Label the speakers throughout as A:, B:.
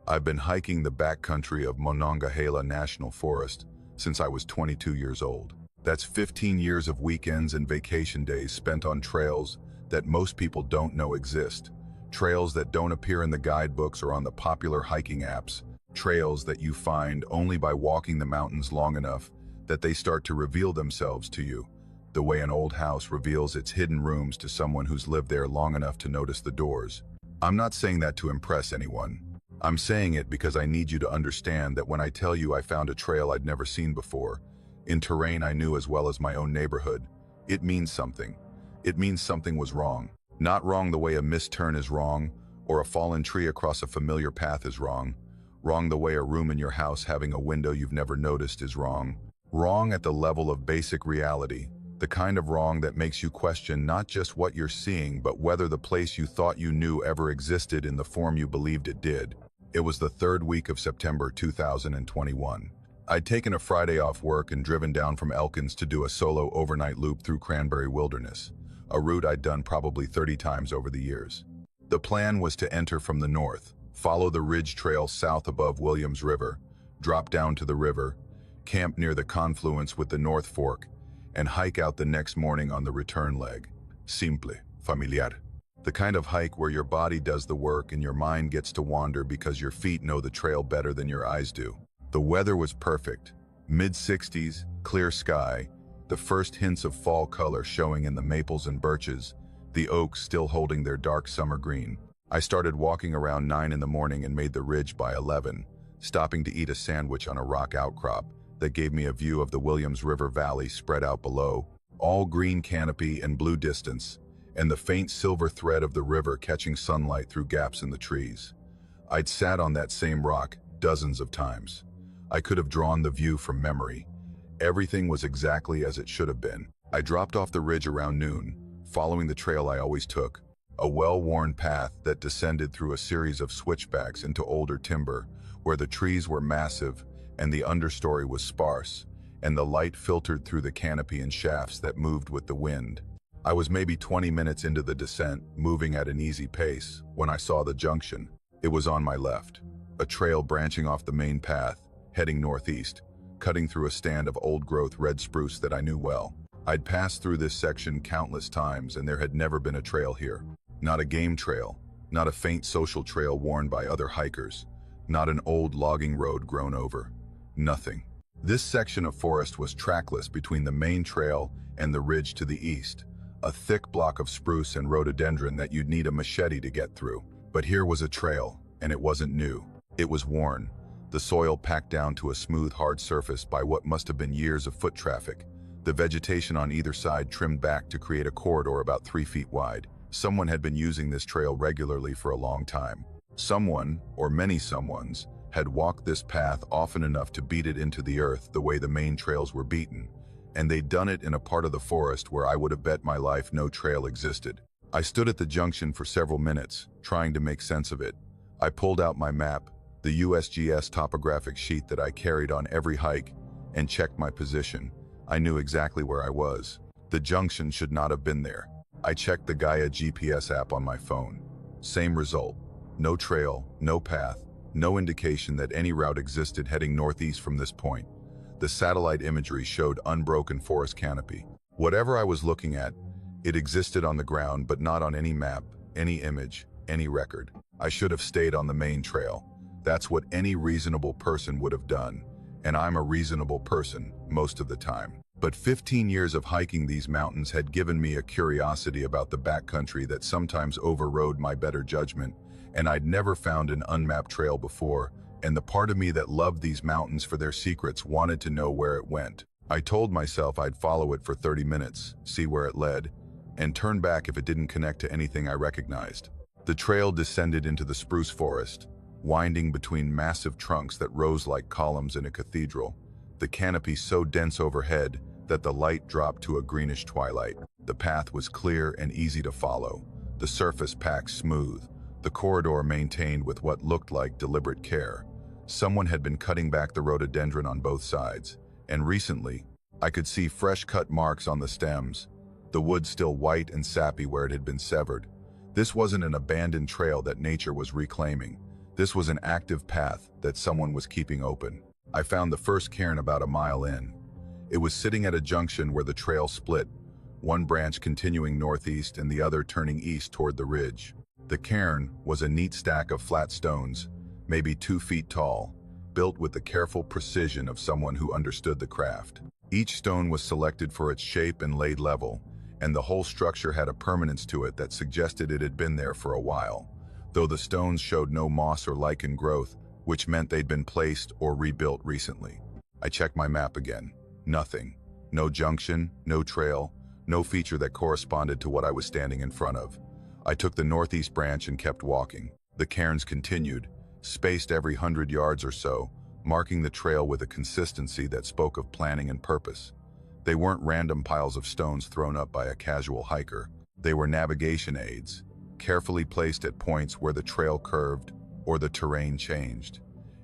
A: I've been hiking the backcountry of Monongahela National Forest since I was 22 years old. That's 15 years of weekends and vacation days spent on trails that most people don't know exist. Trails that don't appear in the guidebooks or on the popular hiking apps. Trails that you find only by walking the mountains long enough that they start to reveal themselves to you, the way an old house reveals its hidden rooms to someone who's lived there long enough to notice the doors. I'm not saying that to impress anyone. I'm saying it because I need you to understand that when I tell you I found a trail I'd never seen before, in terrain I knew as well as my own neighborhood, it means something. It means something was wrong. Not wrong the way a missed turn is wrong, or a fallen tree across a familiar path is wrong. Wrong the way a room in your house having a window you've never noticed is wrong. Wrong at the level of basic reality. The kind of wrong that makes you question not just what you're seeing, but whether the place you thought you knew ever existed in the form you believed it did. It was the third week of September 2021. I'd taken a Friday off work and driven down from Elkins to do a solo overnight loop through Cranberry Wilderness, a route I'd done probably 30 times over the years. The plan was to enter from the north, follow the ridge trail south above Williams River, drop down to the river, camp near the confluence with the North Fork, and hike out the next morning on the return leg. Simple, familiar. The kind of hike where your body does the work and your mind gets to wander because your feet know the trail better than your eyes do. The weather was perfect. Mid-60s, clear sky, the first hints of fall color showing in the maples and birches, the oaks still holding their dark summer green. I started walking around 9 in the morning and made the ridge by 11, stopping to eat a sandwich on a rock outcrop that gave me a view of the Williams River Valley spread out below, all green canopy and blue distance, and the faint silver thread of the river catching sunlight through gaps in the trees. I'd sat on that same rock dozens of times. I could have drawn the view from memory. Everything was exactly as it should have been. I dropped off the ridge around noon, following the trail I always took, a well-worn path that descended through a series of switchbacks into older timber, where the trees were massive and the understory was sparse, and the light filtered through the canopy and shafts that moved with the wind. I was maybe 20 minutes into the descent, moving at an easy pace, when I saw the junction. It was on my left, a trail branching off the main path, heading northeast, cutting through a stand of old-growth red spruce that I knew well. I'd passed through this section countless times, and there had never been a trail here. Not a game trail, not a faint social trail worn by other hikers, not an old logging road grown over. Nothing. This section of forest was trackless between the main trail and the ridge to the east, a thick block of spruce and rhododendron that you'd need a machete to get through. But here was a trail, and it wasn't new. It was worn, the soil packed down to a smooth, hard surface by what must have been years of foot traffic, the vegetation on either side trimmed back to create a corridor about 3 feet wide. Someone had been using this trail regularly for a long time. Someone, or many someones, had walked this path often enough to beat it into the earth the way the main trails were beaten, and they'd done it in a part of the forest where I would have bet my life no trail existed. I stood at the junction for several minutes, trying to make sense of it. I pulled out my map, the USGS topographic sheet that I carried on every hike, and checked my position. I knew exactly where I was. The junction should not have been there. I checked the Gaia GPS app on my phone. Same result. No trail, no path, no indication that any route existed heading northeast from this point. The satellite imagery showed unbroken forest canopy. Whatever I was looking at, it existed on the ground, but not on any map, any image, any record. I should have stayed on the main trail. That's what any reasonable person would have done, and I'm a reasonable person most of the time. But 15 years of hiking these mountains had given me a curiosity about the backcountry that sometimes overrode my better judgment, and I'd never found an unmapped trail before, and the part of me that loved these mountains for their secrets wanted to know where it went. I told myself I'd follow it for 30 minutes, see where it led, and turn back if it didn't connect to anything I recognized. The trail descended into the spruce forest, winding between massive trunks that rose like columns in a cathedral, the canopy so dense overhead that the light dropped to a greenish twilight. The path was clear and easy to follow, the surface packed smooth, the corridor maintained with what looked like deliberate care. Someone had been cutting back the rhododendron on both sides, and recently, I could see fresh-cut marks on the stems, the wood still white and sappy where it had been severed. This wasn't an abandoned trail that nature was reclaiming. This was an active path that someone was keeping open. I found the first cairn about a mile in. It was sitting at a junction where the trail split, one branch continuing northeast and the other turning east toward the ridge. The cairn was a neat stack of flat stones, maybe 2 feet tall, built with the careful precision of someone who understood the craft. Each stone was selected for its shape and laid level, and the whole structure had a permanence to it that suggested it had been there for a while, though the stones showed no moss or lichen growth, which meant they'd been placed or rebuilt recently. I checked my map again. Nothing. No junction, no trail, no feature that corresponded to what I was standing in front of. I took the northeast branch and kept walking. The cairns continued, spaced every 100 yards or so, marking the trail with a consistency that spoke of planning and purpose. They weren't random piles of stones thrown up by a casual hiker. They were navigation aids, carefully placed at points where the trail curved or the terrain changed,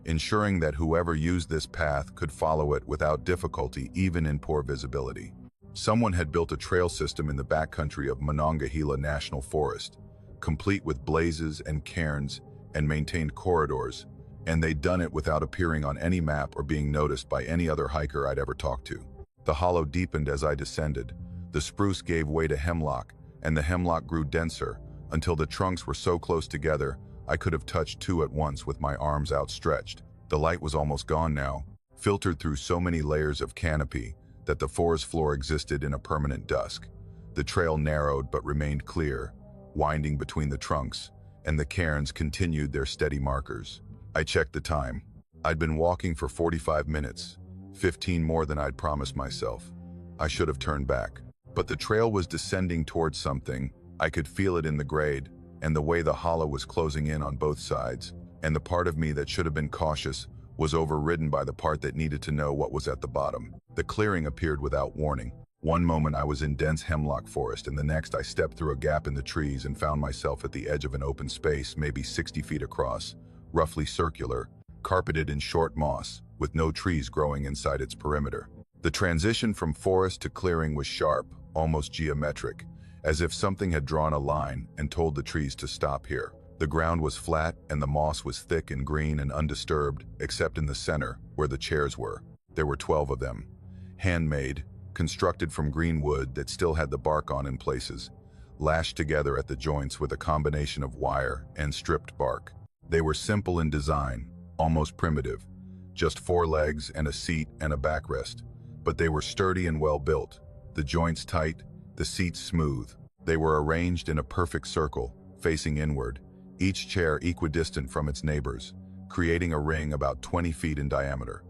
A: ensuring that whoever used this path could follow it without difficulty, even in poor visibility. Someone had built a trail system in the backcountry of Monongahela National Forest, complete with blazes and cairns and maintained corridors, and they'd done it without appearing on any map or being noticed by any other hiker I'd ever talked to. The hollow deepened as I descended. The spruce gave way to hemlock, and the hemlock grew denser until the trunks were so close together I could have touched two at once with my arms outstretched. The light was almost gone now, filtered through so many layers of canopy that the forest floor existed in a permanent dusk. The trail narrowed but remained clear, winding between the trunks, and the cairns continued their steady markers. I checked the time. I'd been walking for 45 minutes, 15 more than I'd promised myself. I should have turned back. But the trail was descending towards something. I could feel it in the grade, and the way the hollow was closing in on both sides, and the part of me that should have been cautious was overridden by the part that needed to know what was at the bottom. The clearing appeared without warning. One moment I was in dense hemlock forest, and the next I stepped through a gap in the trees and found myself at the edge of an open space, maybe 60 feet across, roughly circular, carpeted in short moss, with no trees growing inside its perimeter. The transition from forest to clearing was sharp, almost geometric, as if something had drawn a line and told the trees to stop here. The ground was flat and the moss was thick and green and undisturbed, except in the center, where the chairs were. There were 12 of them, handmade, constructed from green wood that still had the bark on in places, lashed together at the joints with a combination of wire and stripped bark. They were simple in design, almost primitive, just 4 legs and a seat and a backrest, but they were sturdy and well built, the joints tight, the seats smooth. They were arranged in a perfect circle, facing inward, each chair equidistant from its neighbors, creating a ring about 20 feet in diameter.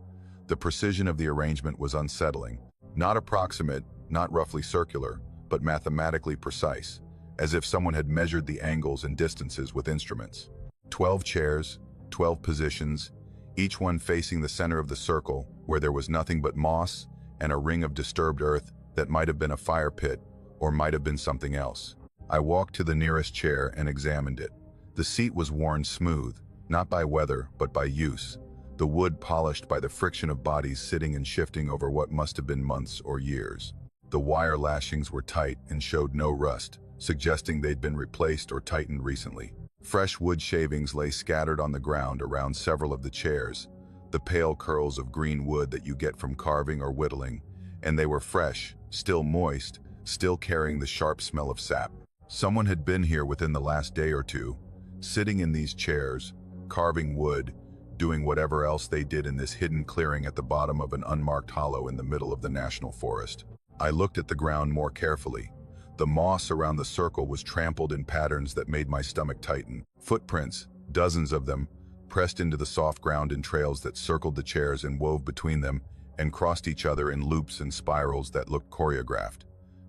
A: The precision of the arrangement was unsettling, not approximate, not roughly circular, but mathematically precise, as if someone had measured the angles and distances with instruments. 12 chairs, 12 positions, each one facing the center of the circle, where there was nothing but moss and a ring of disturbed earth that might have been a fire pit or might have been something else. I walked to the nearest chair and examined it. The seat was worn smooth, not by weather, but by use, the wood polished by the friction of bodies sitting and shifting over what must have been months or years. The wire lashings were tight and showed no rust, suggesting they'd been replaced or tightened recently. Fresh wood shavings lay scattered on the ground around several of the chairs, the pale curls of green wood that you get from carving or whittling, and they were fresh, still moist, still carrying the sharp smell of sap. Someone had been here within the last day or two, sitting in these chairs, carving wood, doing whatever else they did in this hidden clearing at the bottom of an unmarked hollow in the middle of the national forest. I looked at the ground more carefully. The moss around the circle was trampled in patterns that made my stomach tighten. Footprints, dozens of them, pressed into the soft ground in trails that circled the chairs and wove between them and crossed each other in loops and spirals that looked choreographed.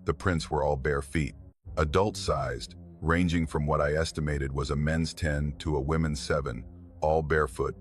A: The prints were all bare feet, adult-sized, ranging from what I estimated was a men's 10 to a women's 7, all barefoot,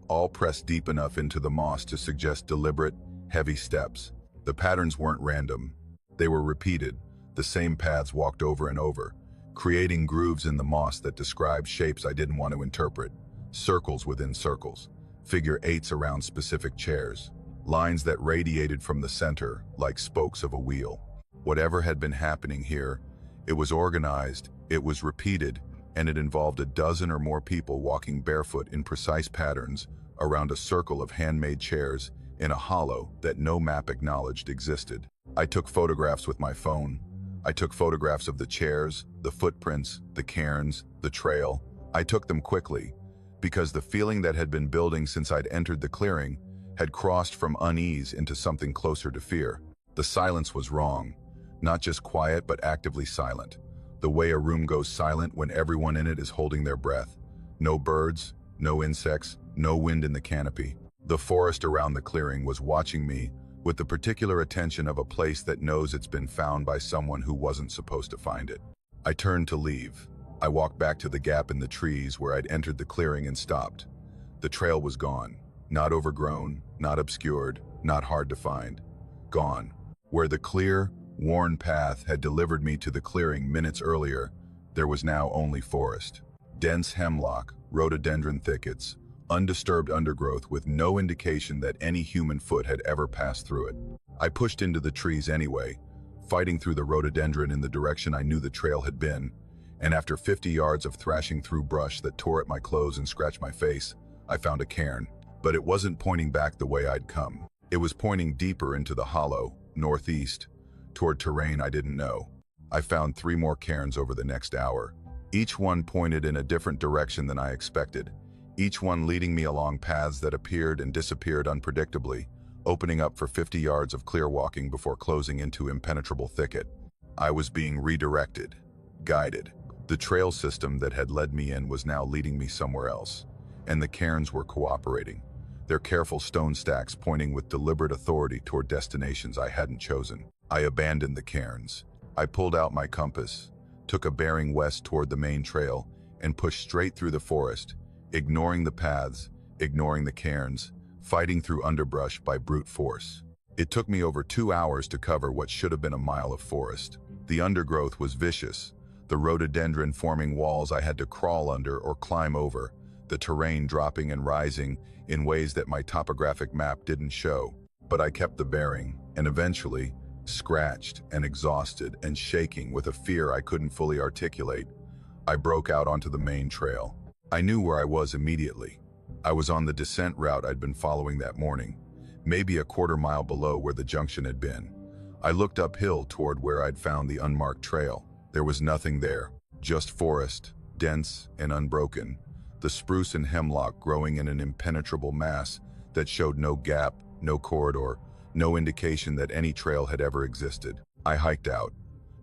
A: all pressed deep enough into the moss to suggest deliberate, heavy steps. The patterns weren't random. They were repeated, the same paths walked over and over, creating grooves in the moss that described shapes I didn't want to interpret, circles within circles, figure 8s around specific chairs, lines that radiated from the center like spokes of a wheel. Whatever had been happening here, it was organized, it was repeated, and it involved a dozen or more people walking barefoot in precise patterns around a circle of handmade chairs in a hollow that no map acknowledged existed. I took photographs with my phone. I took photographs of the chairs, the footprints, the cairns, the trail. I took them quickly, because the feeling that had been building since I'd entered the clearing had crossed from unease into something closer to fear. The silence was wrong. Not just quiet, but actively silent. The way a room goes silent when everyone in it is holding their breath. No birds, no insects, no wind in the canopy. The forest around the clearing was watching me with the particular attention of a place that knows it's been found by someone who wasn't supposed to find it. I turned to leave. I walked back to the gap in the trees where I'd entered the clearing and stopped. The trail was gone. Not overgrown, not obscured, not hard to find. Gone. Where the clear, worn path had delivered me to the clearing minutes earlier, there was now only forest. Dense hemlock, rhododendron thickets, undisturbed undergrowth with no indication that any human foot had ever passed through it. I pushed into the trees anyway, fighting through the rhododendron in the direction I knew the trail had been, and after 50 yards of thrashing through brush that tore at my clothes and scratched my face, I found a cairn. But it wasn't pointing back the way I'd come. It was pointing deeper into the hollow, northeast, toward terrain I didn't know. I found 3 more cairns over the next hour. Each one pointed in a different direction than I expected, each one leading me along paths that appeared and disappeared unpredictably, opening up for 50 yards of clear walking before closing into impenetrable thicket. I was being redirected, guided. The trail system that had led me in was now leading me somewhere else, and the cairns were cooperating, their careful stone stacks pointing with deliberate authority toward destinations I hadn't chosen. I abandoned the cairns. I pulled out my compass, took a bearing west toward the main trail, and pushed straight through the forest, ignoring the paths, ignoring the cairns, fighting through underbrush by brute force. It took me over 2 hours to cover what should have been a mile of forest. The undergrowth was vicious, the rhododendron forming walls I had to crawl under or climb over, the terrain dropping and rising in ways that my topographic map didn't show. But I kept the bearing, and eventually, scratched and exhausted and shaking with a fear I couldn't fully articulate, I broke out onto the main trail. I knew where I was immediately. I was on the descent route I'd been following that morning, maybe a quarter-mile below where the junction had been. I looked uphill toward where I'd found the unmarked trail. There was nothing there, just forest, dense and unbroken, the spruce and hemlock growing in an impenetrable mass that showed no gap, no corridor, no indication that any trail had ever existed. I hiked out.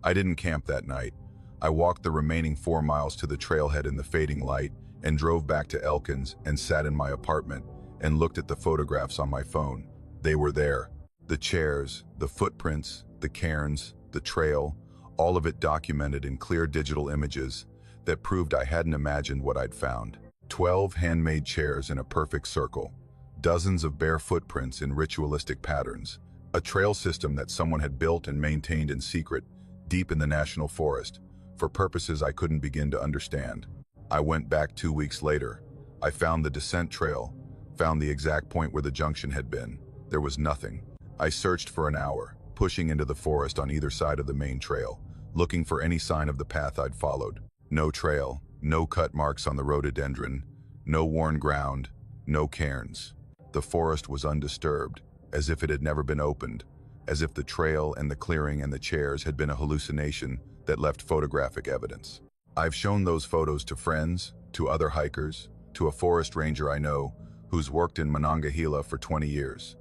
A: I didn't camp that night. I walked the remaining 4 miles to the trailhead in the fading light and drove back to Elkins and sat in my apartment and looked at the photographs on my phone. They were there. The chairs, the footprints, the cairns, the trail, all of it documented in clear digital images that proved I hadn't imagined what I'd found. 12 handmade chairs in a perfect circle, dozens of bare footprints in ritualistic patterns, a trail system that someone had built and maintained in secret, deep in the national forest, for purposes I couldn't begin to understand. I went back 2 weeks later. I found the descent trail, found the exact point where the junction had been. There was nothing. I searched for an hour, pushing into the forest on either side of the main trail, looking for any sign of the path I'd followed. No trail, no cut marks on the rhododendron, no worn ground, no cairns. The forest was undisturbed, as if it had never been opened, as if the trail and the clearing and the chairs had been a hallucination that left photographic evidence. I've shown those photos to friends, to other hikers, to a forest ranger I know who's worked in Monongahela for 20 years.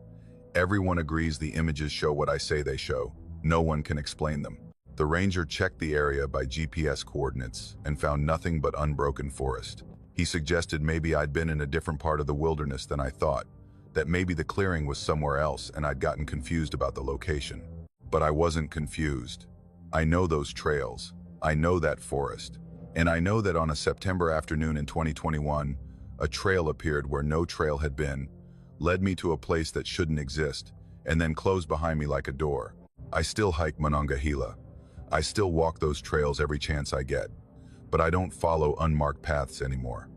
A: Everyone agrees the images show what I say they show. No one can explain them. The ranger checked the area by GPS coordinates and found nothing but unbroken forest. He suggested maybe I'd been in a different part of the wilderness than I thought, that maybe the clearing was somewhere else and I'd gotten confused about the location. But I wasn't confused. I know those trails. I know that forest. And I know that on a September afternoon in 2021, a trail appeared where no trail had been, led me to a place that shouldn't exist, and then closed behind me like a door. I still hike Monongahela. I still walk those trails every chance I get. But I don't follow unmarked paths anymore.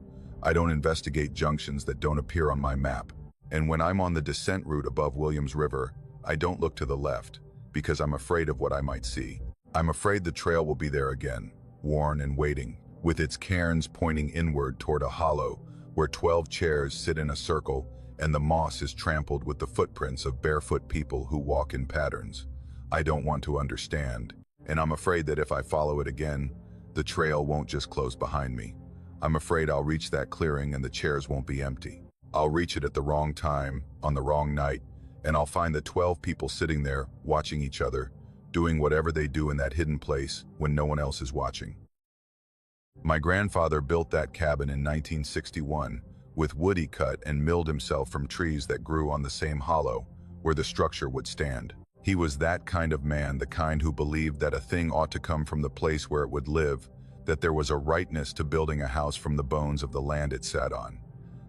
A: I don't investigate junctions that don't appear on my map. And when I'm on the descent route above Williams River, I don't look to the left, because I'm afraid of what I might see. I'm afraid the trail will be there again, worn and waiting, with its cairns pointing inward toward a hollow where 12 chairs sit in a circle and the moss is trampled with the footprints of barefoot people who walk in patterns. I don't want to understand, and I'm afraid that if I follow it again, the trail won't just close behind me. I'm afraid I'll reach that clearing and the chairs won't be empty. I'll reach it at the wrong time, on the wrong night, and I'll find the 12 people sitting there, watching each other, doing whatever they do in that hidden place when no one else is watching. My grandfather built that cabin in 1961 with wood he cut and milled himself from trees that grew on the same hollow where the structure would stand. He was that kind of man, the kind who believed that a thing ought to come from the place where it would live, that there was a rightness to building a house from the bones of the land it sat on.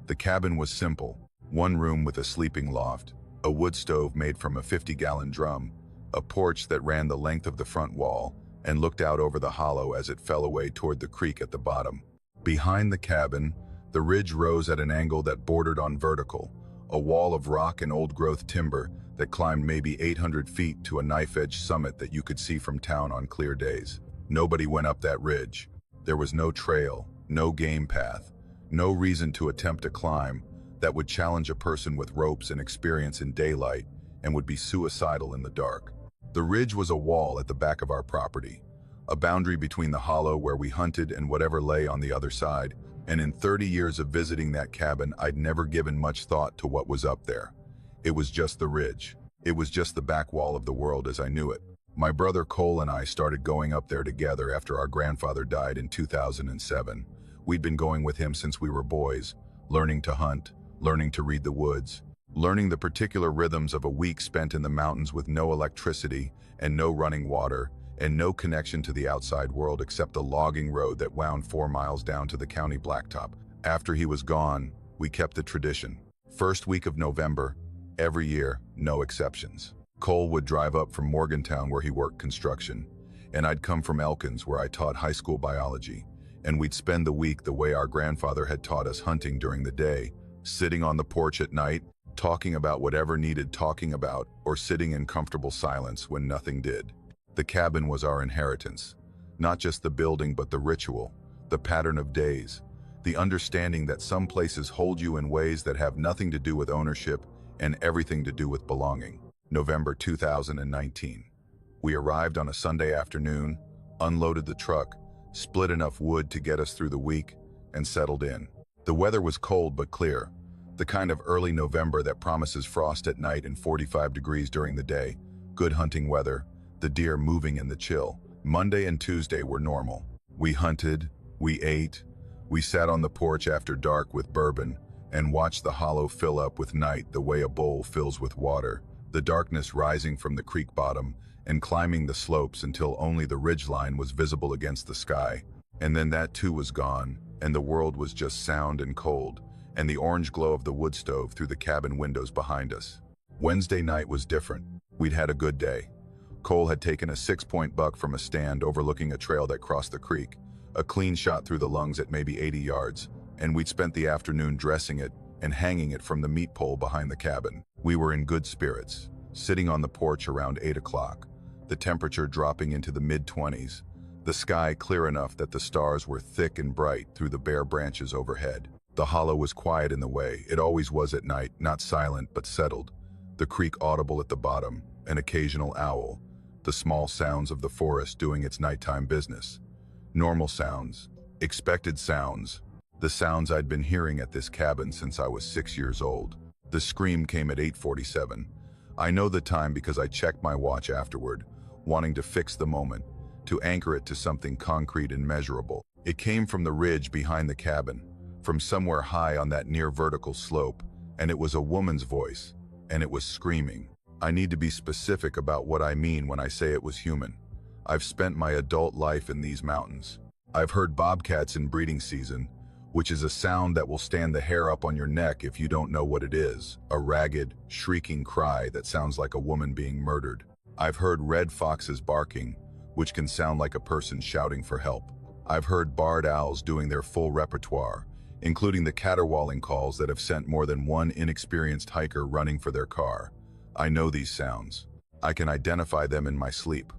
A: The cabin was simple, one room with a sleeping loft, a wood stove made from a 50-gallon drum, a porch that ran the length of the front wall and looked out over the hollow as it fell away toward the creek at the bottom. Behind the cabin, the ridge rose at an angle that bordered on vertical, a wall of rock and old-growth timber that climbed maybe 800 feet to a knife-edge summit that you could see from town on clear days. Nobody went up that ridge. There was no trail, no game path, no reason to attempt to climb that would challenge a person with ropes and experience in daylight and would be suicidal in the dark. The ridge was a wall at the back of our property, a boundary between the hollow where we hunted and whatever lay on the other side, and in 30 years of visiting that cabin, I'd never given much thought to what was up there. It was just the ridge. It was just the back wall of the world as I knew it. My brother Cole and I started going up there together after our grandfather died in 2007. We'd been going with him since we were boys, learning to hunt, learning to read the woods, learning the particular rhythms of a week spent in the mountains with no electricity and no running water and no connection to the outside world except the logging road that wound 4 miles down to the county blacktop. After he was gone, we kept the tradition. First week of November, every year, no exceptions. Cole would drive up from Morgantown where he worked construction, and I'd come from Elkins where I taught high school biology, and we'd spend the week the way our grandfather had taught us hunting during the day, sitting on the porch at night, talking about whatever needed talking about, or sitting in comfortable silence when nothing did. The cabin was our inheritance, not just the building but the ritual, the pattern of days, the understanding that some places hold you in ways that have nothing to do with ownership and everything to do with belonging. November 2019. We arrived on a Sunday afternoon, unloaded the truck, split enough wood to get us through the week, and settled in. The weather was cold but clear, the kind of early November that promises frost at night and 45 degrees during the day, good hunting weather, the deer moving in the chill. Monday and Tuesday were normal. We hunted, we ate, we sat on the porch after dark with bourbon, and watched the hollow fill up with night the way a bowl fills with water, the darkness rising from the creek bottom and climbing the slopes until only the ridgeline was visible against the sky. And then that too was gone, and the world was just sound and cold, and the orange glow of the wood stove through the cabin windows behind us. Wednesday night was different. We'd had a good day. Cole had taken a 6-point buck from a stand overlooking a trail that crossed the creek, a clean shot through the lungs at maybe 80 yards, and we'd spent the afternoon dressing it and hanging it from the meat pole behind the cabin. We were in good spirits, sitting on the porch around 8 o'clock, the temperature dropping into the mid-20s, the sky clear enough that the stars were thick and bright through the bare branches overhead. The hollow was quiet in the way it always was at night, not silent but settled, the creek audible at the bottom, an occasional owl, the small sounds of the forest doing its nighttime business. Normal sounds, expected sounds, the sounds I'd been hearing at this cabin since I was 6 years old. The scream came at 8:47. I know the time because I checked my watch afterward, wanting to fix the moment, to anchor it to something concrete and measurable. It came from the ridge behind the cabin, from somewhere high on that near vertical slope, and it was a woman's voice, and it was screaming. I need to be specific about what I mean when I say it was human. I've spent my adult life in these mountains. I've heard bobcats in breeding season, which is a sound that will stand the hair up on your neck if you don't know what it is, a ragged, shrieking cry that sounds like a woman being murdered. I've heard red foxes barking, which can sound like a person shouting for help. I've heard barred owls doing their full repertoire, including the caterwauling calls that have sent more than one inexperienced hiker running for their car. I know these sounds. I can identify them in my sleep.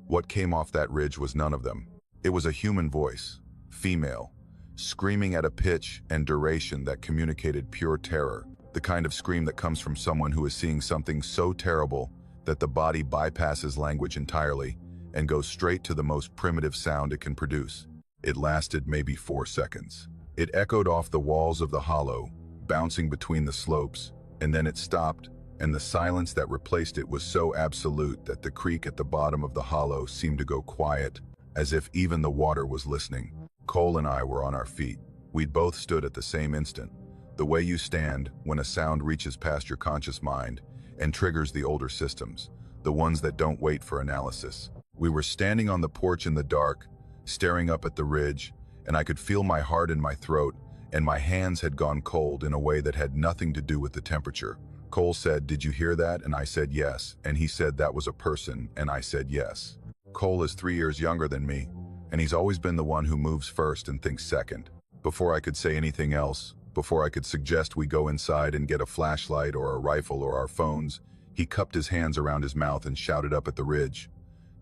A: What came off that ridge was none of them. It was a human voice, female, screaming at a pitch and duration that communicated pure terror, the kind of scream that comes from someone who is seeing something so terrible that the body bypasses language entirely and goes straight to the most primitive sound it can produce. It lasted maybe 4 seconds. It echoed off the walls of the hollow, bouncing between the slopes, and then it stopped, and the silence that replaced it was so absolute that the creek at the bottom of the hollow seemed to go quiet, as if even the water was listening. Cole and I were on our feet. We'd both stood at the same instant, the way you stand when a sound reaches past your conscious mind and triggers the older systems, the ones that don't wait for analysis. We were standing on the porch in the dark, staring up at the ridge, and I could feel my heart in my throat, and my hands had gone cold in a way that had nothing to do with the temperature. Cole said, "Did you hear that?" And I said yes, and he said that was a person, and I said yes. Cole is 3 years younger than me, and he's always been the one who moves first and thinks second. Before I could say anything else, before I could suggest we go inside and get a flashlight or a rifle or our phones, he cupped his hands around his mouth and shouted up at the ridge,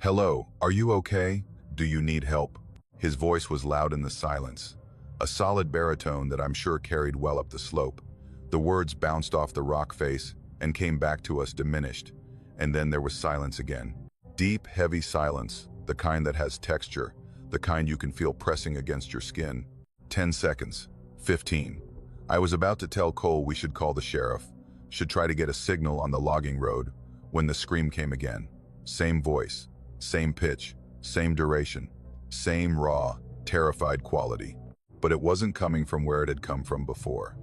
A: "Hello, are you okay? Do you need help?" His voice was loud in the silence, a solid baritone that I'm sure carried well up the slope. The words bounced off the rock face and came back to us diminished, and then there was silence again. Deep, heavy silence, the kind that has texture, the kind you can feel pressing against your skin. 10 seconds. 15. I was about to tell Cole we should call the sheriff, should try to get a signal on the logging road, when the scream came again. Same voice, same pitch, same duration, same raw, terrified quality. But it wasn't coming from where it had come from before.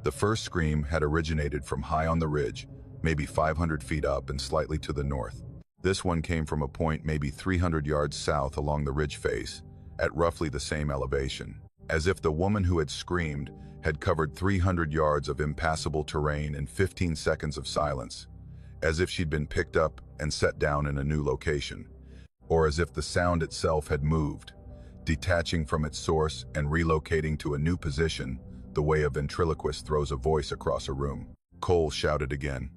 A: The first scream had originated from high on the ridge, maybe 500 feet up and slightly to the north. This one came from a point maybe 300 yards south along the ridge face, at roughly the same elevation, as if the woman who had screamed had covered 300 yards of impassable terrain in 15 seconds of silence, as if she'd been picked up and set down in a new location, or as if the sound itself had moved, detaching from its source and relocating to a new position, the way a ventriloquist throws a voice across a room. Cole shouted again,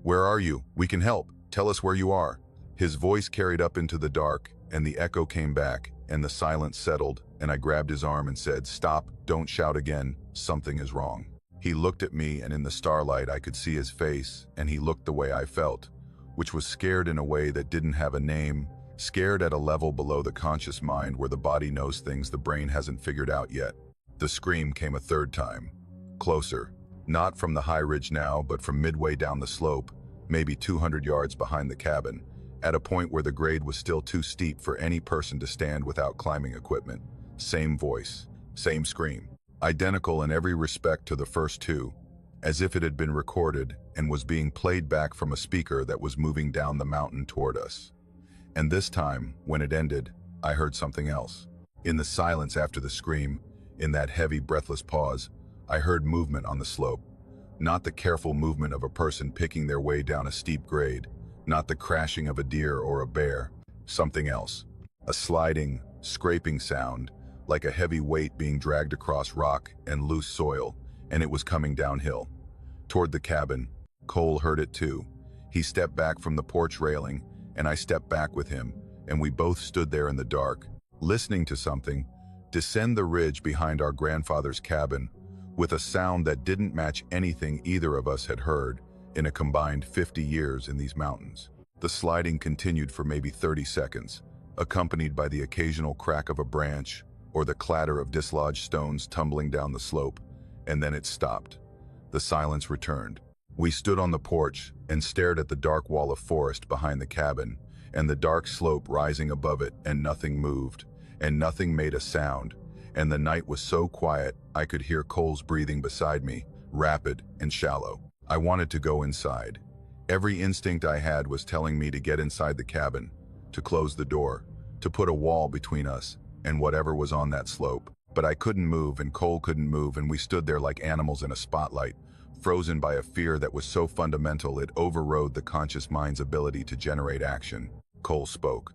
A: "Where are you? We can help. Tell us where you are." His voice carried up into the dark, and the echo came back, and the silence settled, and I grabbed his arm and said, "Stop, don't shout again, something is wrong." He looked at me, and in the starlight I could see his face, and he looked the way I felt, which was scared in a way that didn't have a name, scared at a level below the conscious mind where the body knows things the brain hasn't figured out yet. The scream came a third time, closer, not from the high ridge now, but from midway down the slope, maybe 200 yards behind the cabin, at a point where the grade was still too steep for any person to stand without climbing equipment. Same voice, same scream, identical in every respect to the first two, as if it had been recorded and was being played back from a speaker that was moving down the mountain toward us. And this time, when it ended, I heard something else. In the silence after the scream, in that heavy, breathless pause, I heard movement on the slope. Not the careful movement of a person picking their way down a steep grade, not the crashing of a deer or a bear, something else. A sliding, scraping sound, like a heavy weight being dragged across rock and loose soil, and it was coming downhill. Toward the cabin. Cole heard it too. He stepped back from the porch railing, and I stepped back with him, and we both stood there in the dark, listening to something descend the ridge behind our grandfather's cabin, with a sound that didn't match anything either of us had heard in a combined 50 years in these mountains. The sliding continued for maybe 30 seconds, accompanied by the occasional crack of a branch or the clatter of dislodged stones tumbling down the slope, and then it stopped. The silence returned. We stood on the porch and stared at the dark wall of forest behind the cabin, and the dark slope rising above it, and nothing moved, and nothing made a sound, and the night was so quiet I could hear Cole's breathing beside me, rapid and shallow. I wanted to go inside. Every instinct I had was telling me to get inside the cabin, to close the door, to put a wall between us and whatever was on that slope. But I couldn't move, and Cole couldn't move, and we stood there like animals in a spotlight, frozen by a fear that was so fundamental it overrode the conscious mind's ability to generate action. Cole spoke.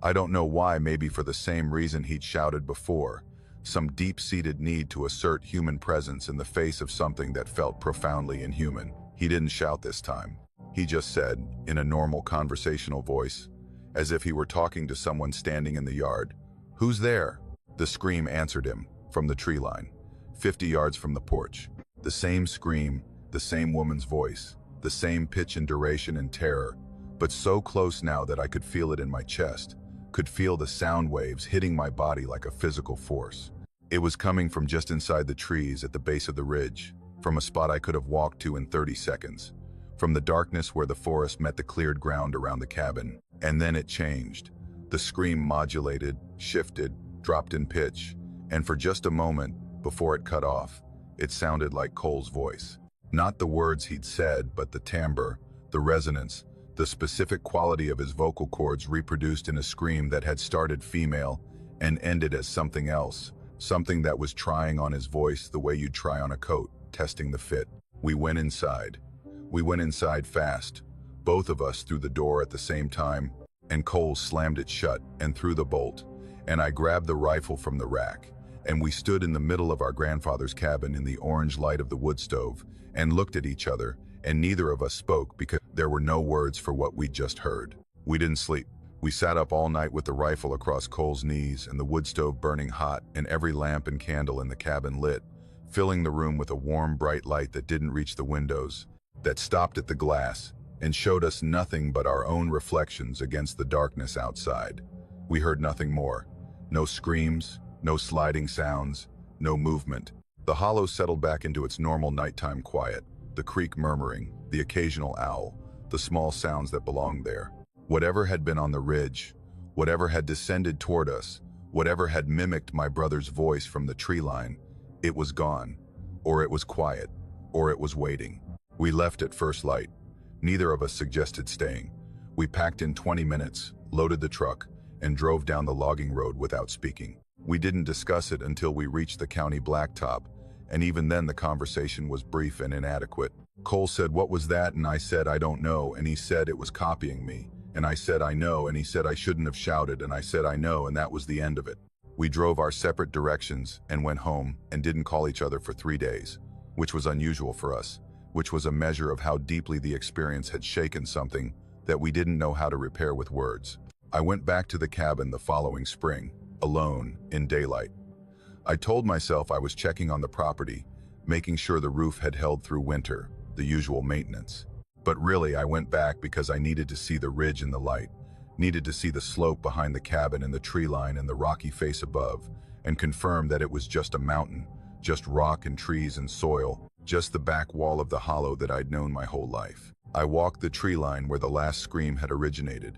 A: I don't know why, maybe for the same reason he'd shouted before, some deep-seated need to assert human presence in the face of something that felt profoundly inhuman. He didn't shout this time. He just said, in a normal conversational voice, as if he were talking to someone standing in the yard, "Who's there?" The scream answered him, from the tree line, 50 yards from the porch. The same scream, the same woman's voice, the same pitch and duration and terror, but so close now that I could feel it in my chest, could feel the sound waves hitting my body like a physical force. It was coming from just inside the trees at the base of the ridge, from a spot I could have walked to in 30 seconds, from the darkness where the forest met the cleared ground around the cabin. And then it changed. The scream modulated, shifted, dropped in pitch, and for just a moment, before it cut off, it sounded like Cole's voice. Not the words he'd said, but the timbre, the resonance, the specific quality of his vocal cords reproduced in a scream that had started female and ended as something else, something that was trying on his voice the way you'd try on a coat, testing the fit. We went inside. We went inside fast, both of us through the door at the same time, and Cole slammed it shut and threw the bolt, and I grabbed the rifle from the rack, and we stood in the middle of our grandfather's cabin in the orange light of the wood stove and looked at each other, and neither of us spoke because there were no words for what we'd just heard. We didn't sleep. We sat up all night with the rifle across Cole's knees and the wood stove burning hot and every lamp and candle in the cabin lit, filling the room with a warm, bright light that didn't reach the windows, that stopped at the glass and showed us nothing but our own reflections against the darkness outside. We heard nothing more. No screams, no sliding sounds, no movement. The hollow settled back into its normal nighttime quiet, the creek murmuring, the occasional owl, the small sounds that belonged there. Whatever had been on the ridge, whatever had descended toward us, whatever had mimicked my brother's voice from the tree line, it was gone, or it was quiet, or it was waiting. We left at first light. Neither of us suggested staying. We packed in 20 minutes, loaded the truck, and drove down the logging road without speaking. We didn't discuss it until we reached the county blacktop, and even then the conversation was brief and inadequate. Cole said, "What was that?" And I said, "I don't know," and he said it was copying me. And I said, "I know," and he said I shouldn't have shouted, and I said, "I know," and that was the end of it. We drove our separate directions and went home and didn't call each other for 3 days, which was unusual for us, which was a measure of how deeply the experience had shaken something that we didn't know how to repair with words. I went back to the cabin the following spring, alone, in daylight. I told myself I was checking on the property, making sure the roof had held through winter, the usual maintenance. But really, I went back because I needed to see the ridge in the light, needed to see the slope behind the cabin and the tree line and the rocky face above, and confirm that it was just a mountain, just rock and trees and soil, just the back wall of the hollow that I'd known my whole life. I walked the tree line where the last scream had originated.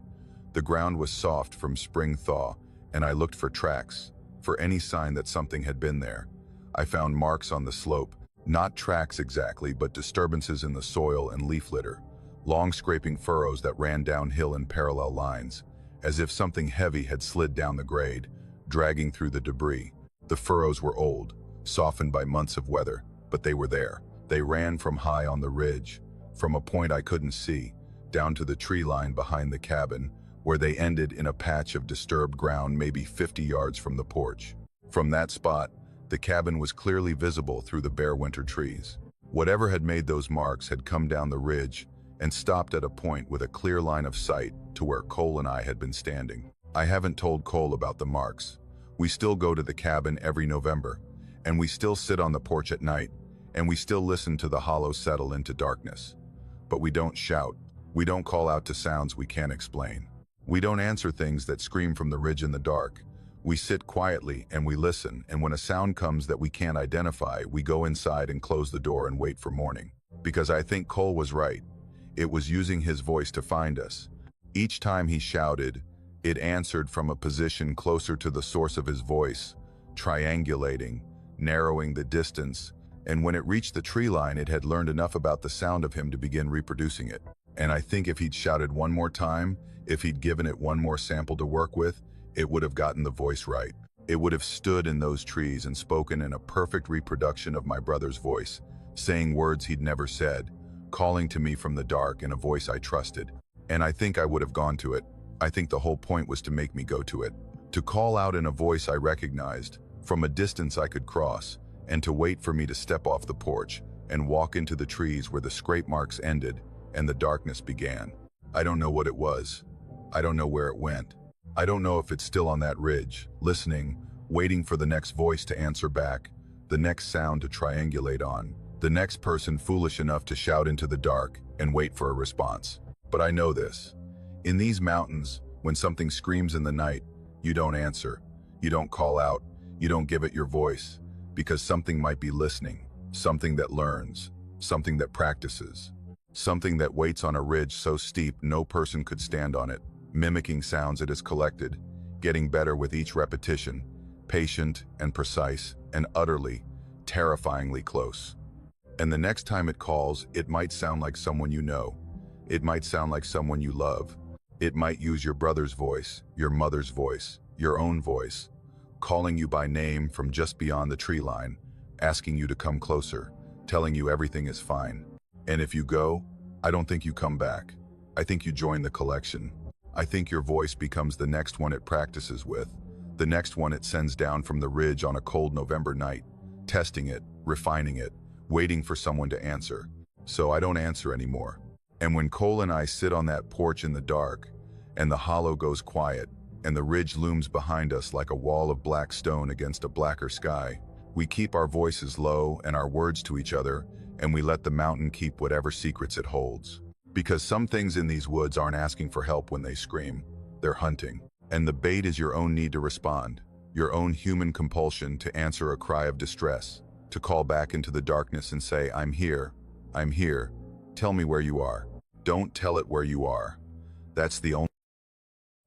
A: The ground was soft from spring thaw, and I looked for tracks, for any sign that something had been there. I found marks on the slope, not tracks exactly, but disturbances in the soil and leaf litter, long scraping furrows that ran downhill in parallel lines, as if something heavy had slid down the grade, dragging through the debris. The furrows were old, softened by months of weather, but they were there. They ran from high on the ridge, from a point I couldn't see, down to the tree line behind the cabin, where they ended in a patch of disturbed ground maybe 50 yards from the porch. From that spot, the cabin was clearly visible through the bare winter trees. Whatever had made those marks had come down the ridge and stopped at a point with a clear line of sight to where Cole and I had been standing. I haven't told Cole about the marks. We still go to the cabin every November, and we still sit on the porch at night, and we still listen to the hollow settle into darkness. But we don't shout. We don't call out to sounds we can't explain. We don't answer things that scream from the ridge in the dark. We sit quietly and we listen, and when a sound comes that we can't identify, we go inside and close the door and wait for morning. Because I think Cole was right. It was using his voice to find us. Each time he shouted, it answered from a position closer to the source of his voice, triangulating, narrowing the distance, and when it reached the tree line, it had learned enough about the sound of him to begin reproducing it. And I think if he'd shouted one more time, if he'd given it one more sample to work with, it would have gotten the voice right. It would have stood in those trees and spoken in a perfect reproduction of my brother's voice, saying words he'd never said, calling to me from the dark in a voice I trusted. And I think I would have gone to it. I think the whole point was to make me go to it, to call out in a voice I recognized, from a distance I could cross, and to wait for me to step off the porch and walk into the trees where the scrape marks ended and the darkness began. I don't know what it was. I don't know where it went. I don't know if it's still on that ridge, listening, waiting for the next voice to answer back, the next sound to triangulate on, the next person foolish enough to shout into the dark and wait for a response. But I know this. In these mountains, when something screams in the night, you don't answer, you don't call out, you don't give it your voice, because something might be listening, something that learns, something that practices, something that waits on a ridge so steep no person could stand on it, mimicking sounds it has collected, getting better with each repetition, patient and precise and utterly, terrifyingly close. And the next time it calls, it might sound like someone you know. It might sound like someone you love. It might use your brother's voice, your mother's voice, your own voice, calling you by name from just beyond the tree line, asking you to come closer, telling you everything is fine. And if you go, I don't think you come back. I think you join the collection. I think your voice becomes the next one it practices with, the next one it sends down from the ridge on a cold November night, testing it, refining it, waiting for someone to answer. So I don't answer anymore. And when Cole and I sit on that porch in the dark, and the hollow goes quiet, and the ridge looms behind us like a wall of black stone against a blacker sky, we keep our voices low and our words to each other, and we let the mountain keep whatever secrets it holds. Because some things in these woods aren't asking for help when they scream, they're hunting. And the bait is your own need to respond, your own human compulsion to answer a cry of distress, to call back into the darkness and say, I'm here, tell me where you are. Don't tell it where you are. That's the only.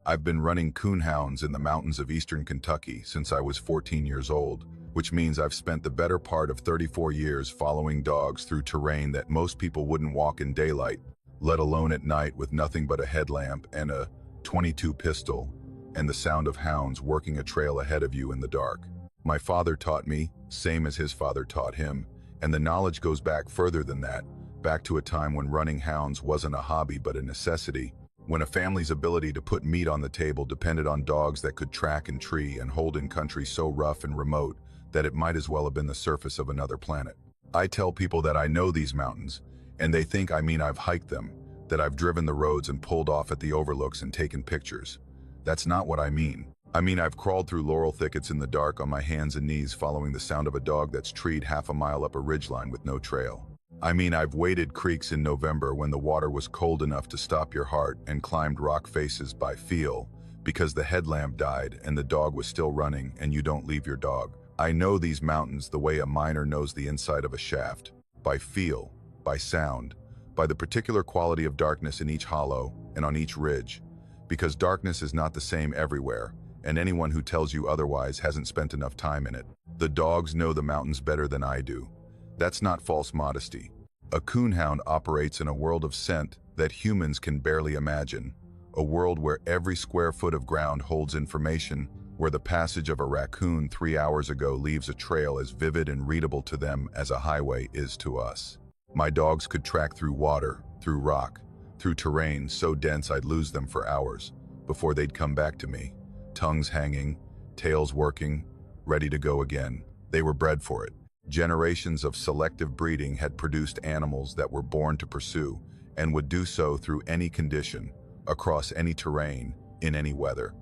A: I've been running coonhounds in the mountains of eastern Kentucky since I was 14 years old, which means I've spent the better part of 34 years following dogs through terrain that most people wouldn't walk in daylight, let alone at night with nothing but a headlamp and a .22 pistol, and the sound of hounds working a trail ahead of you in the dark. My father taught me, same as his father taught him, and the knowledge goes back further than that, back to a time when running hounds wasn't a hobby but a necessity, when a family's ability to put meat on the table depended on dogs that could track and tree and hold in country so rough and remote that it might as well have been the surface of another planet. I tell people that I know these mountains, and they think I mean I've hiked them, that I've driven the roads and pulled off at the overlooks and taken pictures. That's not what I mean. I mean I've crawled through laurel thickets in the dark on my hands and knees following the sound of a dog that's treed half a mile up a ridgeline with no trail. I mean I've waded creeks in November when the water was cold enough to stop your heart and climbed rock faces by feel because the headlamp died and the dog was still running and you don't leave your dog. I know these mountains the way a miner knows the inside of a shaft, by feel, by sound, by the particular quality of darkness in each hollow and on each ridge, because darkness is not the same everywhere, and anyone who tells you otherwise hasn't spent enough time in it. The dogs know the mountains better than I do. That's not false modesty. A coonhound operates in a world of scent that humans can barely imagine, a world where every square foot of ground holds information, where the passage of a raccoon 3 hours ago leaves a trail as vivid and readable to them as a highway is to us. My dogs could track through water, through rock, through terrain so dense I'd lose them for hours before they'd come back to me, tongues hanging, tails working, ready to go again. They were bred for it. Generations of selective breeding had produced animals that were born to pursue and would do so through any condition, across any terrain, in any weather.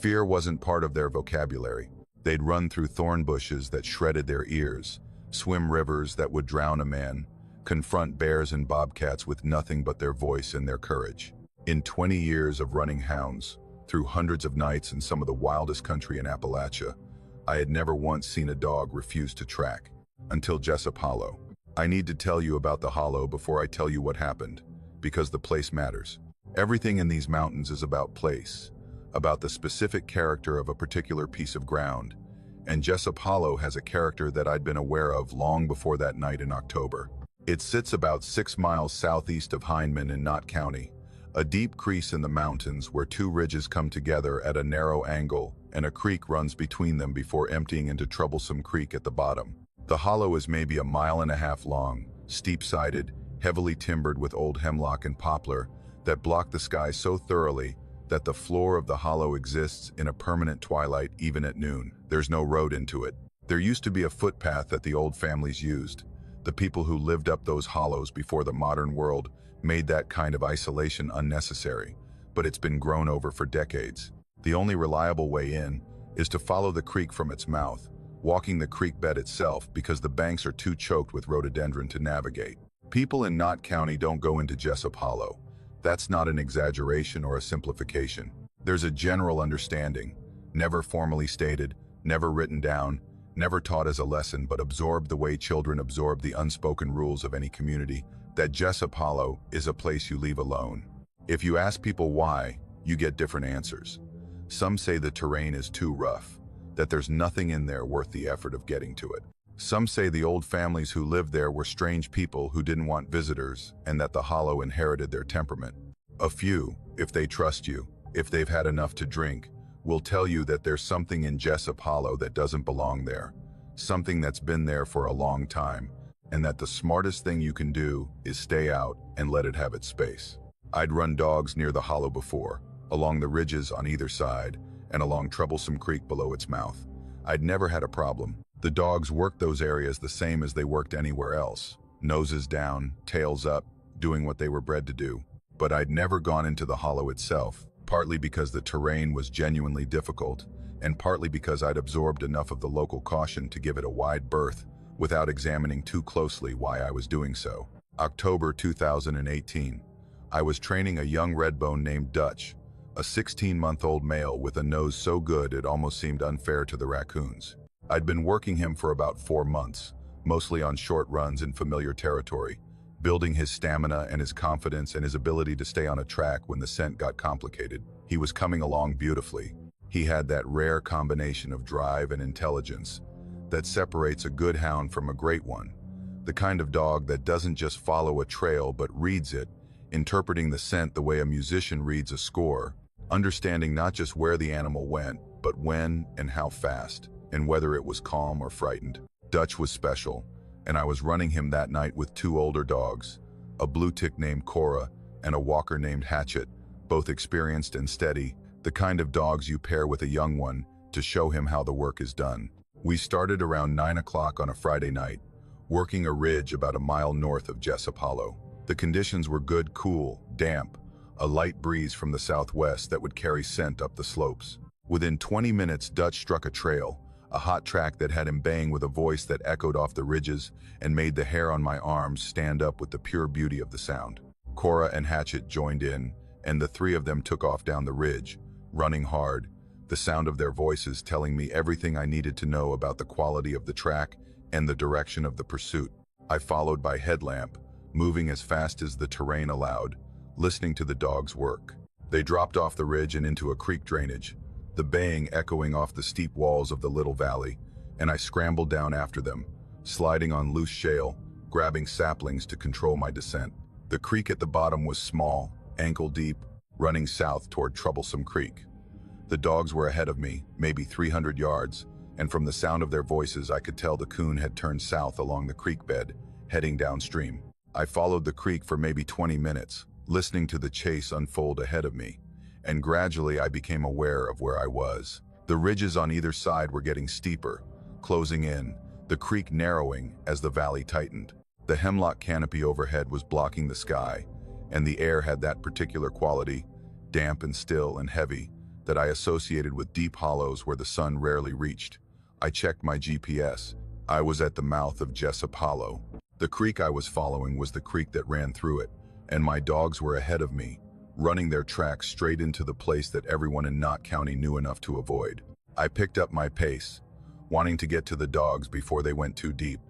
A: Fear wasn't part of their vocabulary. They'd run through thorn bushes that shredded their ears, swim rivers that would drown a man, confront bears and bobcats with nothing but their voice and their courage. In 20 years of running hounds, through hundreds of nights in some of the wildest country in Appalachia, I had never once seen a dog refuse to track, until Jessup Hollow. I need to tell you about the hollow before I tell you what happened, because the place matters. Everything in these mountains is about place, about the specific character of a particular piece of ground, and Jessup Hollow has a character that I'd been aware of long before that night in October. It sits about 6 miles southeast of Hindman in Knott County, a deep crease in the mountains where two ridges come together at a narrow angle and a creek runs between them before emptying into Troublesome Creek at the bottom. The hollow is maybe 1.5 miles long, steep-sided, heavily timbered with old hemlock and poplar that block the sky so thoroughly that the floor of the hollow exists in a permanent twilight even at noon. There's no road into it. There used to be a footpath that the old families used. The people who lived up those hollows before the modern world made that kind of isolation unnecessary, but it's been grown over for decades. The only reliable way in, is to follow the creek from its mouth, walking the creek bed itself because the banks are too choked with rhododendron to navigate. People in Knott County don't go into Jessup Hollow. That's not an exaggeration or a simplification. There's a general understanding, never formally stated, never written down, never taught as a lesson, but absorbed the way children absorb the unspoken rules of any community, that Jessup Hollow is a place you leave alone. If you ask people why, you get different answers. Some say the terrain is too rough, that there's nothing in there worth the effort of getting to it. Some say the old families who lived there were strange people who didn't want visitors and that the hollow inherited their temperament. A few, if they trust you, if they've had enough to drink, will tell you that there's something in Jessup Hollow that doesn't belong there, something that's been there for a long time, and that the smartest thing you can do is stay out and let it have its space. I'd run dogs near the hollow before, along the ridges on either side, and along Troublesome Creek below its mouth. I'd never had a problem. The dogs worked those areas the same as they worked anywhere else, noses down, tails up, doing what they were bred to do. But I'd never gone into the hollow itself, partly because the terrain was genuinely difficult, and partly because I'd absorbed enough of the local caution to give it a wide berth without examining too closely why I was doing so. October 2018. I was training a young redbone named Dutch, a 16-month-old male with a nose so good it almost seemed unfair to the raccoons. I'd been working him for about 4 months, mostly on short runs in familiar territory, building his stamina and his confidence and his ability to stay on a track when the scent got complicated. He was coming along beautifully. He had that rare combination of drive and intelligence that separates a good hound from a great one, the kind of dog that doesn't just follow a trail but reads it, interpreting the scent the way a musician reads a score, understanding not just where the animal went, but when and how fast, and whether it was calm or frightened. Dutch was special, and I was running him that night with 2 older dogs, a blue tick named Cora and a walker named Hatchet, both experienced and steady, the kind of dogs you pair with a young one to show him how the work is done. We started around 9 o'clock on a Friday night, working a ridge about a mile north of Jessup Hollow. The conditions were good, cool, damp, a light breeze from the southwest that would carry scent up the slopes. Within 20 minutes, Dutch struck a trail, a hot track that had him baying with a voice that echoed off the ridges and made the hair on my arms stand up with the pure beauty of the sound. Cora and Hatchet joined in, and the 3 of them took off down the ridge, running hard, the sound of their voices telling me everything I needed to know about the quality of the track and the direction of the pursuit. I followed by headlamp, moving as fast as the terrain allowed, listening to the dogs work. They dropped off the ridge and into a creek drainage, the baying echoing off the steep walls of the little valley, and I scrambled down after them, sliding on loose shale, grabbing saplings to control my descent. The creek at the bottom was small, ankle deep, running south toward Troublesome Creek. The dogs were ahead of me, maybe 300 yards, and from the sound of their voices I could tell the coon had turned south along the creek bed, heading downstream. I followed the creek for maybe 20 minutes, listening to the chase unfold ahead of me, and gradually I became aware of where I was. The ridges on either side were getting steeper, closing in, the creek narrowing as the valley tightened. The hemlock canopy overhead was blocking the sky, and the air had that particular quality, damp and still and heavy, that I associated with deep hollows where the sun rarely reached. I checked my GPS. I was at the mouth of Jessup Hollow. The creek I was following was the creek that ran through it, and my dogs were ahead of me, running their tracks straight into the place that everyone in Knott County knew enough to avoid. I picked up my pace, wanting to get to the dogs before they went too deep.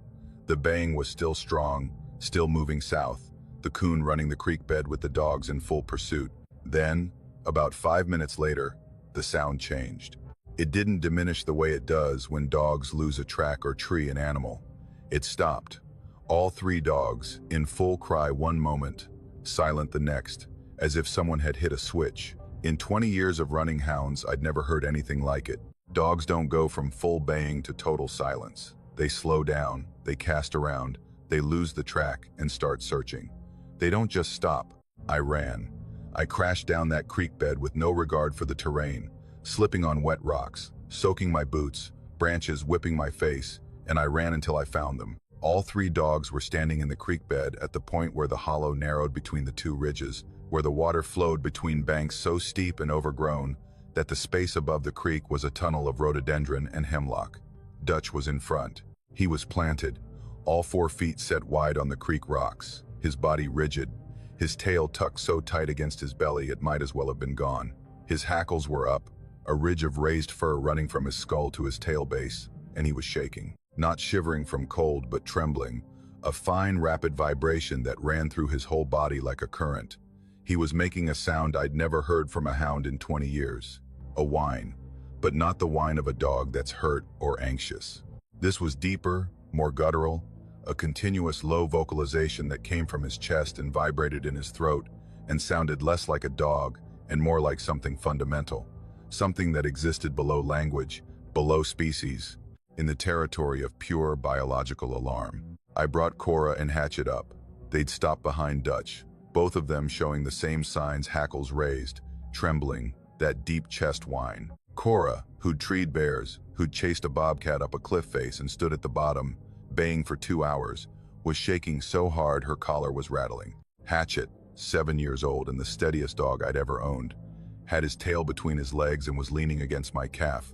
A: The baying was still strong, still moving south, the coon running the creek bed with the dogs in full pursuit. Then, about 5 minutes later, the sound changed. It didn't diminish the way it does when dogs lose a track or tree an animal. It stopped. All 3 dogs, in full cry one moment, silent the next, as if someone had hit a switch. In 20 years of running hounds, I'd never heard anything like it. Dogs don't go from full baying to total silence. They slow down, they cast around, they lose the track and start searching. They don't just stop. I ran. I crashed down that creek bed with no regard for the terrain, slipping on wet rocks, soaking my boots, branches whipping my face, and I ran until I found them. All 3 dogs were standing in the creek bed at the point where the hollow narrowed between the 2 ridges, where the water flowed between banks so steep and overgrown that the space above the creek was a tunnel of rhododendron and hemlock. Dutch was in front. He was planted, all 4 feet set wide on the creek rocks, his body rigid, his tail tucked so tight against his belly it might as well have been gone. His hackles were up, a ridge of raised fur running from his skull to his tail base, and he was shaking. Not shivering from cold, but trembling, a fine, rapid vibration that ran through his whole body like a current. He was making a sound I'd never heard from a hound in 20 years. A whine, but not the whine of a dog that's hurt or anxious. This was deeper, more guttural, a continuous low vocalization that came from his chest and vibrated in his throat and sounded less like a dog and more like something fundamental, something that existed below language, below species, in the territory of pure biological alarm. I brought Cora and Hatchet up. They'd stopped behind Dutch, both of them showing the same signs, hackles raised, trembling, that deep chest whine. Cora, who'd treed bears, who'd chased a bobcat up a cliff face and stood at the bottom, baying for 2 hours, was shaking so hard her collar was rattling. Hatchet, 7 years old and the steadiest dog I'd ever owned, had his tail between his legs and was leaning against my calf,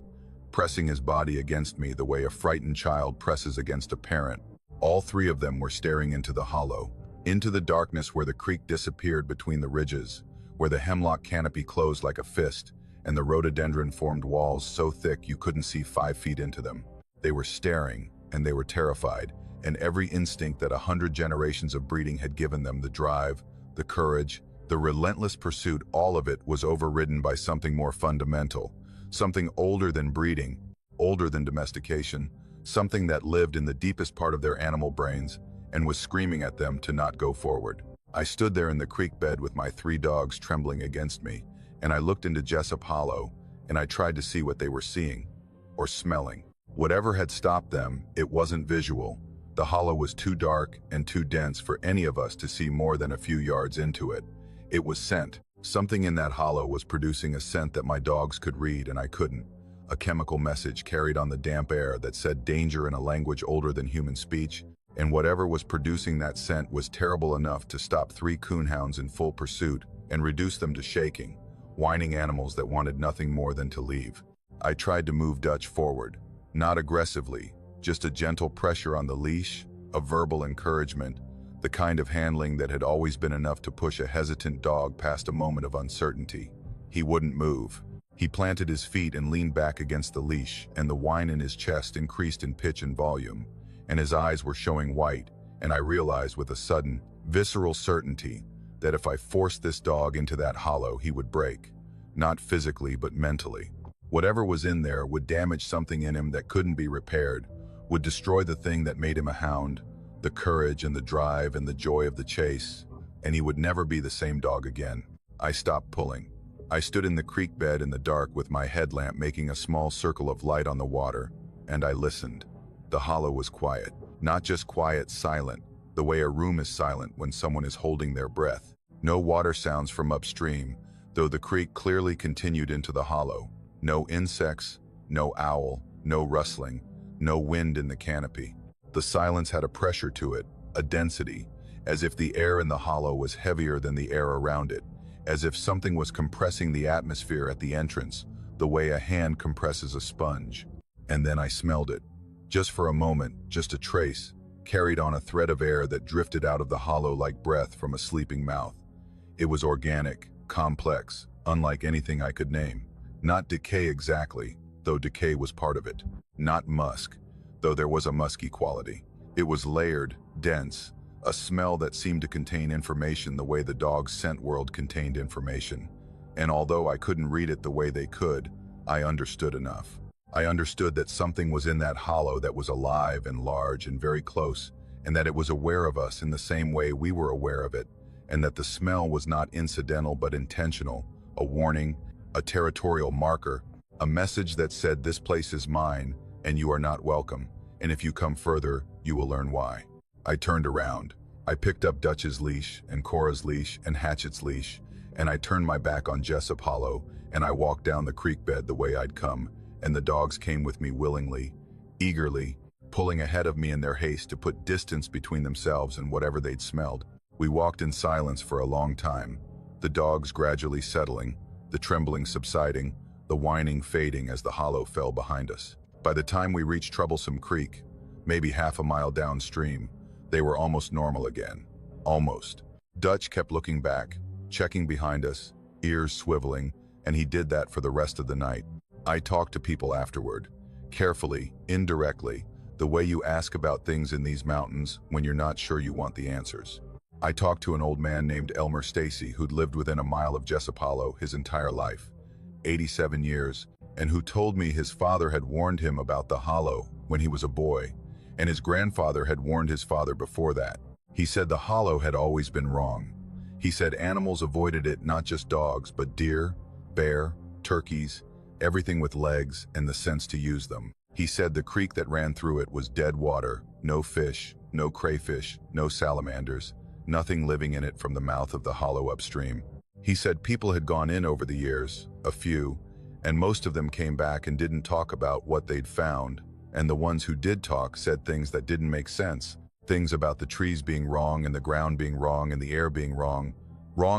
A: pressing his body against me the way a frightened child presses against a parent. All 3 of them were staring into the hollow, into the darkness where the creek disappeared between the ridges, where the hemlock canopy closed like a fist, and the rhododendron formed walls so thick you couldn't see 5 feet into them. They were staring, and they were terrified, and every instinct that 100 generations of breeding had given them, the drive, the courage, the relentless pursuit, all of it was overridden by something more fundamental, something older than breeding, older than domestication, something that lived in the deepest part of their animal brains and was screaming at them to not go forward. I stood there in the creek bed with my 3 dogs trembling against me, and I looked into Jessup Hollow, and I tried to see what they were seeing, or smelling. Whatever had stopped them, it wasn't visual. The hollow was too dark and too dense for any of us to see more than a few yards into it. It was scent. Something in that hollow was producing a scent that my dogs could read and I couldn't. A chemical message carried on the damp air that said danger in a language older than human speech, and whatever was producing that scent was terrible enough to stop 3 coonhounds in full pursuit and reduce them to shaking, whining animals that wanted nothing more than to leave. I tried to move Dutch forward, not aggressively, just a gentle pressure on the leash, a verbal encouragement, the kind of handling that had always been enough to push a hesitant dog past a moment of uncertainty. He wouldn't move. He planted his feet and leaned back against the leash, and the whine in his chest increased in pitch and volume, and his eyes were showing white, and I realized with a sudden, visceral certainty that if I forced this dog into that hollow, he would break, not physically but mentally. Whatever was in there would damage something in him that couldn't be repaired, would destroy the thing that made him a hound, the courage and the drive and the joy of the chase, and he would never be the same dog again. I stopped pulling. I stood in the creek bed in the dark with my headlamp making a small circle of light on the water, and I listened. The hollow was quiet. Not just quiet, silent, the way a room is silent when someone is holding their breath. No water sounds from upstream, though the creek clearly continued into the hollow. No insects, no owl, no rustling, no wind in the canopy. The silence had a pressure to it, a density, as if the air in the hollow was heavier than the air around it, as if something was compressing the atmosphere at the entrance, the way a hand compresses a sponge. And then I smelled it. Just for a moment, just a trace, carried on a thread of air that drifted out of the hollow like breath from a sleeping mouth. It was organic, complex, unlike anything I could name. Not decay exactly, though decay was part of it. Not musk, though there was a musky quality. It was layered, dense, a smell that seemed to contain information the way the dog's scent world contained information. And although I couldn't read it the way they could, I understood enough. I understood that something was in that hollow that was alive and large and very close, and that it was aware of us in the same way we were aware of it, and that the smell was not incidental but intentional, a warning, a territorial marker, a message that said this place is mine and you are not welcome, and if you come further, you will learn why. I turned around. I picked up Dutch's leash and Cora's leash and Hatchet's leash, and I turned my back on Jessup Hollow, and I walked down the creek bed the way I'd come, and the dogs came with me willingly, eagerly, pulling ahead of me in their haste to put distance between themselves and whatever they'd smelled. We walked in silence for a long time, the dogs gradually settling, the trembling subsiding, the whining fading as the hollow fell behind us. By the time we reached Troublesome Creek, maybe half a mile downstream, they were almost normal again. Almost. Dutch kept looking back, checking behind us, ears swiveling, and he did that for the rest of the night. I talked to people afterward, carefully, indirectly, the way you ask about things in these mountains when you're not sure you want the answers. I talked to an old man named Elmer Stacy who'd lived within a mile of Jessup Hollow his entire life, 87 years, and who told me his father had warned him about the hollow when he was a boy, and his grandfather had warned his father before that. He said the hollow had always been wrong. He said animals avoided it, not just dogs, but deer, bear, turkeys, everything with legs and the sense to use them. He said the creek that ran through it was dead water, no fish, no crayfish, no salamanders, nothing living in it from the mouth of the hollow upstream. He said people had gone in over the years, a few, and most of them came back and didn't talk about what they'd found, and the ones who did talk said things that didn't make sense, things about the trees being wrong and the ground being wrong and the air being wrong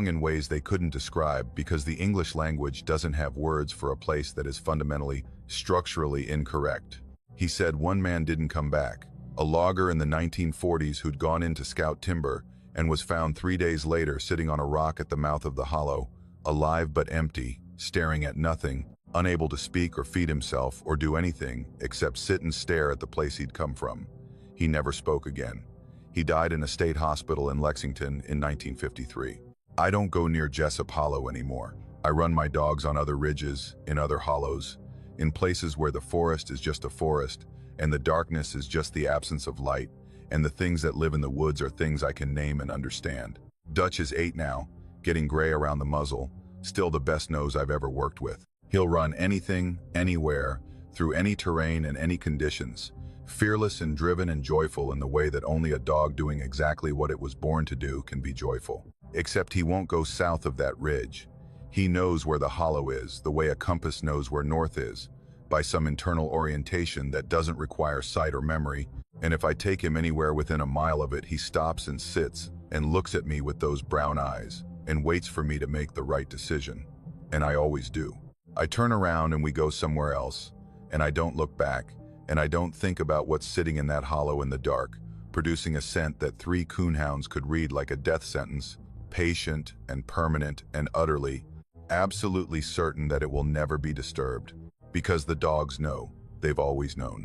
A: in ways they couldn't describe because the English language doesn't have words for a place that is fundamentally, structurally incorrect. He said one man didn't come back, a logger in the 1940s who'd gone in to scout timber and was found 3 days later sitting on a rock at the mouth of the hollow, alive but empty, staring at nothing, unable to speak or feed himself or do anything except sit and stare at the place he'd come from. He never spoke again. He died in a state hospital in Lexington in 1953. I don't go near Jessup Hollow anymore. I run my dogs on other ridges, in other hollows, in places where the forest is just a forest, and the darkness is just the absence of light, and the things that live in the woods are things I can name and understand. Dutch is 8 now, getting gray around the muzzle, still the best nose I've ever worked with. He'll run anything, anywhere, through any terrain and any conditions, fearless and driven and joyful in the way that only a dog doing exactly what it was born to do can be joyful. Except he won't go south of that ridge. He knows where the hollow is, the way a compass knows where north is, by some internal orientation that doesn't require sight or memory, and if I take him anywhere within a mile of it, he stops and sits and looks at me with those brown eyes and waits for me to make the right decision. And I always do. I turn around and we go somewhere else, and I don't look back, and I don't think about what's sitting in that hollow in the dark, producing a scent that 3 coonhounds could read like a death sentence, patient and permanent and utterly, absolutely certain that it will never be disturbed, because the dogs know, they've always known.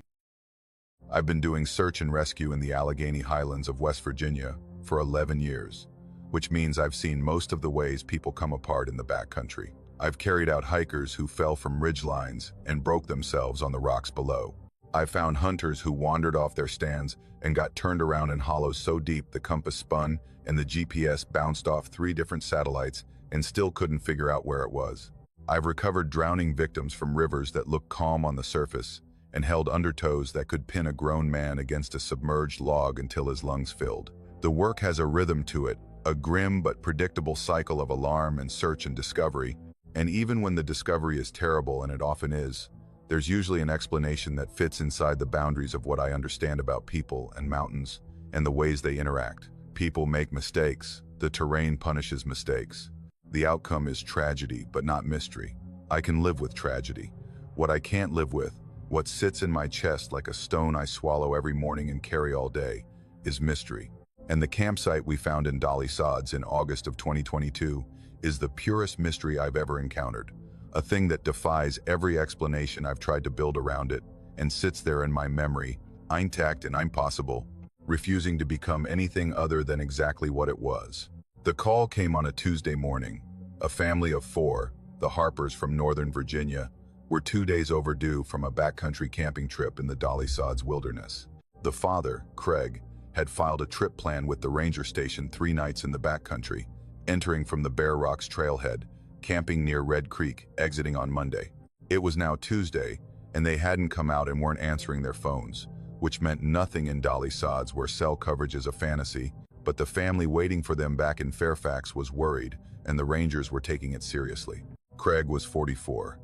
A: I've been doing search and rescue in the Allegheny Highlands of West Virginia for 11 years, which means I've seen most of the ways people come apart in the backcountry. I've carried out hikers who fell from ridge lines and broke themselves on the rocks below. I've found hunters who wandered off their stands and got turned around in hollows so deep the compass spun and the GPS bounced off 3 different satellites and still couldn't figure out where it was. I've recovered drowning victims from rivers that look calm on the surface and held undertows that could pin a grown man against a submerged log until his lungs filled. The work has a rhythm to it, a grim but predictable cycle of alarm and search and discovery, and even when the discovery is terrible, and it often is, there's usually an explanation that fits inside the boundaries of what I understand about people and mountains and the ways they interact. People make mistakes. The terrain punishes mistakes. The outcome is tragedy, but not mystery. I can live with tragedy. What I can't live with, what sits in my chest like a stone I swallow every morning and carry all day, is mystery. And the campsite we found in Dolly Sods in August of 2022 is the purest mystery I've ever encountered. A thing that defies every explanation I've tried to build around it and sits there in my memory, intact and impossible, refusing to become anything other than exactly what it was. The call came on a Tuesday morning. A family of 4, the Harpers from Northern Virginia, were 2 days overdue from a backcountry camping trip in the Dolly Sods wilderness. The father, Craig, had filed a trip plan with the ranger station 3 nights in the backcountry, entering from the Bear Rocks trailhead, camping near Red Creek, exiting on Monday. It was now Tuesday, and they hadn't come out and weren't answering their phones, which meant nothing in Dolly Sods where cell coverage is a fantasy, but the family waiting for them back in Fairfax was worried, and the Rangers were taking it seriously. Craig was 44.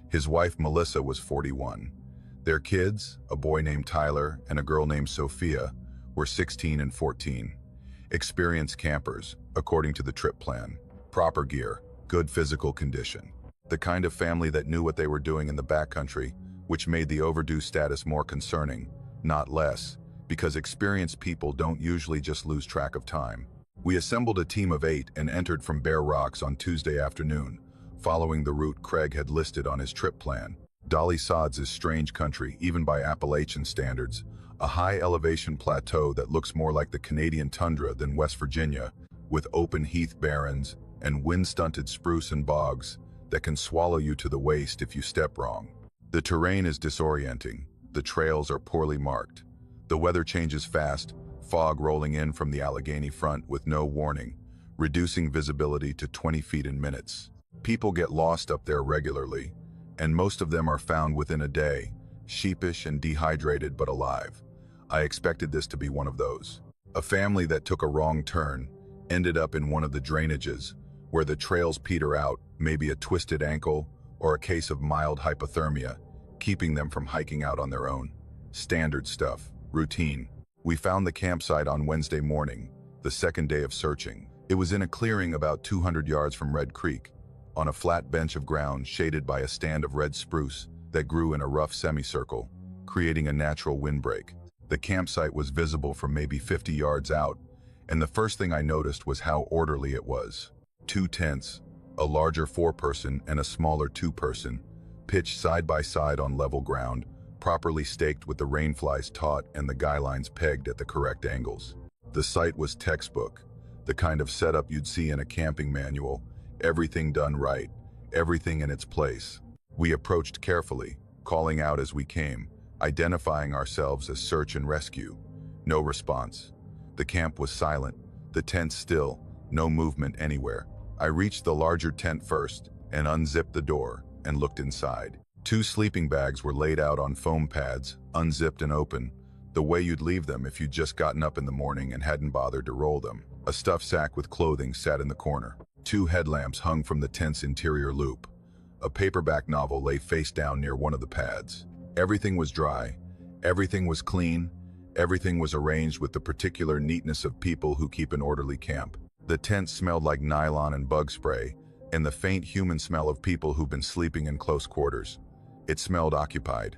A: His wife Melissa was 41. Their kids, a boy named Tyler and a girl named Sophia, were 16 and 14. Experienced campers, according to the trip plan. Proper gear, good physical condition. The kind of family that knew what they were doing in the backcountry, which made the overdue status more concerning, not less, because experienced people don't usually just lose track of time. We assembled a team of 8 and entered from Bear Rocks on Tuesday afternoon, following the route Craig had listed on his trip plan. Dolly Sods is strange country, even by Appalachian standards, a high-elevation plateau that looks more like the Canadian tundra than West Virginia, with open heath barrens and wind-stunted spruce and bogs that can swallow you to the waist if you step wrong. The terrain is disorienting. The trails are poorly marked. The weather changes fast, fog rolling in from the Allegheny front with no warning, reducing visibility to 20 feet in minutes. People get lost up there regularly, and most of them are found within a day, sheepish and dehydrated but alive. I expected this to be one of those. A family that took a wrong turn ended up in one of the drainages, where the trails peter out, maybe a twisted ankle or a case of mild hypothermia, keeping them from hiking out on their own. Standard stuff, routine. We found the campsite on Wednesday morning, the second day of searching. It was in a clearing about 200 yards from Red Creek, on a flat bench of ground shaded by a stand of red spruce that grew in a rough semicircle, creating a natural windbreak. The campsite was visible from maybe 50 yards out, and the first thing I noticed was how orderly it was. 2 tents, a larger 4-person and a smaller 2-person, pitched side by side on level ground, properly staked with the rainflies taut and the guy lines pegged at the correct angles. The site was textbook, the kind of setup you'd see in a camping manual, everything done right, everything in its place. We approached carefully, calling out as we came, identifying ourselves as search and rescue. No response. The camp was silent, the tent still, no movement anywhere. I reached the larger tent first and unzipped the door and looked inside. 2 sleeping bags were laid out on foam pads, unzipped and open, the way you'd leave them if you'd just gotten up in the morning and hadn't bothered to roll them. A stuffed sack with clothing sat in the corner. 2 headlamps hung from the tent's interior loop. A paperback novel lay face down near one of the pads. Everything was dry, everything was clean, everything was arranged with the particular neatness of people who keep an orderly camp. The tent smelled like nylon and bug spray, and the faint human smell of people who've been sleeping in close quarters. It smelled occupied.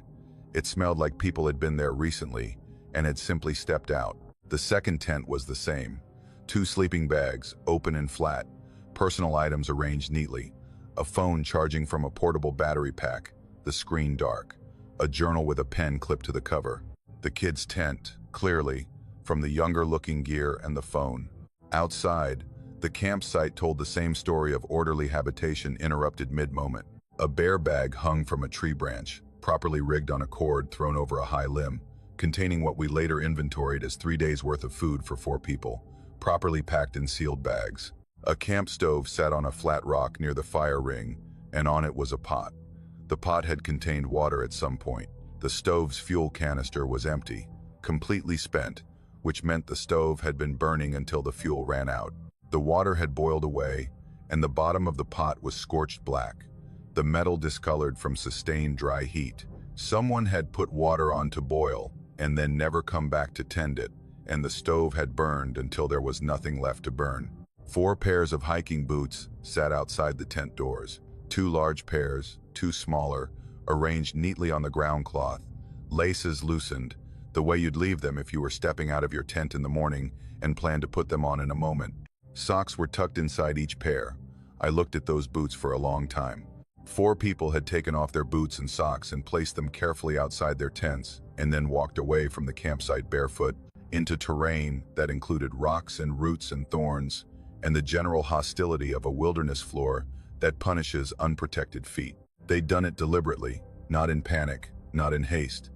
A: It smelled like people had been there recently and had simply stepped out. The second tent was the same. 2 sleeping bags, open and flat, personal items arranged neatly, a phone charging from a portable battery pack, the screen dark, a journal with a pen clipped to the cover. The kids' tent, clearly, from the younger-looking gear and the phone. Outside, the campsite told the same story of orderly habitation interrupted mid-moment. A bear bag hung from a tree branch, properly rigged on a cord thrown over a high limb, containing what we later inventoried as 3 days' worth of food for 4 people, properly packed in sealed bags. A camp stove sat on a flat rock near the fire ring, and on it was a pot. The pot had contained water at some point. The stove's fuel canister was empty, completely spent, which meant the stove had been burning until the fuel ran out. The water had boiled away, and the bottom of the pot was scorched black, the metal discolored from sustained dry heat. Someone had put water on to boil, and then never come back to tend it, and the stove had burned until there was nothing left to burn. 4 pairs of hiking boots sat outside the tent doors, 2 large pairs, 2 smaller, arranged neatly on the ground cloth, laces loosened, the way you'd leave them if you were stepping out of your tent in the morning and planned to put them on in a moment. Socks were tucked inside each pair. I looked at those boots for a long time. 4 people had taken off their boots and socks and placed them carefully outside their tents, and then walked away from the campsite barefoot into terrain that included rocks and roots and thorns, and the general hostility of a wilderness floor that punishes unprotected feet. They'd done it deliberately, not in panic, not in haste.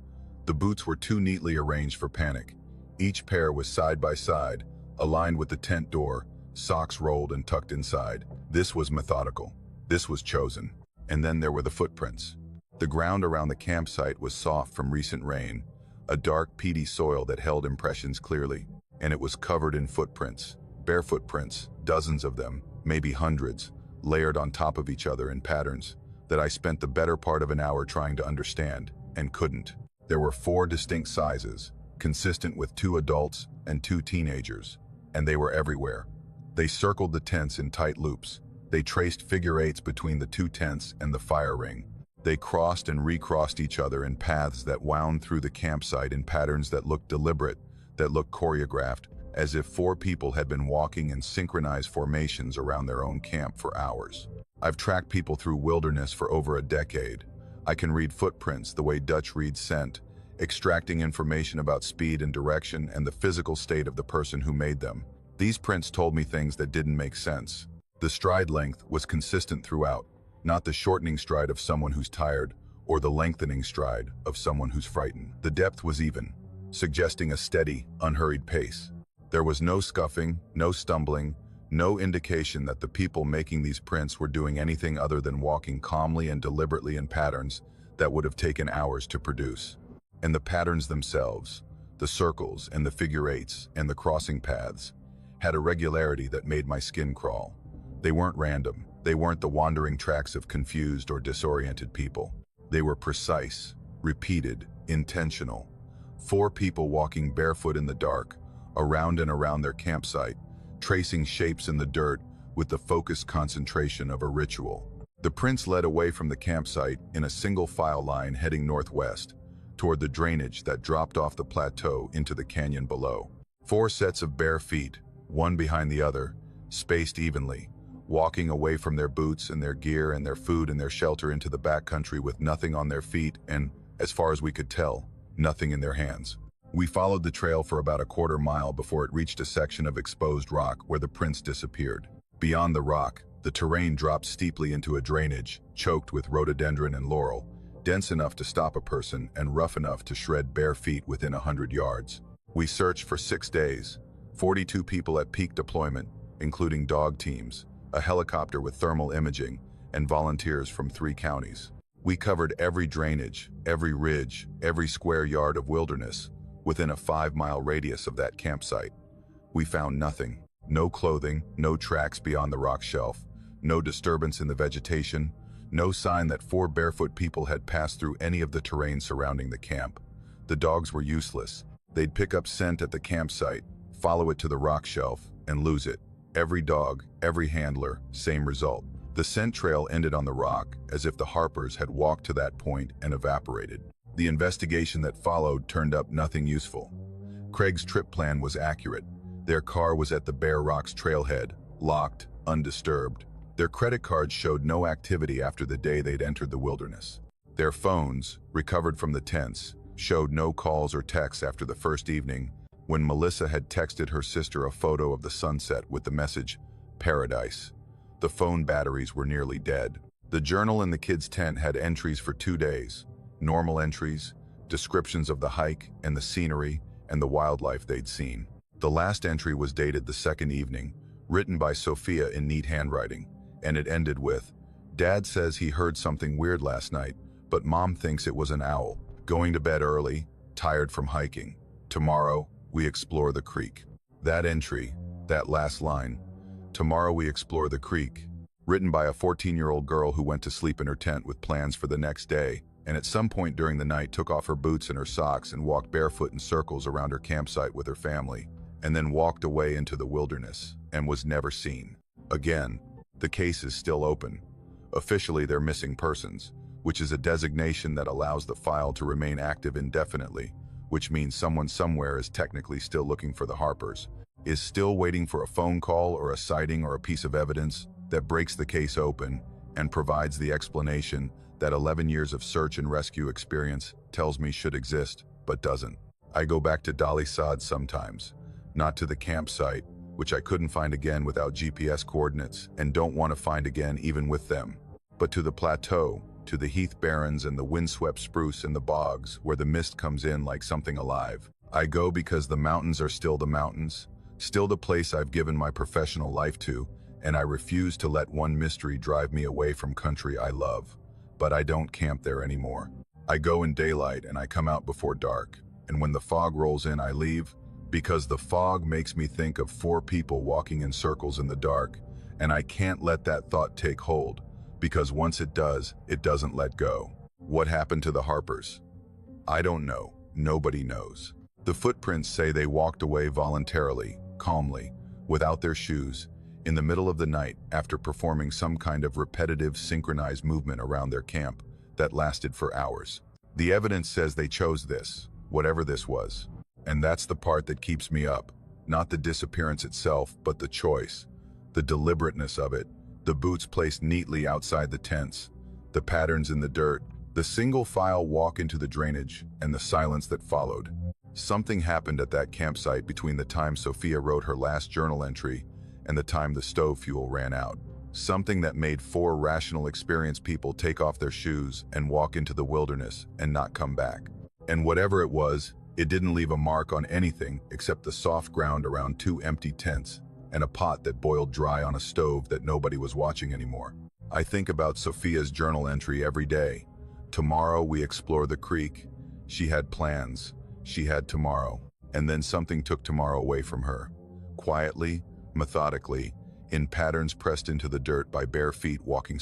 A: The boots were too neatly arranged for panic. Each pair was side by side, aligned with the tent door, socks rolled and tucked inside. This was methodical. This was chosen. And then there were the footprints. The ground around the campsite was soft from recent rain, a dark, peaty soil that held impressions clearly, and it was covered in footprints, bare footprints, dozens of them, maybe hundreds, layered on top of each other in patterns that I spent the better part of an hour trying to understand, and couldn't. There were 4 distinct sizes, consistent with 2 adults and 2 teenagers, and they were everywhere. They circled the tents in tight loops, They traced figure eights between the two tents and the fire ring. They crossed and recrossed each other in paths that wound through the campsite in patterns that looked deliberate, that looked choreographed, as if four people had been walking in synchronized formations around their own camp for hours. I've tracked people through wilderness for over a decade. I can read footprints the way Dutch reads scent, extracting information about speed and direction and the physical state of the person who made them. These prints told me things that didn't make sense. The stride length was consistent throughout, not the shortening stride of someone who's tired or the lengthening stride of someone who's frightened. The depth was even, suggesting a steady, unhurried pace. There was no scuffing, no stumbling, no indication that the people making these prints were doing anything other than walking calmly and deliberately in patterns that would have taken hours to produce. And the patterns themselves, the circles and the figure eights and the crossing paths, had a regularity that made my skin crawl. They weren't random. They weren't the wandering tracks of confused or disoriented people. They were precise, repeated, intentional. Four people walking barefoot in the dark, around and around their campsite, tracing shapes in the dirt with the focused concentration of a ritual. The prints led away from the campsite in a single file line heading northwest, toward the drainage that dropped off the plateau into the canyon below. Four sets of bare feet, one behind the other, spaced evenly, walking away from their boots and their gear and their food and their shelter into the backcountry with nothing on their feet and, as far as we could tell, nothing in their hands. We followed the trail for about a quarter mile before it reached a section of exposed rock where the prints disappeared. Beyond the rock, the terrain dropped steeply into a drainage, choked with rhododendron and laurel, dense enough to stop a person and rough enough to shred bare feet within 100 yards. We searched for 6 days, 42 people at peak deployment, including dog teams, a helicopter with thermal imaging, and volunteers from 3 counties. We covered every drainage, every ridge, every square yard of wilderness, within a 5-mile radius of that campsite. We found nothing. No clothing, no tracks beyond the rock shelf, no disturbance in the vegetation, no sign that 4 barefoot people had passed through any of the terrain surrounding the camp. The dogs were useless. They'd pick up scent at the campsite, follow it to the rock shelf, and lose it. Every dog, every handler, same result. The scent trail ended on the rock, as if the Harpers had walked to that point and evaporated. The investigation that followed turned up nothing useful. Craig's trip plan was accurate. Their car was at the Bear Rocks trailhead, locked, undisturbed. Their credit cards showed no activity after the day they'd entered the wilderness. Their phones, recovered from the tents, showed no calls or texts after the first evening, when Melissa had texted her sister a photo of the sunset with the message, "Paradise." The phone batteries were nearly dead. The journal in the kids' tent had entries for 2 days. Normal entries, descriptions of the hike and the scenery and the wildlife they'd seen. The last entry was dated the second evening, written by Sophia in neat handwriting, and it ended with, "Dad says he heard something weird last night, but Mom thinks it was an owl. Going to bed early, tired from hiking. Tomorrow, we explore the creek." That entry, that last line, "Tomorrow we explore the creek," written by a 14-year-old girl who went to sleep in her tent with plans for the next day, and at some point during the night took off her boots and her socks and walked barefoot in circles around her campsite with her family, and then walked away into the wilderness and was never seen. Again, the case is still open. Officially, they're missing persons, which is a designation that allows the file to remain active indefinitely, which means someone somewhere is technically still looking for the Harpers, is still waiting for a phone call or a sighting or a piece of evidence that breaks the case open and provides the explanation that 11 years of search and rescue experience tells me should exist, but doesn't. I go back to Dolly Sod sometimes, not to the campsite, which I couldn't find again without GPS coordinates and don't want to find again even with them, but to the plateau, to the heath barrens and the windswept spruce and the bogs where the mist comes in like something alive. I go because the mountains are still the mountains, still the place I've given my professional life to, and I refuse to let one mystery drive me away from country I love. But I don't camp there anymore. I go in daylight and I come out before dark, and when the fog rolls in I leave, because the fog makes me think of 4 people walking in circles in the dark, and I can't let that thought take hold, because once it does, it doesn't let go. What happened to the Harpers? I don't know. Nobody knows. The footprints say they walked away voluntarily, calmly, without their shoes, in the middle of the night after performing some kind of repetitive synchronized movement around their camp that lasted for hours. The evidence says they chose this, whatever this was. And that's the part that keeps me up. Not the disappearance itself, but the choice, the deliberateness of it, the boots placed neatly outside the tents, the patterns in the dirt, the single file walk into the drainage, and the silence that followed. Something happened at that campsite between the time Sophia wrote her last journal entry and the time the stove fuel ran out. Something that made 4 rational, experienced people take off their shoes and walk into the wilderness and not come back. And whatever it was, it didn't leave a mark on anything except the soft ground around 2 empty tents and a pot that boiled dry on a stove that nobody was watching anymore. I think about Sophia's journal entry every day. Tomorrow we explore the creek. She had plans. She had tomorrow. And then something took tomorrow away from her. Quietly, methodically, in patterns pressed into the dirt by bare feet walking.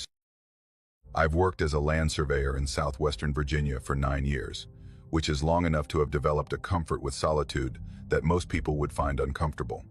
A: I've worked as a land surveyor in southwestern Virginia for 9 years, which is long enough to have developed a comfort with solitude that most people would find uncomfortable.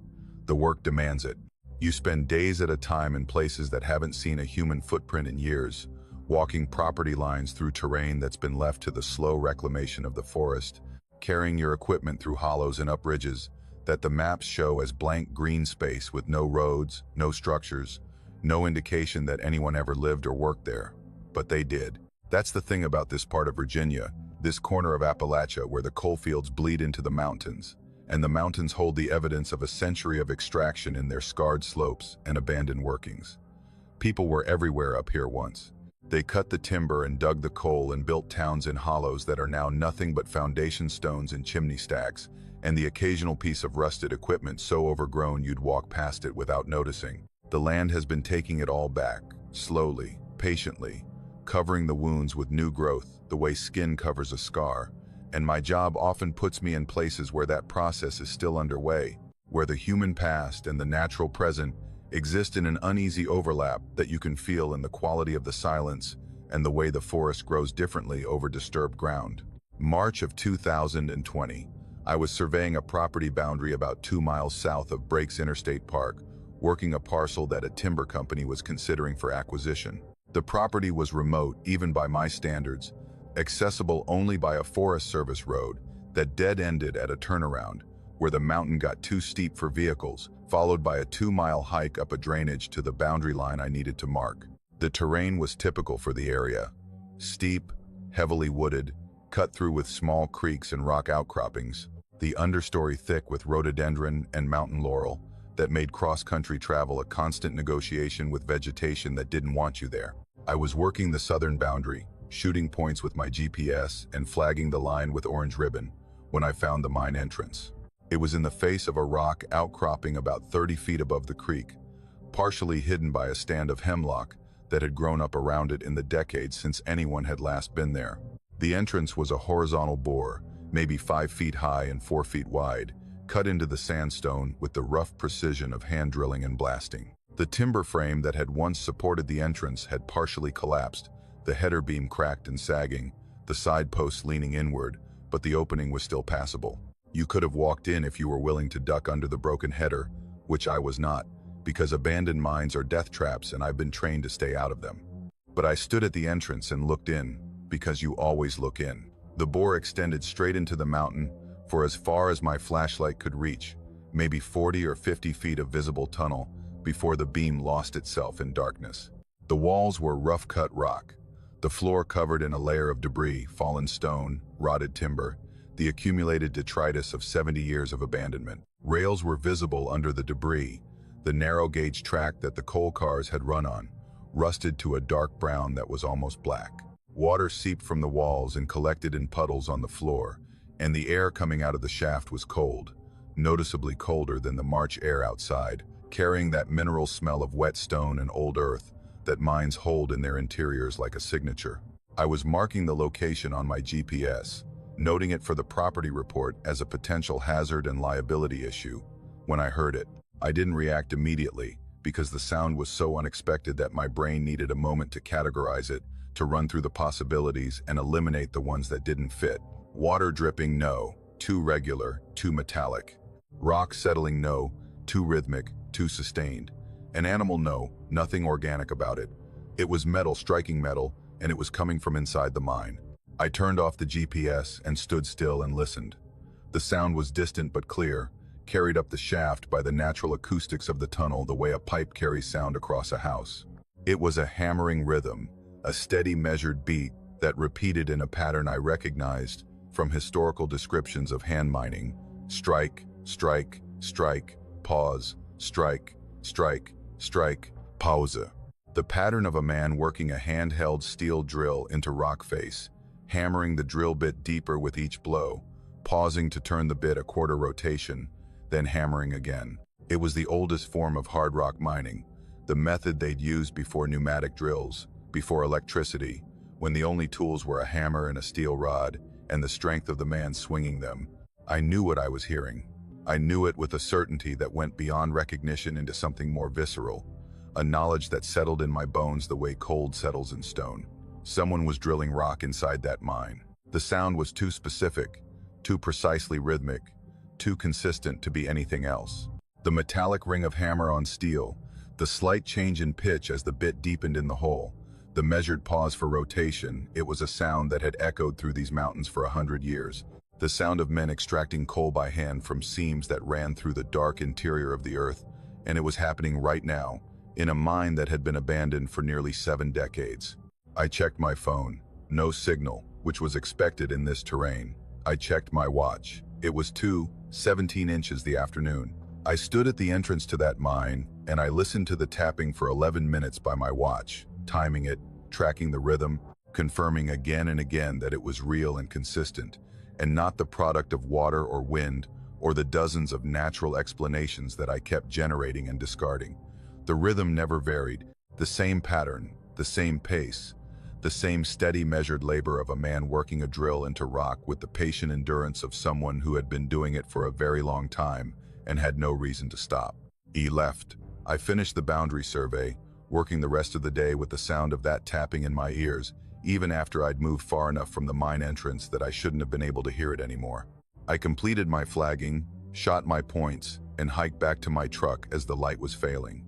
A: The work demands it. You spend days at a time in places that haven't seen a human footprint in years, walking property lines through terrain that's been left to the slow reclamation of the forest, carrying your equipment through hollows and up ridges that the maps show as blank green space with no roads, no structures, no indication that anyone ever lived or worked there. But they did. That's the thing about this part of Virginia, this corner of Appalachia where the coalfields bleed into the mountains, and the mountains hold the evidence of a century of extraction in their scarred slopes and abandoned workings. People were everywhere up here once. They cut the timber and dug the coal and built towns in hollows that are now nothing but foundation stones and chimney stacks, and the occasional piece of rusted equipment so overgrown you'd walk past it without noticing. The land has been taking it all back, slowly, patiently, covering the wounds with new growth, the way skin covers a scar. And my job often puts me in places where that process is still underway, where the human past and the natural present exist in an uneasy overlap that you can feel in the quality of the silence and the way the forest grows differently over disturbed ground. March of 2020, I was surveying a property boundary about 2 miles south of Breaks Interstate Park, working a parcel that a timber company was considering for acquisition. The property was remote, even by my standards, accessible only by a Forest Service road that dead-ended at a turnaround, where the mountain got too steep for vehicles, followed by a 2-mile hike up a drainage to the boundary line I needed to mark. The terrain was typical for the area. Steep, heavily wooded, cut through with small creeks and rock outcroppings, the understory thick with rhododendron and mountain laurel that made cross-country travel a constant negotiation with vegetation that didn't want you there. I was working the southern boundary, shooting points with my GPS and flagging the line with orange ribbon, when I found the mine entrance. It was in the face of a rock outcropping about 30 feet above the creek, partially hidden by a stand of hemlock that had grown up around it in the decades since anyone had last been there. The entrance was a horizontal bore, maybe 5 feet high and 4 feet wide, cut into the sandstone with the rough precision of hand drilling and blasting. The timber frame that had once supported the entrance had partially collapsed, the header beam cracked and sagging, the side posts leaning inward, but the opening was still passable. You could have walked in if you were willing to duck under the broken header, which I was not, because abandoned mines are death traps and I've been trained to stay out of them. But I stood at the entrance and looked in, because you always look in. The bore extended straight into the mountain for as far as my flashlight could reach, maybe 40 or 50 feet of visible tunnel before the beam lost itself in darkness. The walls were rough-cut rock, the floor covered in a layer of debris, fallen stone, rotted timber, the accumulated detritus of 70 years of abandonment. Rails were visible under the debris, the narrow-gauge track that the coal cars had run on, rusted to a dark brown that was almost black. Water seeped from the walls and collected in puddles on the floor, and the air coming out of the shaft was cold, noticeably colder than the March air outside, carrying that mineral smell of wet stone and old earth that mines hold in their interiors like a signature. I was marking the location on my GPS, noting it for the property report as a potential hazard and liability issue, when I heard it. I didn't react immediately, because the sound was so unexpected that my brain needed a moment to categorize it, to run through the possibilities and eliminate the ones that didn't fit. Water dripping, no. Too regular, too metallic. Rock settling, no. Too rhythmic, too sustained. An animal? No, nothing organic about it. It was metal striking metal, and it was coming from inside the mine. I turned off the GPS and stood still and listened. The sound was distant but clear, carried up the shaft by the natural acoustics of the tunnel the way a pipe carries sound across a house. It was a hammering rhythm, a steady measured beat that repeated in a pattern I recognized from historical descriptions of hand mining. Strike, strike, strike, pause, strike, strike, strike, pause. The pattern of a man working a handheld steel drill into rock face, hammering the drill bit deeper with each blow, pausing to turn the bit a quarter rotation, then hammering again. It was the oldest form of hard rock mining, the method they'd used before pneumatic drills, before electricity, when the only tools were a hammer and a steel rod, and the strength of the man swinging them. I knew what I was hearing. I knew it with a certainty that went beyond recognition into something more visceral, a knowledge that settled in my bones the way cold settles in stone. Someone was drilling rock inside that mine. The sound was too specific, too precisely rhythmic, too consistent to be anything else. The metallic ring of hammer on steel, the slight change in pitch as the bit deepened in the hole, the measured pause for rotation, it was a sound that had echoed through these mountains for 100 years. The sound of men extracting coal by hand from seams that ran through the dark interior of the earth, and it was happening right now, in a mine that had been abandoned for nearly 7 decades. I checked my phone. No signal, which was expected in this terrain. I checked my watch. It was 2:17 inches the afternoon. I stood at the entrance to that mine, and I listened to the tapping for 11 minutes by my watch, timing it, tracking the rhythm, confirming again and again that it was real and consistent, and not the product of water or wind, or the dozens of natural explanations that I kept generating and discarding. The rhythm never varied, the same pattern, the same pace, the same steady measured labor of a man working a drill into rock with the patient endurance of someone who had been doing it for a very long time and had no reason to stop. He left. I finished the boundary survey, working the rest of the day with the sound of that tapping in my ears, even after I'd moved far enough from the mine entrance that I shouldn't have been able to hear it anymore. I completed my flagging, shot my points, and hiked back to my truck as the light was failing.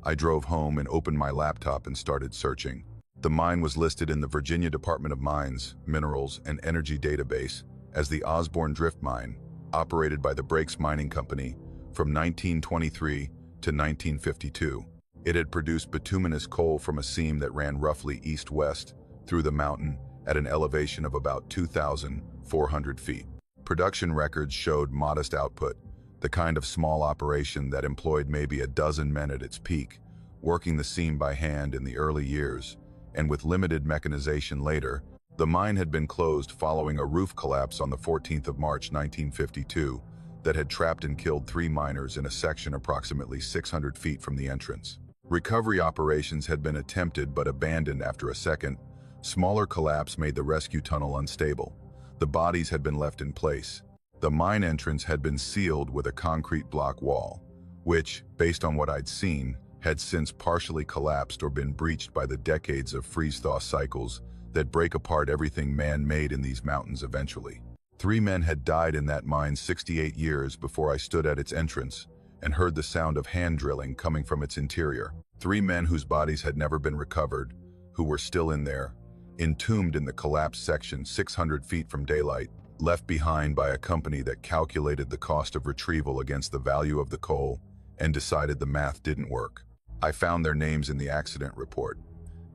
A: I drove home and opened my laptop and started searching. The mine was listed in the Virginia Department of Mines, Minerals, and Energy database as the Osborne Drift Mine, operated by the Brakes Mining Company from 1923 to 1952. It had produced bituminous coal from a seam that ran roughly east-west through the mountain at an elevation of about 2,400 feet. Production records showed modest output, the kind of small operation that employed maybe a dozen men at its peak, working the seam by hand in the early years, and with limited mechanization later. The mine had been closed following a roof collapse on the 14th of March 1952 that had trapped and killed 3 miners in a section approximately 600 feet from the entrance. Recovery operations had been attempted but abandoned after a second. Smaller collapse made the rescue tunnel unstable. The bodies had been left in place. The mine entrance had been sealed with a concrete block wall, which, based on what I'd seen, had since partially collapsed or been breached by the decades of freeze-thaw cycles that break apart everything man-made in these mountains eventually. 3 men had died in that mine 68 years before I stood at its entrance and heard the sound of hand drilling coming from its interior. 3 men whose bodies had never been recovered, who were still in there, entombed in the collapsed section 600 feet from daylight, left behind by a company that calculated the cost of retrieval against the value of the coal and decided the math didn't work. I found their names in the accident report.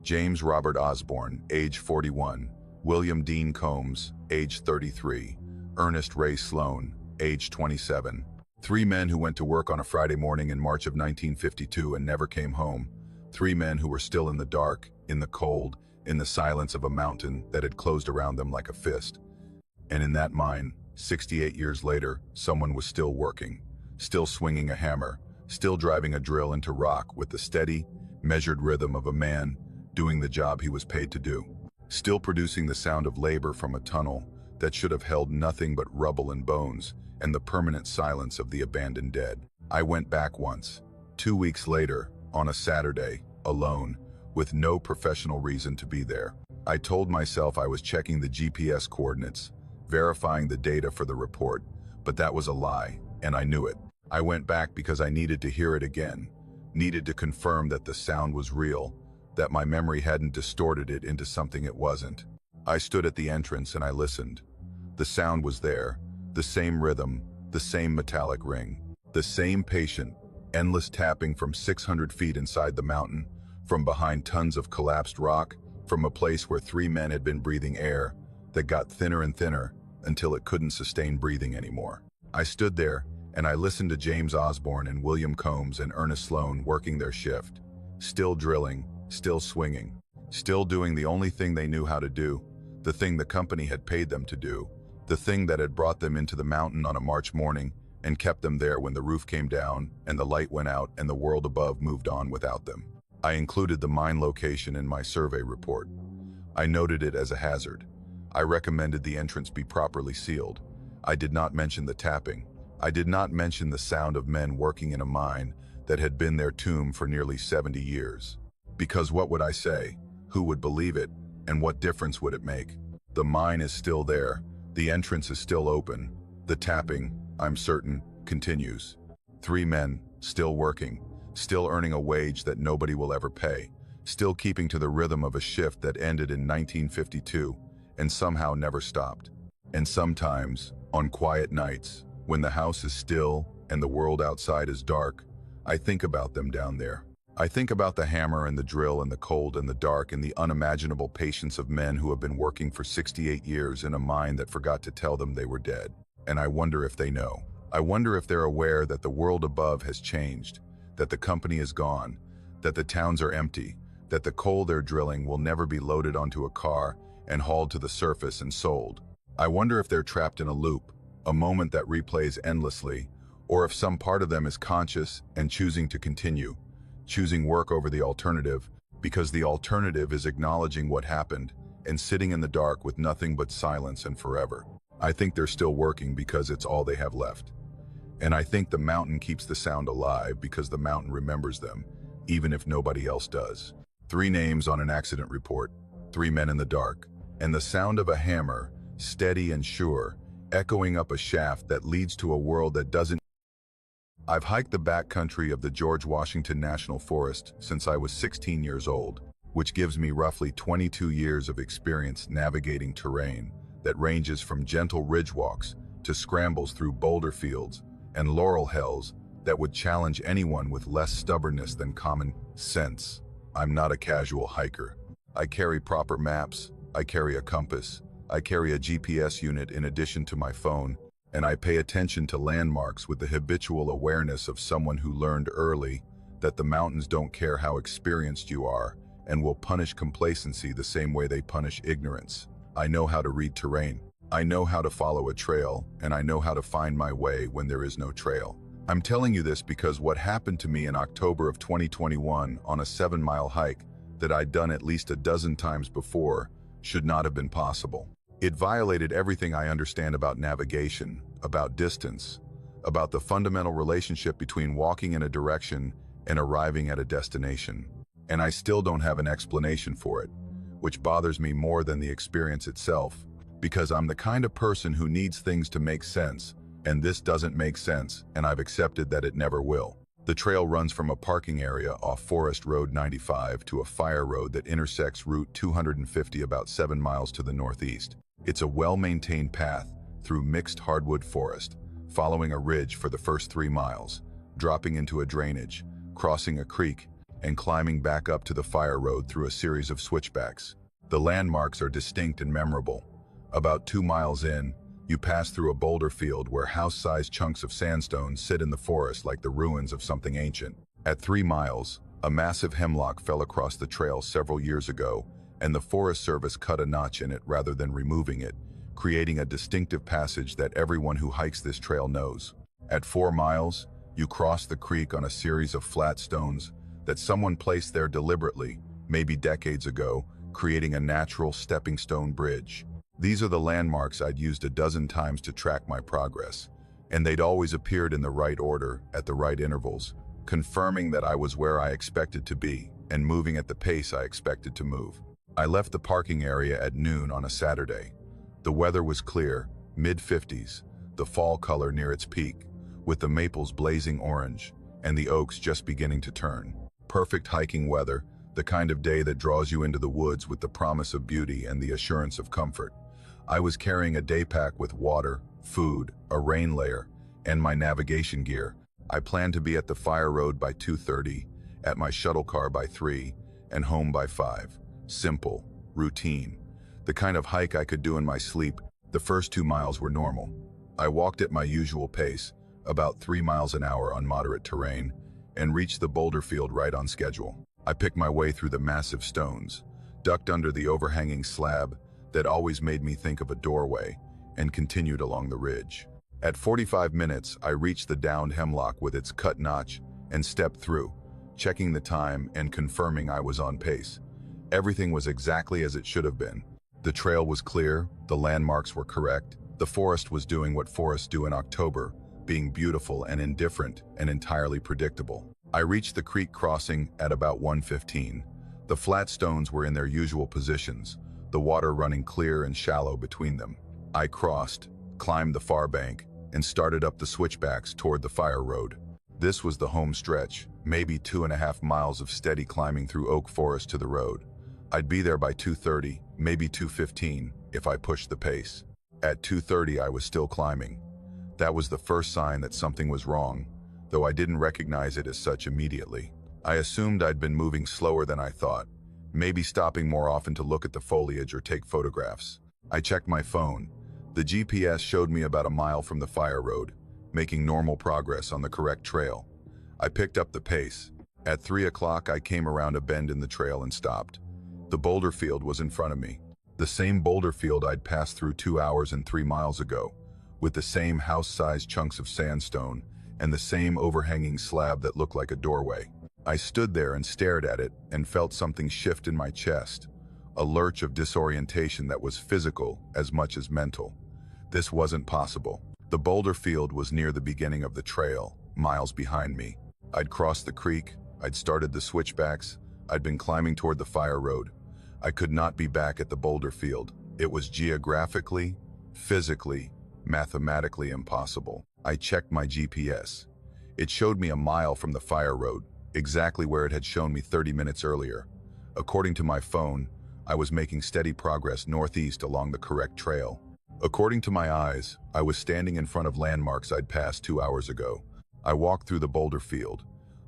A: James Robert Osborne, age 41, William Dean Combs, age 33, Ernest Ray Sloan, age 27. 3 men who went to work on a Friday morning in March of 1952 and never came home. 3 men who were still in the dark, in the cold, in the silence of a mountain that had closed around them like a fist. And in that mine, 68 years later, someone was still working, still swinging a hammer, still driving a drill into rock with the steady, measured rhythm of a man doing the job he was paid to do, still producing the sound of labor from a tunnel that should have held nothing but rubble and bones and the permanent silence of the abandoned dead. I went back once, 2 weeks later, on a Saturday, alone, with no professional reason to be there. I told myself I was checking the GPS coordinates, verifying the data for the report, but that was a lie, and I knew it. I went back because I needed to hear it again, Needed to confirm that the sound was real, that my memory hadn't distorted it into something it wasn't. I stood at the entrance and I listened. The sound was there, the same rhythm, the same metallic ring, the same patient, endless tapping from 600 feet inside the mountain, from behind tons of collapsed rock, from a place where 3 men had been breathing air that got thinner and thinner until it couldn't sustain breathing anymore. I stood there and I listened to James Osborne and William Combs and Ernest Sloan working their shift, still drilling, still swinging, still doing the only thing they knew how to do, the thing the company had paid them to do, the thing that had brought them into the mountain on a March morning and kept them there when the roof came down and the light went out and the world above moved on without them. I included the mine location in my survey report. I noted it as a hazard. I recommended the entrance be properly sealed. I did not mention the tapping. I did not mention the sound of men working in a mine that had been their tomb for nearly 70 years. Because what would I say? Who would believe it? And what difference would it make? The mine is still there. The entrance is still open. The tapping, I'm certain, continues. 3 men, still working, still earning a wage that nobody will ever pay, still keeping to the rhythm of a shift that ended in 1952 and somehow never stopped. And sometimes, on quiet nights, when the house is still and the world outside is dark, I think about them down there. I think about the hammer and the drill and the cold and the dark and the unimaginable patience of men who have been working for 68 years in a mine that forgot to tell them they were dead. And I wonder if they know. I wonder if they're aware that the world above has changed, that the company is gone, that the towns are empty, that the coal they're drilling will never be loaded onto a car and hauled to the surface and sold. I wonder if they're trapped in a loop, a moment that replays endlessly, or if some part of them is conscious and choosing to continue, choosing work over the alternative, because the alternative is acknowledging what happened and sitting in the dark with nothing but silence and forever. I think they're still working because it's all they have left. And I think the mountain keeps the sound alive because the mountain remembers them, even if nobody else does. 3 names on an accident report, 3 men in the dark, and the sound of a hammer, steady and sure, echoing up a shaft that leads to a world that doesn't. I've hiked the backcountry of the George Washington National Forest since I was 16 years old, which gives me roughly 22 years of experience navigating terrain that ranges from gentle ridge walks to scrambles through boulder fields and laurel hills that would challenge anyone with less stubbornness than common sense. I'm not a casual hiker. I carry proper maps, I carry a compass, I carry a GPS unit in addition to my phone, and I pay attention to landmarks with the habitual awareness of someone who learned early that the mountains don't care how experienced you are and will punish complacency the same way they punish ignorance. I know how to read terrain. I know how to follow a trail, and I know how to find my way when there is no trail. I'm telling you this because what happened to me in October of 2021 on a 7-mile hike that I'd done at least a dozen times before should not have been possible. It violated everything I understand about navigation, about distance, about the fundamental relationship between walking in a direction and arriving at a destination. And I still don't have an explanation for it, which bothers me more than the experience itself, because I'm the kind of person who needs things to make sense, and this doesn't make sense, and I've accepted that it never will. The trail runs from a parking area off Forest Road 95 to a fire road that intersects Route 250 about 7 miles to the northeast. It's a well-maintained path through mixed hardwood forest, following a ridge for the first 3 miles, dropping into a drainage, crossing a creek, and climbing back up to the fire road through a series of switchbacks. The landmarks are distinct and memorable. About 2 miles in, you pass through a boulder field where house-sized chunks of sandstone sit in the forest like the ruins of something ancient. At 3 miles, a massive hemlock fell across the trail several years ago, and the Forest Service cut a notch in it rather than removing it, creating a distinctive passage that everyone who hikes this trail knows. At 4 miles, you cross the creek on a series of flat stones that someone placed there deliberately, maybe decades ago, creating a natural stepping stone bridge. These are the landmarks I'd used a dozen times to track my progress, and they'd always appeared in the right order, at the right intervals, confirming that I was where I expected to be and moving at the pace I expected to move. I left the parking area at noon on a Saturday. The weather was clear, mid-50s, the fall color near its peak, with the maples blazing orange, and the oaks just beginning to turn. Perfect hiking weather, the kind of day that draws you into the woods with the promise of beauty and the assurance of comfort. I was carrying a day pack with water, food, a rain layer, and my navigation gear. I planned to be at the fire road by 2:30, at my shuttle car by 3, and home by 5. Simple, routine. The kind of hike I could do in my sleep. The first 2 miles were normal. I walked at my usual pace, about 3 miles an hour on moderate terrain, and reached the boulder field right on schedule. I picked my way through the massive stones, ducked under the overhanging slab that always made me think of a doorway, and continued along the ridge. At 45 minutes, I reached the downed hemlock with its cut notch and stepped through, checking the time and confirming I was on pace. Everything was exactly as it should have been. The trail was clear, the landmarks were correct, the forest was doing what forests do in October, being beautiful and indifferent and entirely predictable. I reached the creek crossing at about 1:15. The flat stones were in their usual positions, the water running clear and shallow between them. I crossed, climbed the far bank, and started up the switchbacks toward the fire road. This was the home stretch, maybe 2.5 miles of steady climbing through oak forest to the road. I'd be there by 2:30, maybe 2:15, if I pushed the pace. At 2:30 I was still climbing. That was the first sign that something was wrong, though I didn't recognize it as such immediately. I assumed I'd been moving slower than I thought, maybe stopping more often to look at the foliage or take photographs. I checked my phone. The GPS showed me about a mile from the fire road, making normal progress on the correct trail. I picked up the pace. At 3 o'clock I came around a bend in the trail and stopped. The boulder field was in front of me. The same boulder field I'd passed through 2 hours and 3 miles ago, with the same house-sized chunks of sandstone and the same overhanging slab that looked like a doorway. I stood there and stared at it and felt something shift in my chest, a lurch of disorientation that was physical as much as mental. This wasn't possible. The boulder field was near the beginning of the trail, miles behind me. I'd crossed the creek, I'd started the switchbacks, I'd been climbing toward the fire road. I could not be back at the boulder field. It was geographically, physically, mathematically impossible. I checked my GPS. It showed me a mile from the fire road, exactly where it had shown me 30 minutes earlier. According to my phone, I was making steady progress northeast along the correct trail. According to my eyes, I was standing in front of landmarks I'd passed 2 hours ago. I walked through the boulder field.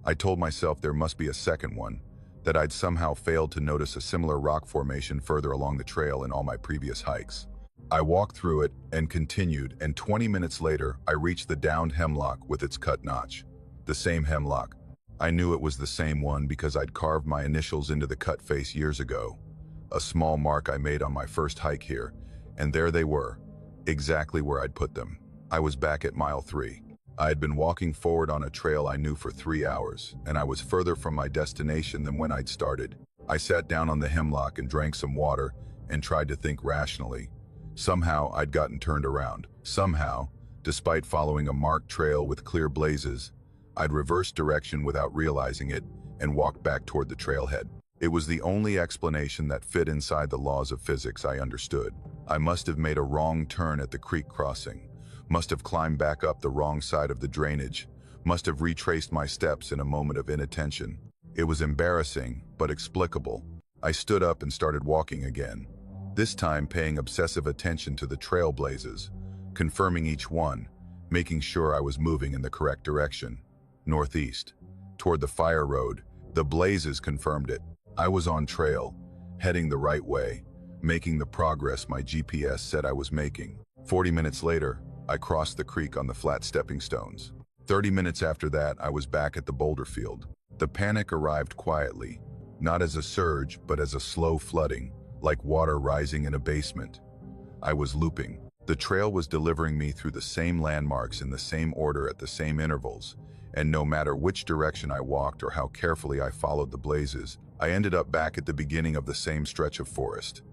A: I told myself there must be a second one, that I'd somehow failed to notice a similar rock formation further along the trail in all my previous hikes. I walked through it and continued, and 20 minutes later, I reached the downed hemlock with its cut notch. The same hemlock. I knew it was the same one because I'd carved my initials into the cut face years ago. A small mark I made on my first hike here, and there they were, exactly where I'd put them. I was back at mile 3. I had been walking forward on a trail I knew for 3 hours, and I was further from my destination than when I'd started. I sat down on the hemlock and drank some water and tried to think rationally. Somehow I'd gotten turned around. Somehow, despite following a marked trail with clear blazes, I'd reversed direction without realizing it and walked back toward the trailhead. It was the only explanation that fit inside the laws of physics I understood. I must have made a wrong turn at the creek crossing, must have climbed back up the wrong side of the drainage, must have retraced my steps in a moment of inattention. It was embarrassing, but explicable. I stood up and started walking again, this time paying obsessive attention to the trail blazes, confirming each one, making sure I was moving in the correct direction. Northeast, toward the fire road. The blazes confirmed it. I was on trail, heading the right way, making the progress my GPS said I was making. 40 minutes later, I crossed the creek on the flat stepping stones. 30 minutes after that, I was back at the boulder field. The panic arrived quietly, not as a surge, but as a slow flooding, like water rising in a basement. I was looping. The trail was delivering me through the same landmarks in the same order at the same intervals, and no matter which direction I walked or how carefully I followed the blazes, I ended up back at the beginning of the same stretch of forest.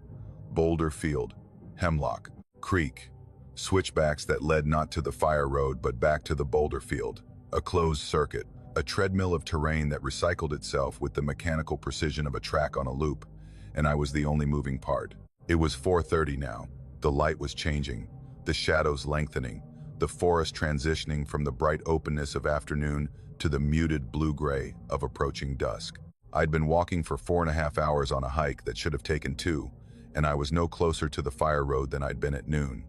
A: Boulder field, hemlock, creek, switchbacks that led not to the fire road but back to the boulder field, a closed circuit, a treadmill of terrain that recycled itself with the mechanical precision of a track on a loop, and I was the only moving part. It was 4:30 now. The light was changing, the shadows lengthening, the forest transitioning from the bright openness of afternoon to the muted blue-gray of approaching dusk. I'd been walking for 4.5 hours on a hike that should have taken 2, and I was no closer to the fire road than I'd been at noon.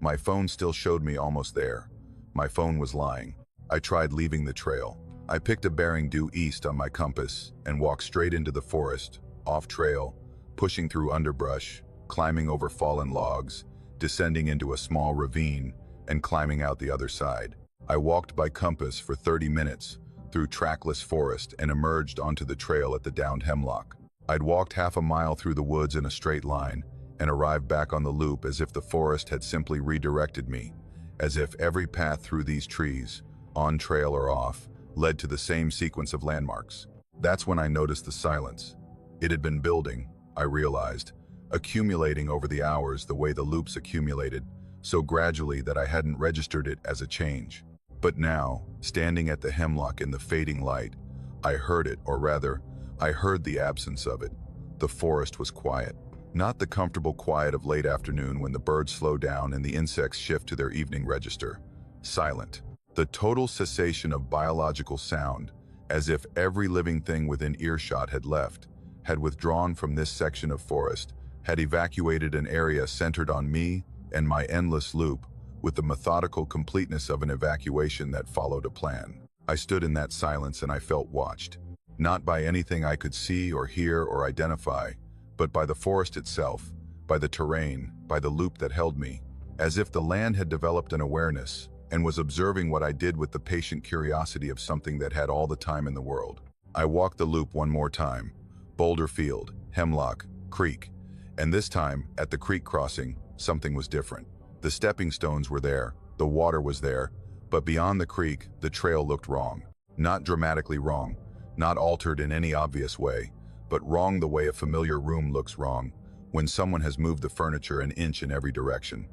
A: My phone still showed me almost there. My phone was lying. I tried leaving the trail. I picked a bearing due east on my compass and walked straight into the forest, off trail, pushing through underbrush, climbing over fallen logs, descending into a small ravine, and climbing out the other side. I walked by compass for 30 minutes through trackless forest and emerged onto the trail at the downed hemlock. I'd walked half a mile through the woods in a straight line and arrived back on the loop as if the forest had simply redirected me, as if every path through these trees, on trail or off, led to the same sequence of landmarks. That's when I noticed the silence. It had been building, I realized, accumulating over the hours the way the loops accumulated, so gradually that I hadn't registered it as a change. But now, standing at the hemlock in the fading light, I heard it, or rather, I heard the absence of it. The forest was quiet. Not the comfortable quiet of late afternoon when the birds slow down and the insects shift to their evening register. Silent. The total cessation of biological sound, as if every living thing within earshot had left, had withdrawn from this section of forest, had evacuated an area centered on me and my endless loop, with the methodical completeness of an evacuation that followed a plan. I stood in that silence and I felt watched, not by anything I could see or hear or identify, but by the forest itself, by the terrain, by the loop that held me, as if the land had developed an awareness and was observing what I did with the patient curiosity of something that had all the time in the world. I walked the loop one more time, boulder field, hemlock, creek, and this time, at the creek crossing, something was different. The stepping stones were there, the water was there, but beyond the creek, the trail looked wrong. Not dramatically wrong, not altered in any obvious way, but wrong the way a familiar room looks wrong, when someone has moved the furniture an inch in every direction.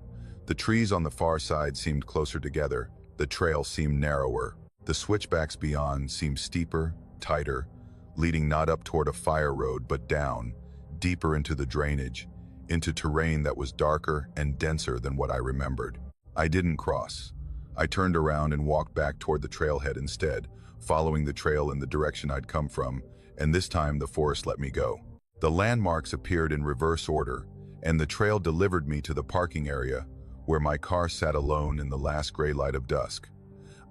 A: The trees on the far side seemed closer together, the trail seemed narrower. The switchbacks beyond seemed steeper, tighter, leading not up toward a fire road, but down, deeper into the drainage, into terrain that was darker and denser than what I remembered. I didn't cross. I turned around and walked back toward the trailhead instead, following the trail in the direction I'd come from, and this time the forest let me go. The landmarks appeared in reverse order, and the trail delivered me to the parking area, where my car sat alone in the last gray light of dusk.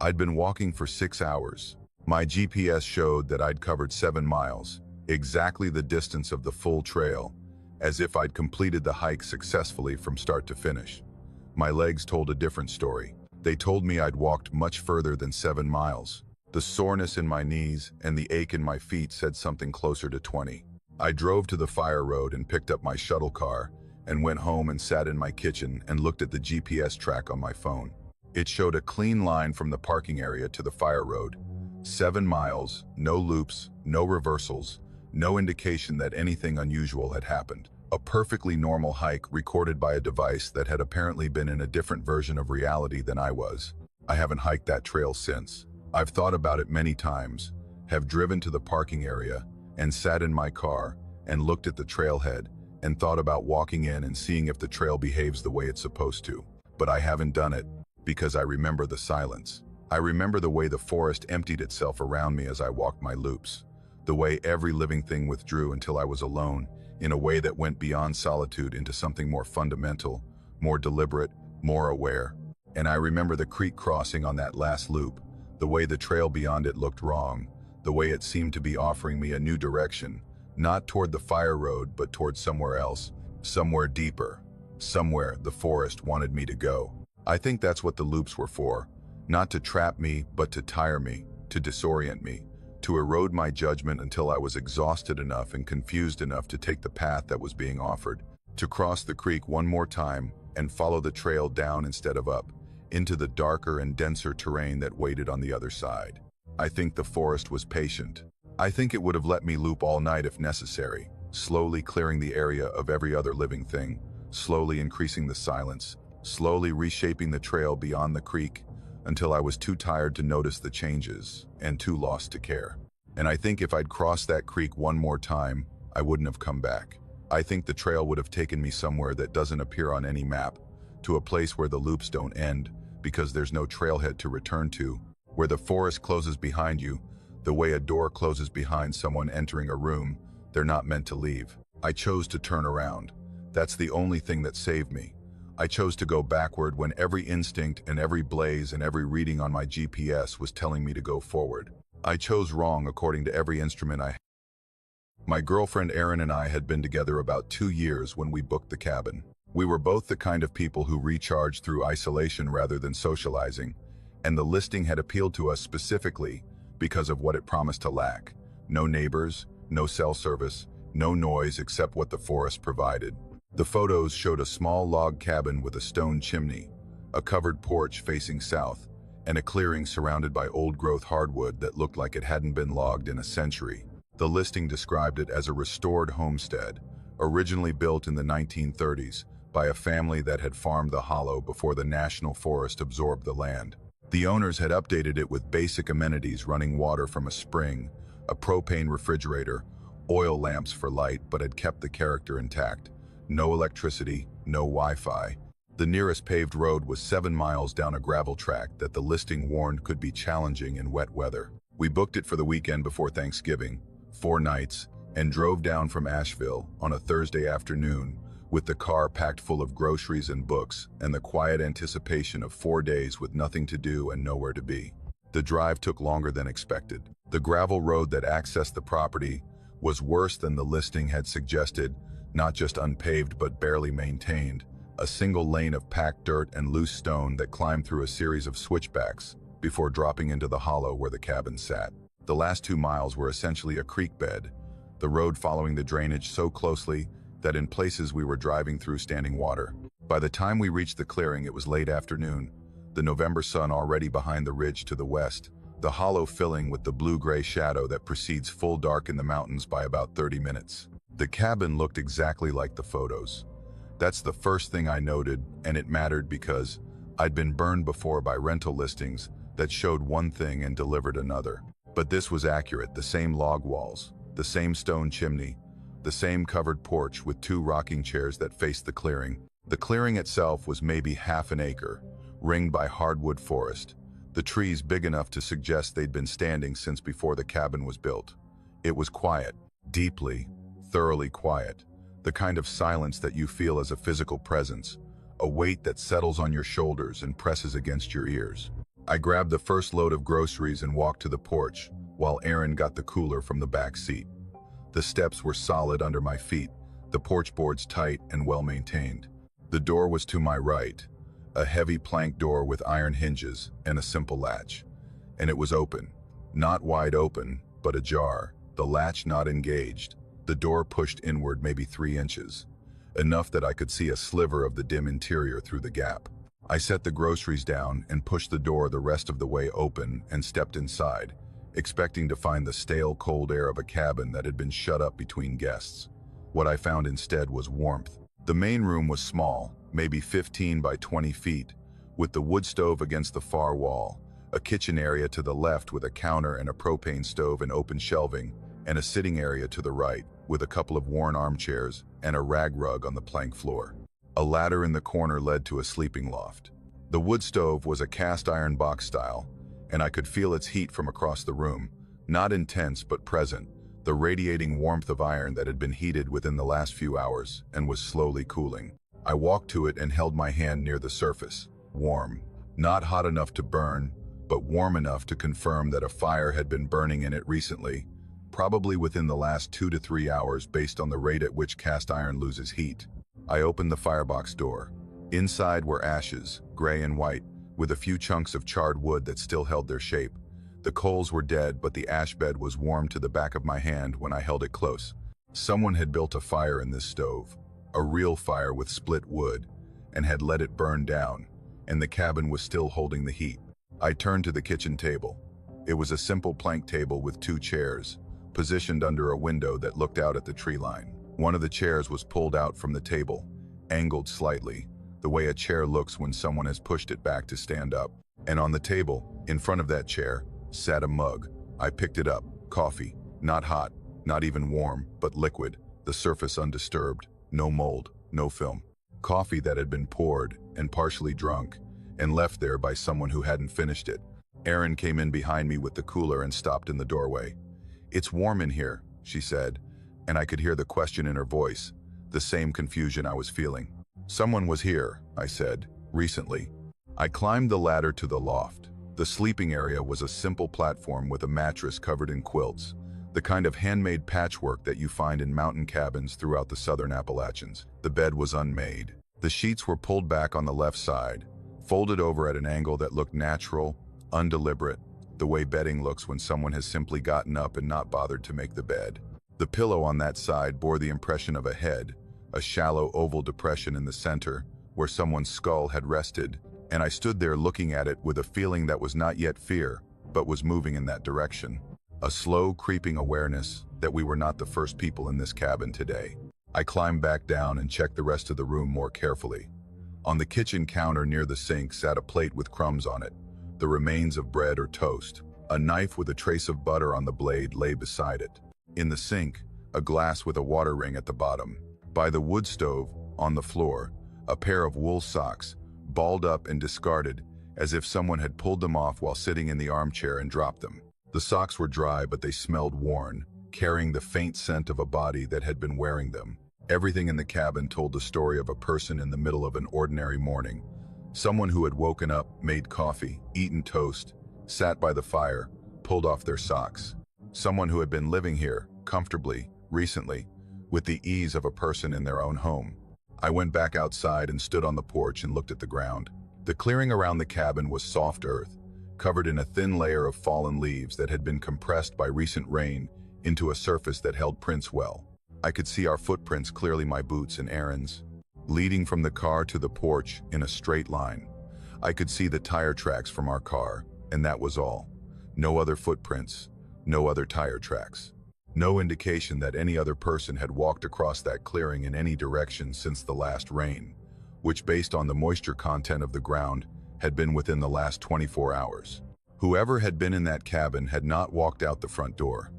A: I'd been walking for 6 hours. My GPS showed that I'd covered 7 miles, exactly the distance of the full trail, as if I'd completed the hike successfully from start to finish. My legs told a different story. They told me I'd walked much further than 7 miles. The soreness in my knees and the ache in my feet said something closer to 20. I drove to the fire road and picked up my shuttle car and went home and sat in my kitchen and looked at the GPS track on my phone. It showed a clean line from the parking area to the fire road. 7 miles, no loops, no reversals, no indication that anything unusual had happened. A perfectly normal hike recorded by a device that had apparently been in a different version of reality than I was. I haven't hiked that trail since. I've thought about it many times, have driven to the parking area and sat in my car and looked at the trailhead and thought about walking in and seeing if the trail behaves the way it's supposed to. But I haven't done it because I remember the silence. I remember the way the forest emptied itself around me as I walked my loops, the way every living thing withdrew until I was alone, in a way that went beyond solitude into something more fundamental, more deliberate, more aware. And I remember the creek crossing on that last loop, the way the trail beyond it looked wrong, the way it seemed to be offering me a new direction, not toward the fire road, but toward somewhere else, somewhere deeper, somewhere the forest wanted me to go. I think that's what the loops were for, not to trap me, but to tire me, to disorient me, to erode my judgment until I was exhausted enough and confused enough to take the path that was being offered, to cross the creek one more time and follow the trail down instead of up, into the darker and denser terrain that waited on the other side. I think the forest was patient. I think it would have let me loop all night if necessary, slowly clearing the area of every other living thing, slowly increasing the silence, slowly reshaping the trail beyond the creek, until I was too tired to notice the changes and too lost to care. And I think if I'd crossed that creek one more time, I wouldn't have come back. I think the trail would have taken me somewhere that doesn't appear on any map, to a place where the loops don't end, because there's no trailhead to return to. Where the forest closes behind you, the way a door closes behind someone entering a room they're not meant to leave. I chose to turn around. That's the only thing that saved me. I chose to go backward when every instinct and every blaze and every reading on my GPS was telling me to go forward. I chose wrong according to every instrument I had. My girlfriend Erin and I had been together about 2 years when we booked the cabin. We were both the kind of people who recharge through isolation rather than socializing, and the listing had appealed to us specifically because of what it promised to lack. No neighbors, no cell service, no noise except what the forest provided. The photos showed a small log cabin with a stone chimney, a covered porch facing south, and a clearing surrounded by old-growth hardwood that looked like it hadn't been logged in a century. The listing described it as a restored homestead, originally built in the 1930s by a family that had farmed the hollow before the National Forest absorbed the land. The owners had updated it with basic amenities: running water from a spring, a propane refrigerator, oil lamps for light, but had kept the character intact. No electricity, no Wi-Fi. The nearest paved road was 7 miles down a gravel track that the listing warned could be challenging in wet weather. We booked it for the weekend before Thanksgiving, 4 nights, and drove down from Asheville on a Thursday afternoon with the car packed full of groceries and books and the quiet anticipation of 4 days with nothing to do and nowhere to be. The drive took longer than expected. The gravel road that accessed the property was worse than the listing had suggested, not just unpaved but barely maintained, a single lane of packed dirt and loose stone that climbed through a series of switchbacks before dropping into the hollow where the cabin sat. The last 2 miles were essentially a creek bed, the road following the drainage so closely that in places we were driving through standing water. By the time we reached the clearing, it was late afternoon, the November sun already behind the ridge to the west, the hollow filling with the blue-gray shadow that precedes full dark in the mountains by about 30 minutes. The cabin looked exactly like the photos. That's the first thing I noted, and it mattered because I'd been burned before by rental listings that showed one thing and delivered another. But this was accurate: the same log walls, the same stone chimney, the same covered porch with 2 rocking chairs that faced the clearing. The clearing itself was maybe half an acre, ringed by hardwood forest, the trees big enough to suggest they'd been standing since before the cabin was built. It was quiet, deeply, thoroughly quiet, the kind of silence that you feel as a physical presence, a weight that settles on your shoulders and presses against your ears. I grabbed the first load of groceries and walked to the porch, while Erin got the cooler from the back seat. The steps were solid under my feet, the porch boards tight and well-maintained. The door was to my right, a heavy plank door with iron hinges and a simple latch. And it was open. Not wide open, but ajar, the latch not engaged, the door pushed inward maybe 3 inches, enough that I could see a sliver of the dim interior through the gap. I set the groceries down and pushed the door the rest of the way open and stepped inside, expecting to find the stale, cold air of a cabin that had been shut up between guests. What I found instead was warmth. The main room was small, maybe 15 by 20 feet, with the wood stove against the far wall, a kitchen area to the left with a counter and a propane stove and open shelving, and a sitting area to the right, with a couple of worn armchairs and a rag rug on the plank floor. A ladder in the corner led to a sleeping loft. The wood stove was a cast iron box style, and I could feel its heat from across the room, not intense but present, the radiating warmth of iron that had been heated within the last few hours and was slowly cooling. I walked to it and held my hand near the surface. Warm. Not hot enough to burn, but warm enough to confirm that a fire had been burning in it recently, probably within the last 2 to 3 hours based on the rate at which cast iron loses heat. I opened the firebox door. Inside were ashes, gray and white, with a few chunks of charred wood that still held their shape. The coals were dead, but the ash bed was warm to the back of my hand when I held it close. Someone had built a fire in this stove, a real fire with split wood, and had let it burn down, and the cabin was still holding the heat. I turned to the kitchen table. It was a simple plank table with 2 chairs, positioned under a window that looked out at the tree line. One of the chairs was pulled out from the table, angled slightly, the way a chair looks when someone has pushed it back to stand up. And on the table, in front of that chair, sat a mug. I picked it up. Coffee. Not hot, not even warm, but liquid, the surface undisturbed, no mold, no film. Coffee that had been poured and partially drunk, and left there by someone who hadn't finished it. Erin came in behind me with the cooler and stopped in the doorway. "It's warm in here," she said, and I could hear the question in her voice, the same confusion I was feeling. "Someone was here," I said, "recently." I climbed the ladder to the loft. The sleeping area was a simple platform with a mattress covered in quilts, the kind of handmade patchwork that you find in mountain cabins throughout the southern Appalachians. The bed was unmade. The sheets were pulled back on the left side, folded over at an angle that looked natural, undeliberate, the way bedding looks when someone has simply gotten up and not bothered to make the bed. The pillow on that side bore the impression of a head, a shallow oval depression in the center, where someone's skull had rested, and I stood there looking at it with a feeling that was not yet fear, but was moving in that direction. A slow, creeping awareness that we were not the first people in this cabin today. I climbed back down and checked the rest of the room more carefully. On the kitchen counter near the sink sat a plate with crumbs on it, the remains of bread or toast. A knife with a trace of butter on the blade lay beside it. In the sink, a glass with a water ring at the bottom. By the wood stove, on the floor, a pair of wool socks, balled up and discarded, as if someone had pulled them off while sitting in the armchair and dropped them. The socks were dry, but they smelled worn, carrying the faint scent of a body that had been wearing them. Everything in the cabin told the story of a person in the middle of an ordinary morning. Someone who had woken up, made coffee, eaten toast, sat by the fire, pulled off their socks. Someone who had been living here, comfortably, recently, with the ease of a person in their own home. I went back outside and stood on the porch and looked at the ground. The clearing around the cabin was soft earth, covered in a thin layer of fallen leaves that had been compressed by recent rain into a surface that held prints well. I could see our footprints clearly, my boots and Erin's, leading from the car to the porch in a straight line. I could see the tire tracks from our car, and that was all. No other footprints, no other tire tracks. No indication that any other person had walked across that clearing in any direction since the last rain, which, based on the moisture content of the ground, had been within the last 24 hours. Whoever had been in that cabin had not walked out the front door,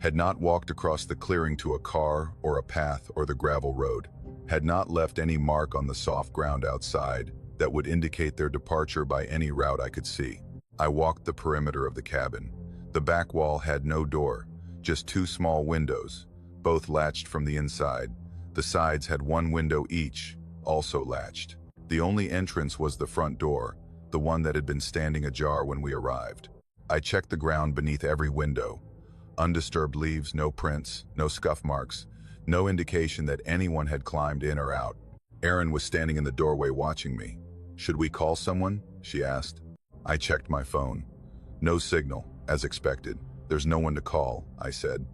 A: had not walked across the clearing to a car or a path or the gravel road, had not left any mark on the soft ground outside that would indicate their departure by any route I could see. I walked the perimeter of the cabin. The back wall had no door, just two small windows, both latched from the inside. The sides had one window each, also latched. The only entrance was the front door, the one that had been standing ajar when we arrived. I checked the ground beneath every window. Undisturbed leaves, no prints, no scuff marks, no indication that anyone had climbed in or out. Erin was standing in the doorway watching me. "Should we call someone?" she asked. I checked my phone. No signal, as expected. "There's no one to call," I said.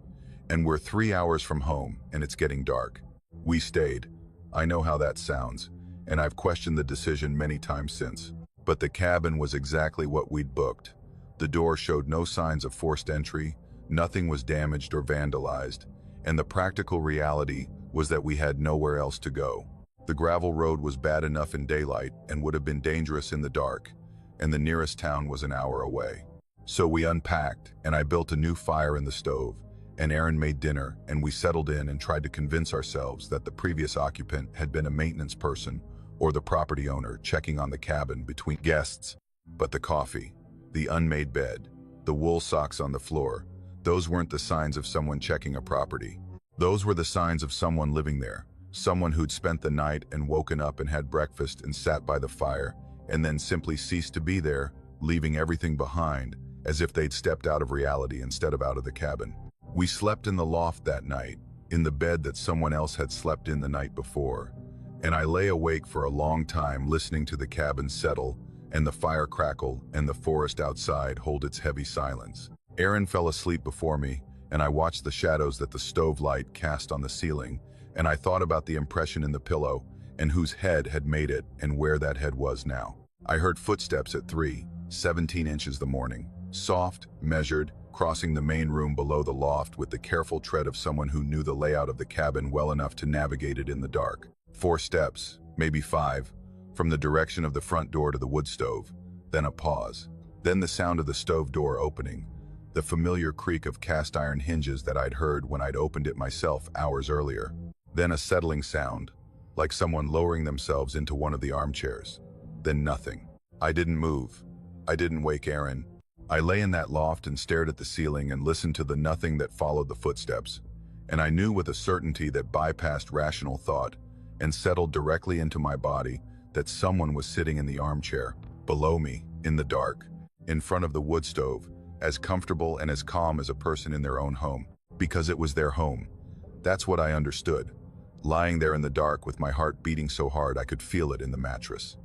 A: "And we're 3 hours from home, and it's getting dark." We stayed. I know how that sounds, and I've questioned the decision many times since. But the cabin was exactly what we'd booked. The door showed no signs of forced entry, nothing was damaged or vandalized, and the practical reality was that we had nowhere else to go. The gravel road was bad enough in daylight and would have been dangerous in the dark, and the nearest town was an hour away. So we unpacked, and I built a new fire in the stove, and Erin made dinner, and we settled in and tried to convince ourselves that the previous occupant had been a maintenance person or the property owner checking on the cabin between guests. But the coffee, the unmade bed, the wool socks on the floor, those weren't the signs of someone checking a property. Those were the signs of someone living there, someone who'd spent the night and woken up and had breakfast and sat by the fire, and then simply ceased to be there, leaving everything behind, as if they'd stepped out of reality instead of out of the cabin. We slept in the loft that night, in the bed that someone else had slept in the night before, and I lay awake for a long time listening to the cabin settle and the fire crackle and the forest outside hold its heavy silence. Erin fell asleep before me, and I watched the shadows that the stove light cast on the ceiling, and I thought about the impression in the pillow and whose head had made it and where that head was now. I heard footsteps at 3:17 inches the morning, soft, measured, crossing the main room below the loft with the careful tread of someone who knew the layout of the cabin well enough to navigate it in the dark. 4 steps, maybe 5, from the direction of the front door to the wood stove, then a pause, then the sound of the stove door opening, the familiar creak of cast iron hinges that I'd heard when I'd opened it myself hours earlier, then a settling sound, like someone lowering themselves into one of the armchairs, then nothing. I didn't move. I didn't wake Aaron. I lay in that loft and stared at the ceiling and listened to the nothing that followed the footsteps. And I knew with a certainty that bypassed rational thought and settled directly into my body that someone was sitting in the armchair, below me, in the dark, in front of the wood stove, as comfortable and as calm as a person in their own home, because it was their home. That's what I understood, lying there in the dark with my heart beating so hard I could feel it in the mattress.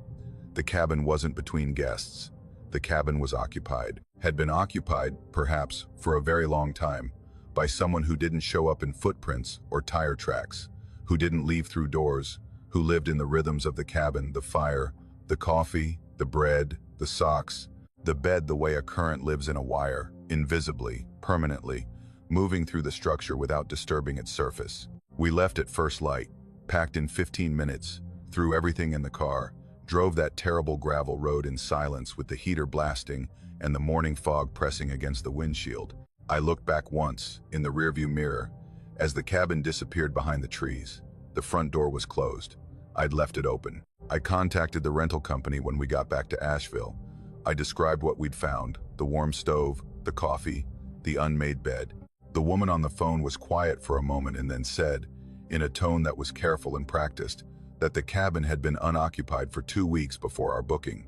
A: The cabin wasn't between guests. The cabin was occupied, had been occupied, perhaps, for a very long time, by someone who didn't show up in footprints or tire tracks, who didn't leave through doors, who lived in the rhythms of the cabin, the fire, the coffee, the bread, the socks, the bed the way a current lives in a wire, invisibly, permanently, moving through the structure without disturbing its surface. We left at first light, packed in 15 minutes, threw everything in the car, drove that terrible gravel road in silence with the heater blasting and the morning fog pressing against the windshield. I looked back once, in the rearview mirror, as the cabin disappeared behind the trees. The front door was closed. I'd left it open. I contacted the rental company when we got back to Asheville. I described what we'd found, the warm stove, the coffee, the unmade bed. The woman on the phone was quiet for a moment and then said, in a tone that was careful and practiced, that the cabin had been unoccupied for 2 weeks before our booking.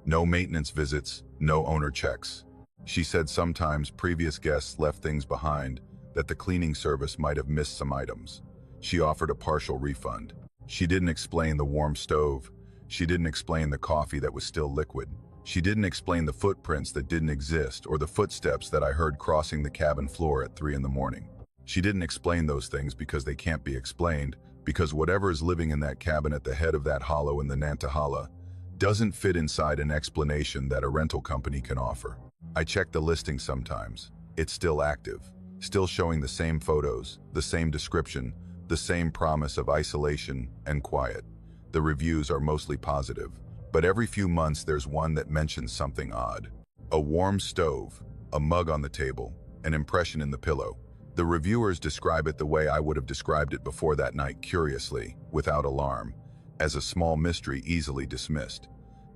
A: No maintenance visits, no owner checks. She said sometimes previous guests left things behind, that the cleaning service might have missed some items. She offered a partial refund. She didn't explain the warm stove. She didn't explain the coffee that was still liquid. She didn't explain the footprints that didn't exist or the footsteps that I heard crossing the cabin floor at 3 in the morning. She didn't explain those things because they can't be explained, because whatever is living in that cabin at the head of that hollow in the Nantahala doesn't fit inside an explanation that a rental company can offer. I check the listing sometimes. It's still active, still showing the same photos, the same description, the same promise of isolation and quiet. The reviews are mostly positive, but every few months there's one that mentions something odd. A warm stove, a mug on the table, an impression in the pillow. The reviewers describe it the way I would have described it before that night, curiously, without alarm, as a small mystery easily dismissed.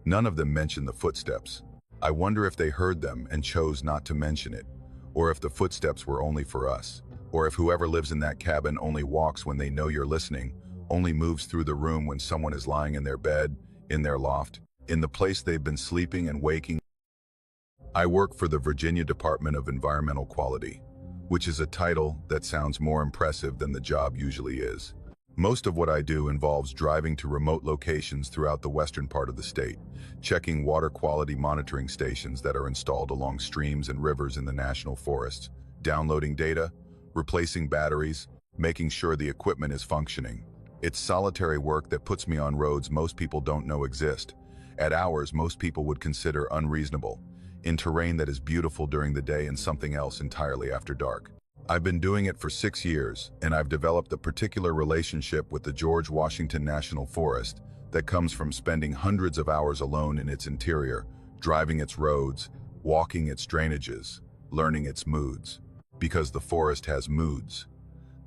A: None of them mention the footsteps. I wonder if they heard them and chose not to mention it, or if the footsteps were only for us, or if whoever lives in that cabin only walks when they know you're listening, only moves through the room when someone is lying in their bed, in their loft, in the place they've been sleeping and waking. I work for the Virginia Department of Environmental Quality, which is a title that sounds more impressive than the job usually is. Most of what I do involves driving to remote locations throughout the western part of the state, checking water quality monitoring stations that are installed along streams and rivers in the national forests, downloading data, replacing batteries, making sure the equipment is functioning. It's solitary work that puts me on roads most people don't know exist, at hours most people would consider unreasonable, in terrain that is beautiful during the day and something else entirely after dark. I've been doing it for 6 years, and I've developed a particular relationship with the George Washington National Forest that comes from spending hundreds of hours alone in its interior, driving its roads, walking its drainages, learning its moods. Because the forest has moods.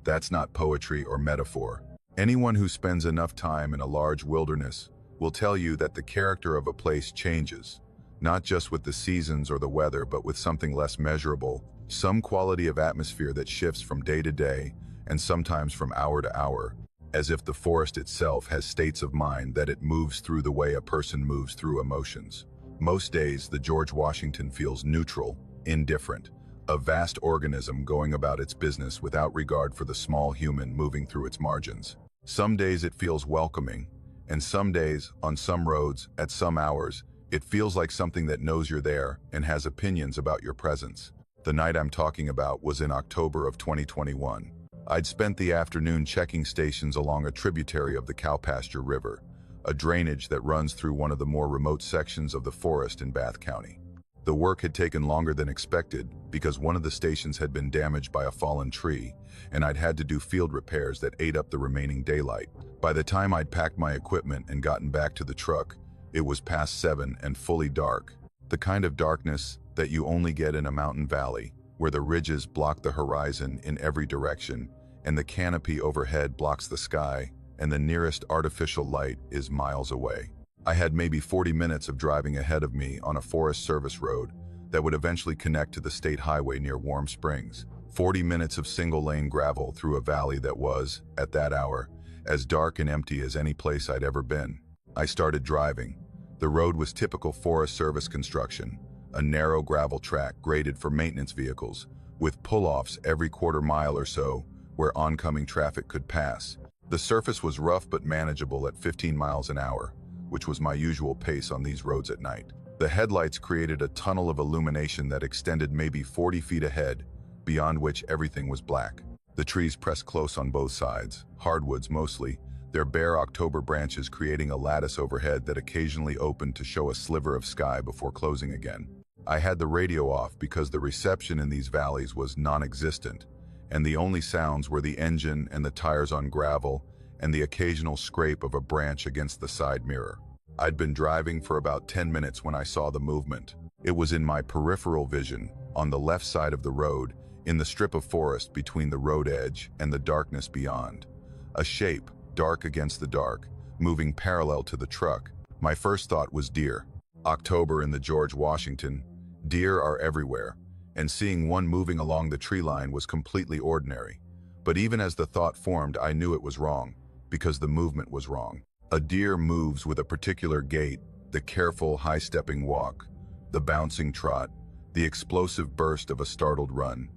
A: That's not poetry or metaphor. Anyone who spends enough time in a large wilderness will tell you that the character of a place changes, not just with the seasons or the weather, but with something less measurable, some quality of atmosphere that shifts from day to day and sometimes from hour to hour, as if the forest itself has states of mind that it moves through the way a person moves through emotions. Most days, the George Washington feels neutral, indifferent, a vast organism going about its business without regard for the small human moving through its margins. Some days it feels welcoming, and some days, on some roads, at some hours, it feels like something that knows you're there and has opinions about your presence. The night I'm talking about was in October of 2021. I'd spent the afternoon checking stations along a tributary of the Cowpasture River, a drainage that runs through one of the more remote sections of the forest in Bath County. The work had taken longer than expected because one of the stations had been damaged by a fallen tree, and I'd had to do field repairs that ate up the remaining daylight. By the time I'd packed my equipment and gotten back to the truck, it was past 7 and fully dark. The kind of darkness that you only get in a mountain valley, where the ridges block the horizon in every direction, and the canopy overhead blocks the sky, and the nearest artificial light is miles away. I had maybe 40 minutes of driving ahead of me on a Forest Service road that would eventually connect to the state highway near Warm Springs. 40 minutes of single-lane gravel through a valley that was, at that hour, as dark and empty as any place I'd ever been. I started driving. The road was typical Forest Service construction, a narrow gravel track graded for maintenance vehicles, with pull-offs every quarter mile or so where oncoming traffic could pass. The surface was rough but manageable at 15 miles an hour, which was my usual pace on these roads at night. The headlights created a tunnel of illumination that extended maybe 40 feet ahead, beyond which everything was black. The trees pressed close on both sides, hardwoods mostly, their bare October branches creating a lattice overhead that occasionally opened to show a sliver of sky before closing again. I had the radio off because the reception in these valleys was non-existent, and the only sounds were the engine and the tires on gravel and the occasional scrape of a branch against the side mirror. I'd been driving for about 10 minutes when I saw the movement. It was in my peripheral vision, on the left side of the road, in the strip of forest between the road edge and the darkness beyond. A shape, dark against the dark, moving parallel to the truck. My first thought was deer. October in the George Washington, deer are everywhere, and seeing one moving along the tree line was completely ordinary. But even as the thought formed, I knew it was wrong, because the movement was wrong. A deer moves with a particular gait, the careful, high-stepping walk, the bouncing trot, the explosive burst of a startled run.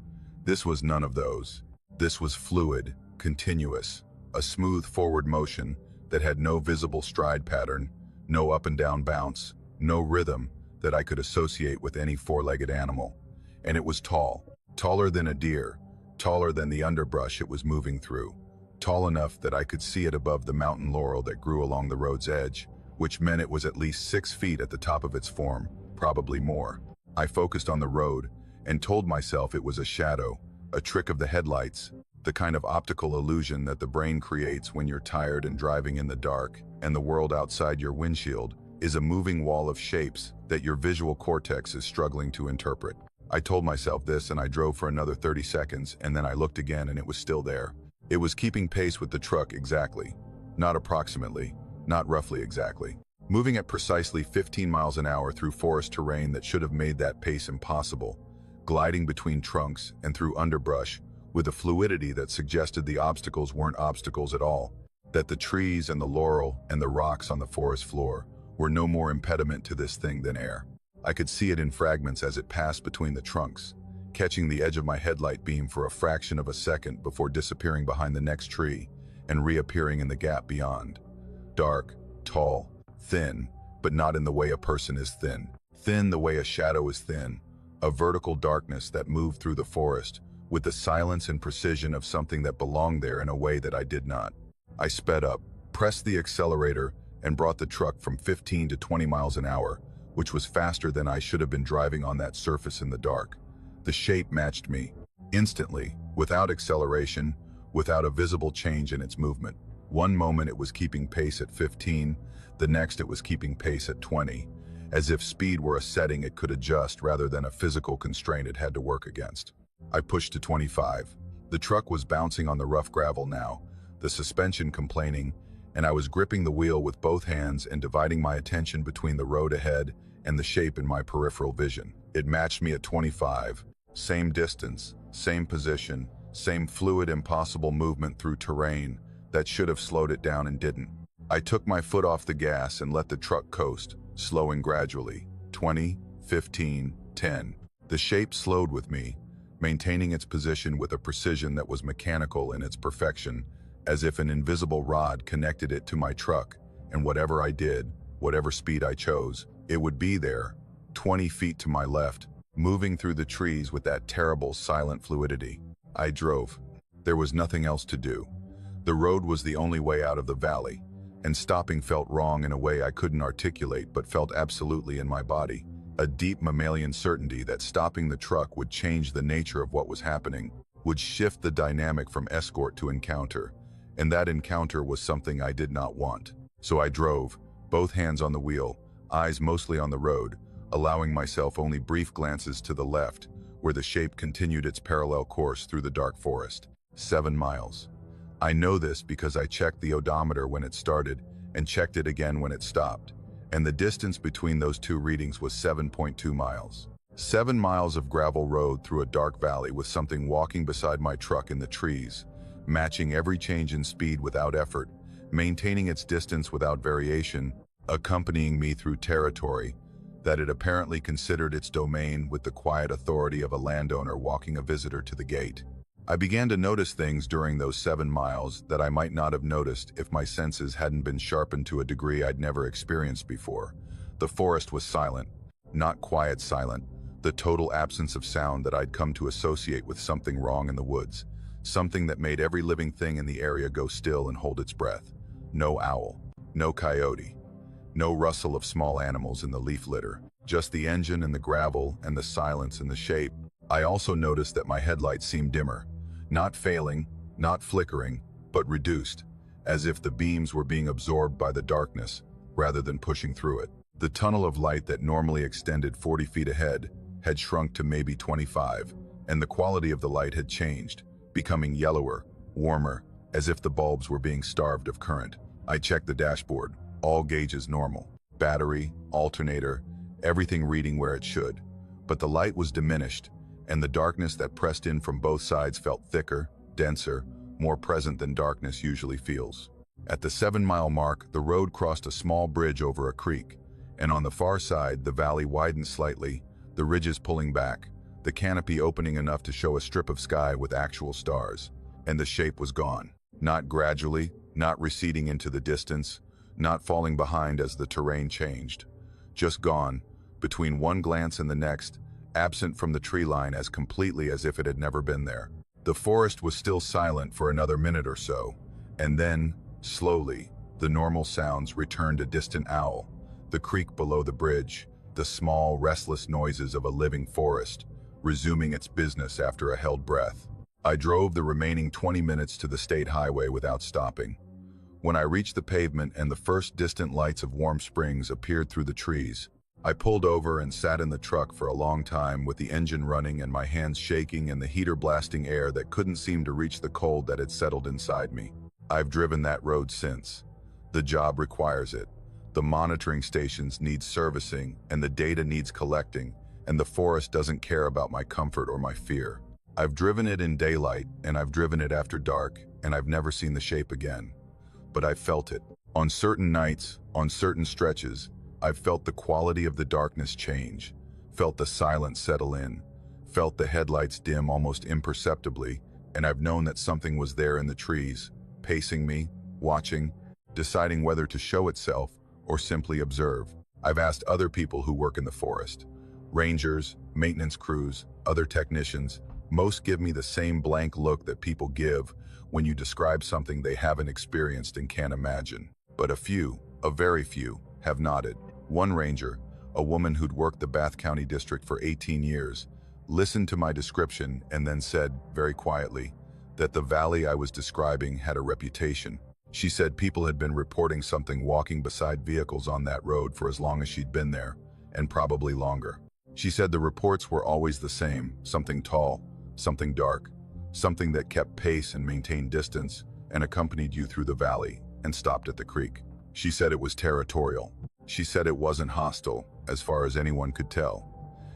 A: This was none of those. This was fluid, continuous, a smooth forward motion that had no visible stride pattern, no up and down bounce, no rhythm that I could associate with any four-legged animal. And it was tall, taller than a deer, taller than the underbrush it was moving through, tall enough that I could see it above the mountain laurel that grew along the road's edge, which meant it was at least 6 feet at the top of its form, probably more. I focused on the road and told myself it was a shadow, a trick of the headlights, the kind of optical illusion that the brain creates when you're tired and driving in the dark, and the world outside your windshield is a moving wall of shapes that your visual cortex is struggling to interpret. I told myself this and I drove for another 30 seconds, and then I looked again and it was still there. It was keeping pace with the truck exactly, not approximately, not roughly exactly. Moving at precisely 15 miles an hour through forest terrain that should have made that pace impossible, gliding between trunks and through underbrush with a fluidity that suggested the obstacles weren't obstacles at all, that the trees and the laurel and the rocks on the forest floor were no more impediment to this thing than air. I could see it in fragments as it passed between the trunks, catching the edge of my headlight beam for a fraction of a second before disappearing behind the next tree and reappearing in the gap beyond. Dark, tall, thin, but not in the way a person is thin. Thin the way a shadow is thin, a vertical darkness that moved through the forest with the silence and precision of something that belonged there in a way that I did not. I sped up, pressed the accelerator, and brought the truck from 15 to 20 miles an hour, which was faster than I should have been driving on that surface in the dark. The shape matched me, instantly, without acceleration, without a visible change in its movement. One moment it was keeping pace at 15, the next it was keeping pace at 20, as if speed were a setting it could adjust rather than a physical constraint it had to work against. I pushed to 25. The truck was bouncing on the rough gravel now, the suspension complaining, and I was gripping the wheel with both hands and dividing my attention between the road ahead and the shape in my peripheral vision. It matched me at 25. Same distance, same position, same fluid, impossible movement through terrain that should have slowed it down and didn't. I took my foot off the gas and let the truck coast, slowing gradually. 20, 15, 10. The shape slowed with me, maintaining its position with a precision that was mechanical in its perfection, as if an invisible rod connected it to my truck, and whatever I did, whatever speed I chose, it would be there, 20 feet to my left, moving through the trees with that terrible silent fluidity. I drove. There was nothing else to do. The road was the only way out of the valley, and stopping felt wrong in a way I couldn't articulate but felt absolutely in my body. A deep mammalian certainty that stopping the truck would change the nature of what was happening, would shift the dynamic from escort to encounter, and that encounter was something I did not want. So I drove, both hands on the wheel, eyes mostly on the road, allowing myself only brief glances to the left, where the shape continued its parallel course through the dark forest. 7 miles. I know this because I checked the odometer when it started and checked it again when it stopped. and the distance between those two readings was 7.2 miles. 7 miles of gravel road through a dark valley with something walking beside my truck in the trees, matching every change in speed without effort, maintaining its distance without variation, accompanying me through territory that it apparently considered its domain with the quiet authority of a landowner walking a visitor to the gate. I began to notice things during those 7 miles that I might not have noticed if my senses hadn't been sharpened to a degree I'd never experienced before. The forest was silent, not quiet silent, the total absence of sound that I'd come to associate with something wrong in the woods, something that made every living thing in the area go still and hold its breath. No owl, no coyote, no rustle of small animals in the leaf litter, just the engine and the gravel and the silence and the shape. I also noticed that my headlights seemed dimmer, not failing, not flickering, but reduced, as if the beams were being absorbed by the darkness rather than pushing through it. The tunnel of light that normally extended 40 feet ahead had shrunk to maybe 25, and the quality of the light had changed, becoming yellower, warmer, as if the bulbs were being starved of current. I checked the dashboard, all gauges normal. Battery, alternator, everything reading where it should. But the light was diminished, and the darkness that pressed in from both sides felt thicker, denser, more present than darkness usually feels. At the 7-mile mark, the road crossed a small bridge over a creek, and on the far side, the valley widened slightly, the ridges pulling back, the canopy opening enough to show a strip of sky with actual stars. And the shape was gone. Not gradually, not receding into the distance, not falling behind as the terrain changed. Just gone, between one glance and the next, absent from the tree line as completely as if it had never been there. The forest was still silent for another minute or so, and then, slowly, the normal sounds returned: a distant owl, the creek below the bridge, the small, restless noises of a living forest, resuming its business after a held breath. I drove the remaining 20 minutes to the state highway without stopping. When I reached the pavement and the first distant lights of Warm Springs appeared through the trees, I pulled over and sat in the truck for a long time with the engine running and my hands shaking and the heater blasting air that couldn't seem to reach the cold that had settled inside me. I've driven that road since. The job requires it. The monitoring stations need servicing and the data needs collecting, and the forest doesn't care about my comfort or my fear. I've driven it in daylight and I've driven it after dark, and I've never seen the shape again. But I've felt it. On certain nights, on certain stretches, I've felt the quality of the darkness change, felt the silence settle in, felt the headlights dim almost imperceptibly, and I've known that something was there in the trees, pacing me, watching, deciding whether to show itself or simply observe. I've asked other people who work in the forest, rangers, maintenance crews, other technicians. Most give me the same blank look that people give when you describe something they haven't experienced and can't imagine. But a very few, have nodded. One ranger, a woman who'd worked the Bath County District for 18 years, listened to my description and then said, very quietly, that the valley I was describing had a reputation. She said people had been reporting something walking beside vehicles on that road for as long as she'd been there, and probably longer. She said the reports were always the same: something tall, something dark, something that kept pace and maintained distance and accompanied you through the valley and stopped at the creek. She said it was territorial. She said it wasn't hostile, as far as anyone could tell.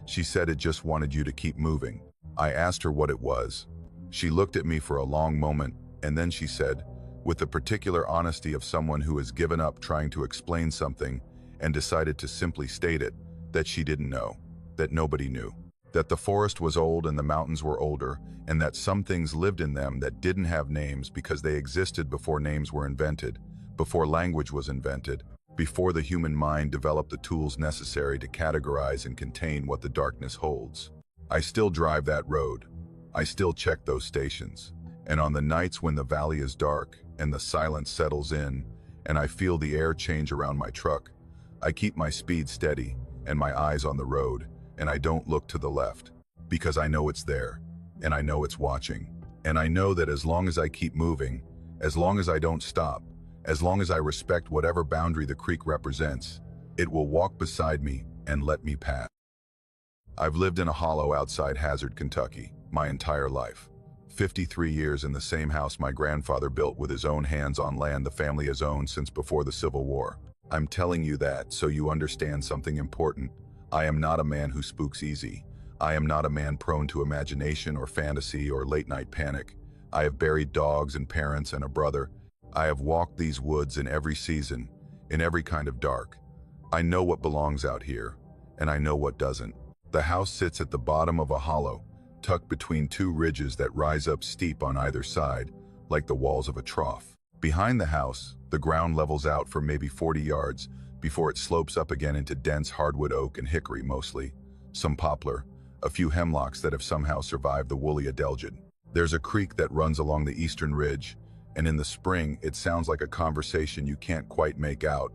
A: She said it just wanted you to keep moving. I asked her what it was. She looked at me for a long moment, and then she said, with the particular honesty of someone who has given up trying to explain something and decided to simply state it, that she didn't know, that nobody knew, that the forest was old and the mountains were older, and that some things lived in them that didn't have names because they existed before names were invented, before language was invented, before the human mind developed the tools necessary to categorize and contain what the darkness holds. I still drive that road. I still check those stations. And on the nights when the valley is dark and the silence settles in and I feel the air change around my truck, I keep my speed steady and my eyes on the road, and I don't look to the left, because I know it's there, and I know it's watching. And I know that as long as I keep moving, as long as I don't stop, as long as I respect whatever boundary the creek represents, it will walk beside me and let me pass. I've lived in a hollow outside Hazard, Kentucky, my entire life. 53 years in the same house my grandfather built with his own hands on land the family has owned since before the Civil War. I'm telling you that so you understand something important. I am not a man who spooks easy. I am not a man prone to imagination or fantasy or late-night panic. I have buried dogs and parents and a brother. I have walked these woods in every season, in every kind of dark. I know what belongs out here, and I know what doesn't. The house sits at the bottom of a hollow, tucked between two ridges that rise up steep on either side, like the walls of a trough. Behind the house, the ground levels out for maybe 40 yards before it slopes up again into dense hardwood oak and hickory mostly, some poplar, a few hemlocks that have somehow survived the woolly adelgid. There's a creek that runs along the eastern ridge, and in the spring it sounds like a conversation you can't quite make out.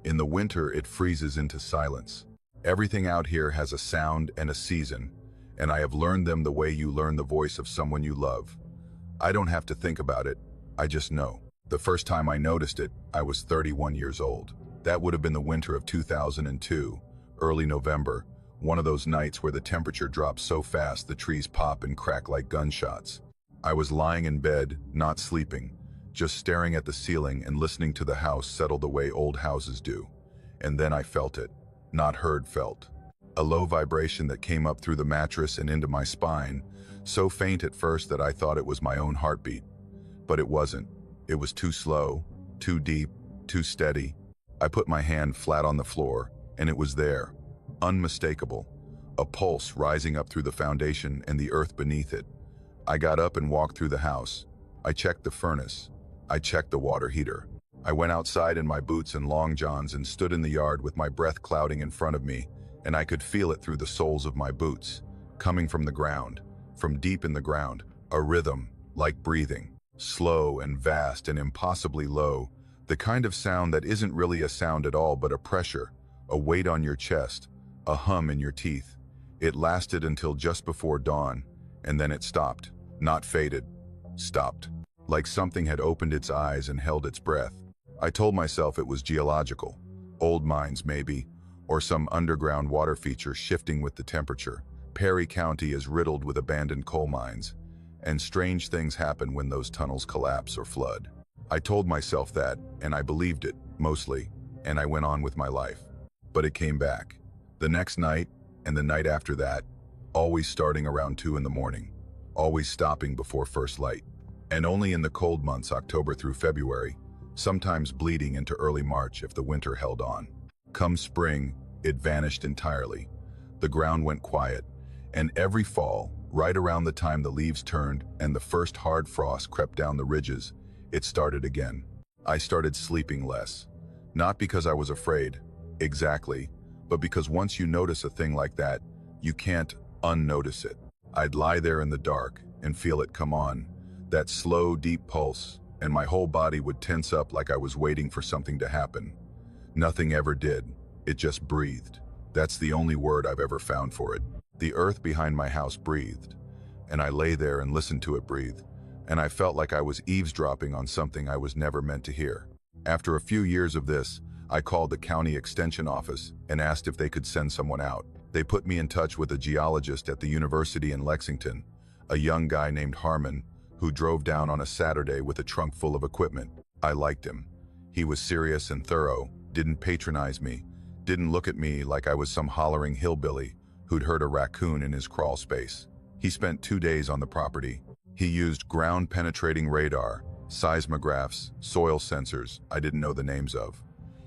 A: In the winter it freezes into silence. Everything out here has a sound and a season, and I have learned them the way you learn the voice of someone you love. I don't have to think about it, I just know. The first time I noticed it, I was 31 years old. That would have been the winter of 2002, early November, one of those nights where the temperature drops so fast the trees pop and crack like gunshots. I was lying in bed, not sleeping, just staring at the ceiling and listening to the house settle the way old houses do. And then I felt it, not heard, felt. A low vibration that came up through the mattress and into my spine, so faint at first that I thought it was my own heartbeat. But it wasn't. It was too slow, too deep, too steady. I put my hand flat on the floor, and it was there, unmistakable, a pulse rising up through the foundation and the earth beneath it. I got up and walked through the house. I checked the furnace. I checked the water heater. I went outside in my boots and long johns and stood in the yard with my breath clouding in front of me, and I could feel it through the soles of my boots, coming from the ground, from deep in the ground, a rhythm, like breathing. Slow and vast and impossibly low, the kind of sound that isn't really a sound at all but a pressure, a weight on your chest, a hum in your teeth. It lasted until just before dawn, and then it stopped, not faded, stopped, like something had opened its eyes and held its breath. I told myself it was geological, old mines maybe, or some underground water feature shifting with the temperature. Perry County is riddled with abandoned coal mines, and strange things happen when those tunnels collapse or flood. I told myself that, and I believed it, mostly, and I went on with my life. But it came back. The next night, and the night after that, always starting around 2 in the morning, always stopping before first light. And only in the cold months, October through February, sometimes bleeding into early March if the winter held on. Come spring, it vanished entirely. The ground went quiet, and every fall, right around the time the leaves turned and the first hard frost crept down the ridges, it started again. I started sleeping less. Not because I was afraid, exactly, but because once you notice a thing like that, you can't unnotice it. I'd lie there in the dark and feel it come on, that slow, deep pulse, and my whole body would tense up like I was waiting for something to happen. Nothing ever did. It just breathed. That's the only word I've ever found for it. The earth behind my house breathed, and I lay there and listened to it breathe, and I felt like I was eavesdropping on something I was never meant to hear. After a few years of this, I called the county extension office and asked if they could send someone out. They put me in touch with a geologist at the university in Lexington, a young guy named Harmon, who drove down on a Saturday with a trunk full of equipment. I liked him. He was serious and thorough, didn't patronize me, didn't look at me like I was some hollering hillbilly who'd heard a raccoon in his crawl space. He spent 2 days on the property. He used ground-penetrating radar, seismographs, soil sensors I didn't know the names of.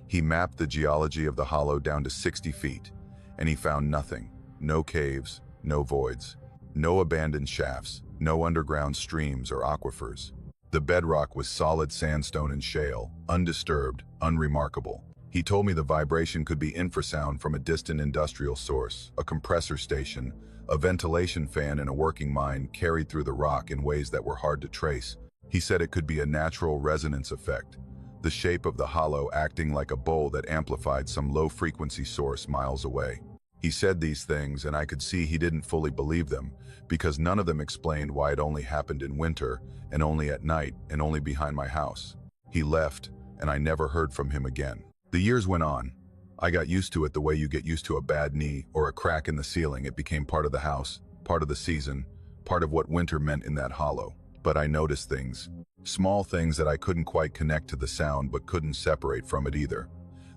A: He mapped the geology of the hollow down to 60 feet, and he found nothing. No caves, no voids, no abandoned shafts, no underground streams or aquifers. The bedrock was solid sandstone and shale, undisturbed, unremarkable. He told me the vibration could be infrasound from a distant industrial source, a compressor station, a ventilation fan in a working mine carried through the rock in ways that were hard to trace. He said it could be a natural resonance effect, the shape of the hollow acting like a bowl that amplified some low-frequency source miles away. He said these things, and I could see he didn't fully believe them, because none of them explained why it only happened in winter, and only at night, and only behind my house. He left, and I never heard from him again. The years went on. I got used to it the way you get used to a bad knee or a crack in the ceiling. It became part of the house, part of the season, part of what winter meant in that hollow. But I noticed things, small things that I couldn't quite connect to the sound but couldn't separate from it either.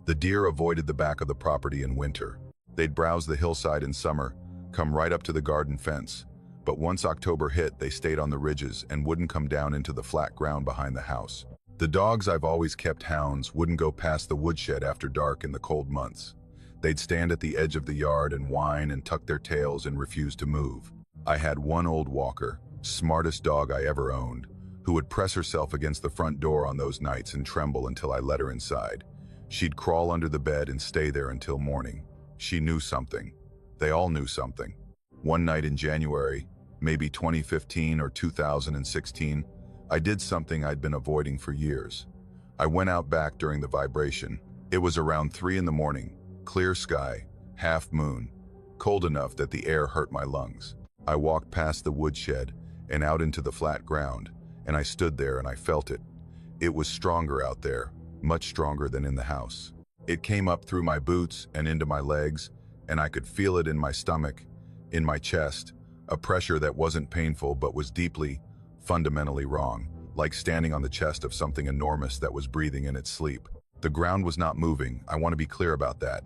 A: The deer avoided the back of the property in winter. They'd browse the hillside in summer, come right up to the garden fence. But once October hit, they stayed on the ridges and wouldn't come down into the flat ground behind the house. The dogs I've always kept hounds wouldn't go past the woodshed after dark in the cold months. They'd stand at the edge of the yard and whine and tuck their tails and refuse to move. I had one old walker, smartest dog I ever owned, who would press herself against the front door on those nights and tremble until I let her inside. She'd crawl under the bed and stay there until morning. She knew something. They all knew something. One night in January, maybe 2015 or 2016, I did something I'd been avoiding for years. I went out back during the vibration. It was around 3 in the morning, clear sky, half moon, cold enough that the air hurt my lungs. I walked past the woodshed and out into the flat ground, and I stood there and I felt it. It was stronger out there, much stronger than in the house. It came up through my boots and into my legs, and I could feel it in my stomach, in my chest, a pressure that wasn't painful but was deeply, fundamentally wrong, like standing on the chest of something enormous that was breathing in its sleep. The ground was not moving, I want to be clear about that.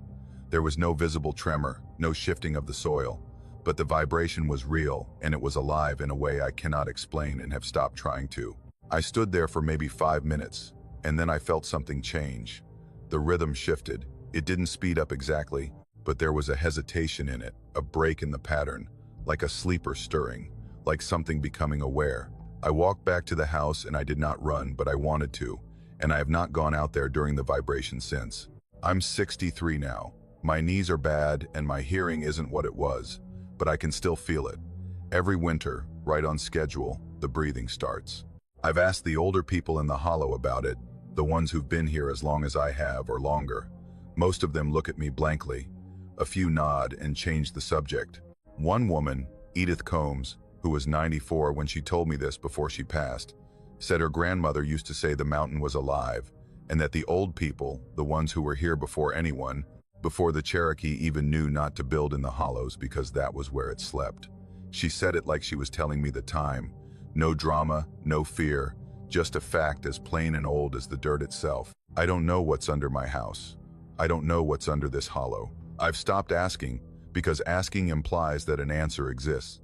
A: There was no visible tremor, no shifting of the soil, but the vibration was real, and it was alive in a way I cannot explain and have stopped trying to. I stood there for maybe 5 minutes, and then I felt something change. The rhythm shifted. It didn't speed up exactly, but there was a hesitation in it, a break in the pattern, like a sleeper stirring, like something becoming aware. I walked back to the house and I did not run, but I wanted to, and I have not gone out there during the vibration since. I'm 63 now. My knees are bad and my hearing isn't what it was, but I can still feel it. Every winter, right on schedule, the breathing starts. I've asked the older people in the hollow about it, the ones who've been here as long as I have or longer. Most of them look at me blankly. A few nod and change the subject. One woman, Edith Combs, who was 94 when she told me this before she passed, said her grandmother used to say the mountain was alive, and that the old people, the ones who were here before anyone, before the Cherokee even knew not to build in the hollows because that was where it slept. She said it like she was telling me the time. No drama, no fear, just a fact as plain and old as the dirt itself. I don't know what's under my house. I don't know what's under this hollow. I've stopped asking because asking implies that an answer exists,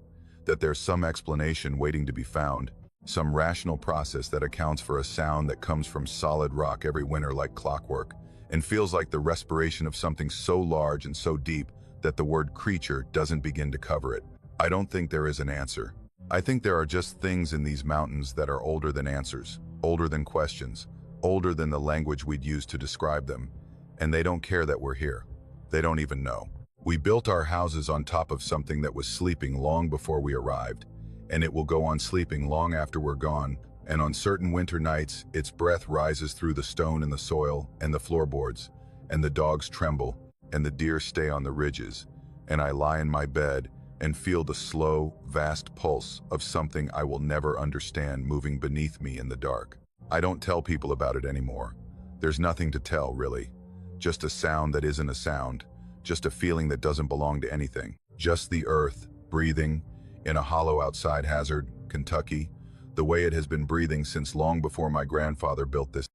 A: that there's some explanation waiting to be found, some rational process that accounts for a sound that comes from solid rock every winter like clockwork, and feels like the respiration of something so large and so deep that the word creature doesn't begin to cover it. I don't think there is an answer. I think there are just things in these mountains that are older than answers, older than questions, older than the language we'd use to describe them, and they don't care that we're here. They don't even know. We built our houses on top of something that was sleeping long before we arrived, and it will go on sleeping long after we're gone, and on certain winter nights, its breath rises through the stone and the soil and the floorboards, and the dogs tremble, and the deer stay on the ridges, and I lie in my bed and feel the slow, vast pulse of something I will never understand moving beneath me in the dark. I don't tell people about it anymore. There's nothing to tell, really. Just a sound that isn't a sound, just a feeling that doesn't belong to anything. Just the earth, breathing, in a hollow outside Hazard, Kentucky, the way it has been breathing since long before my grandfather built this.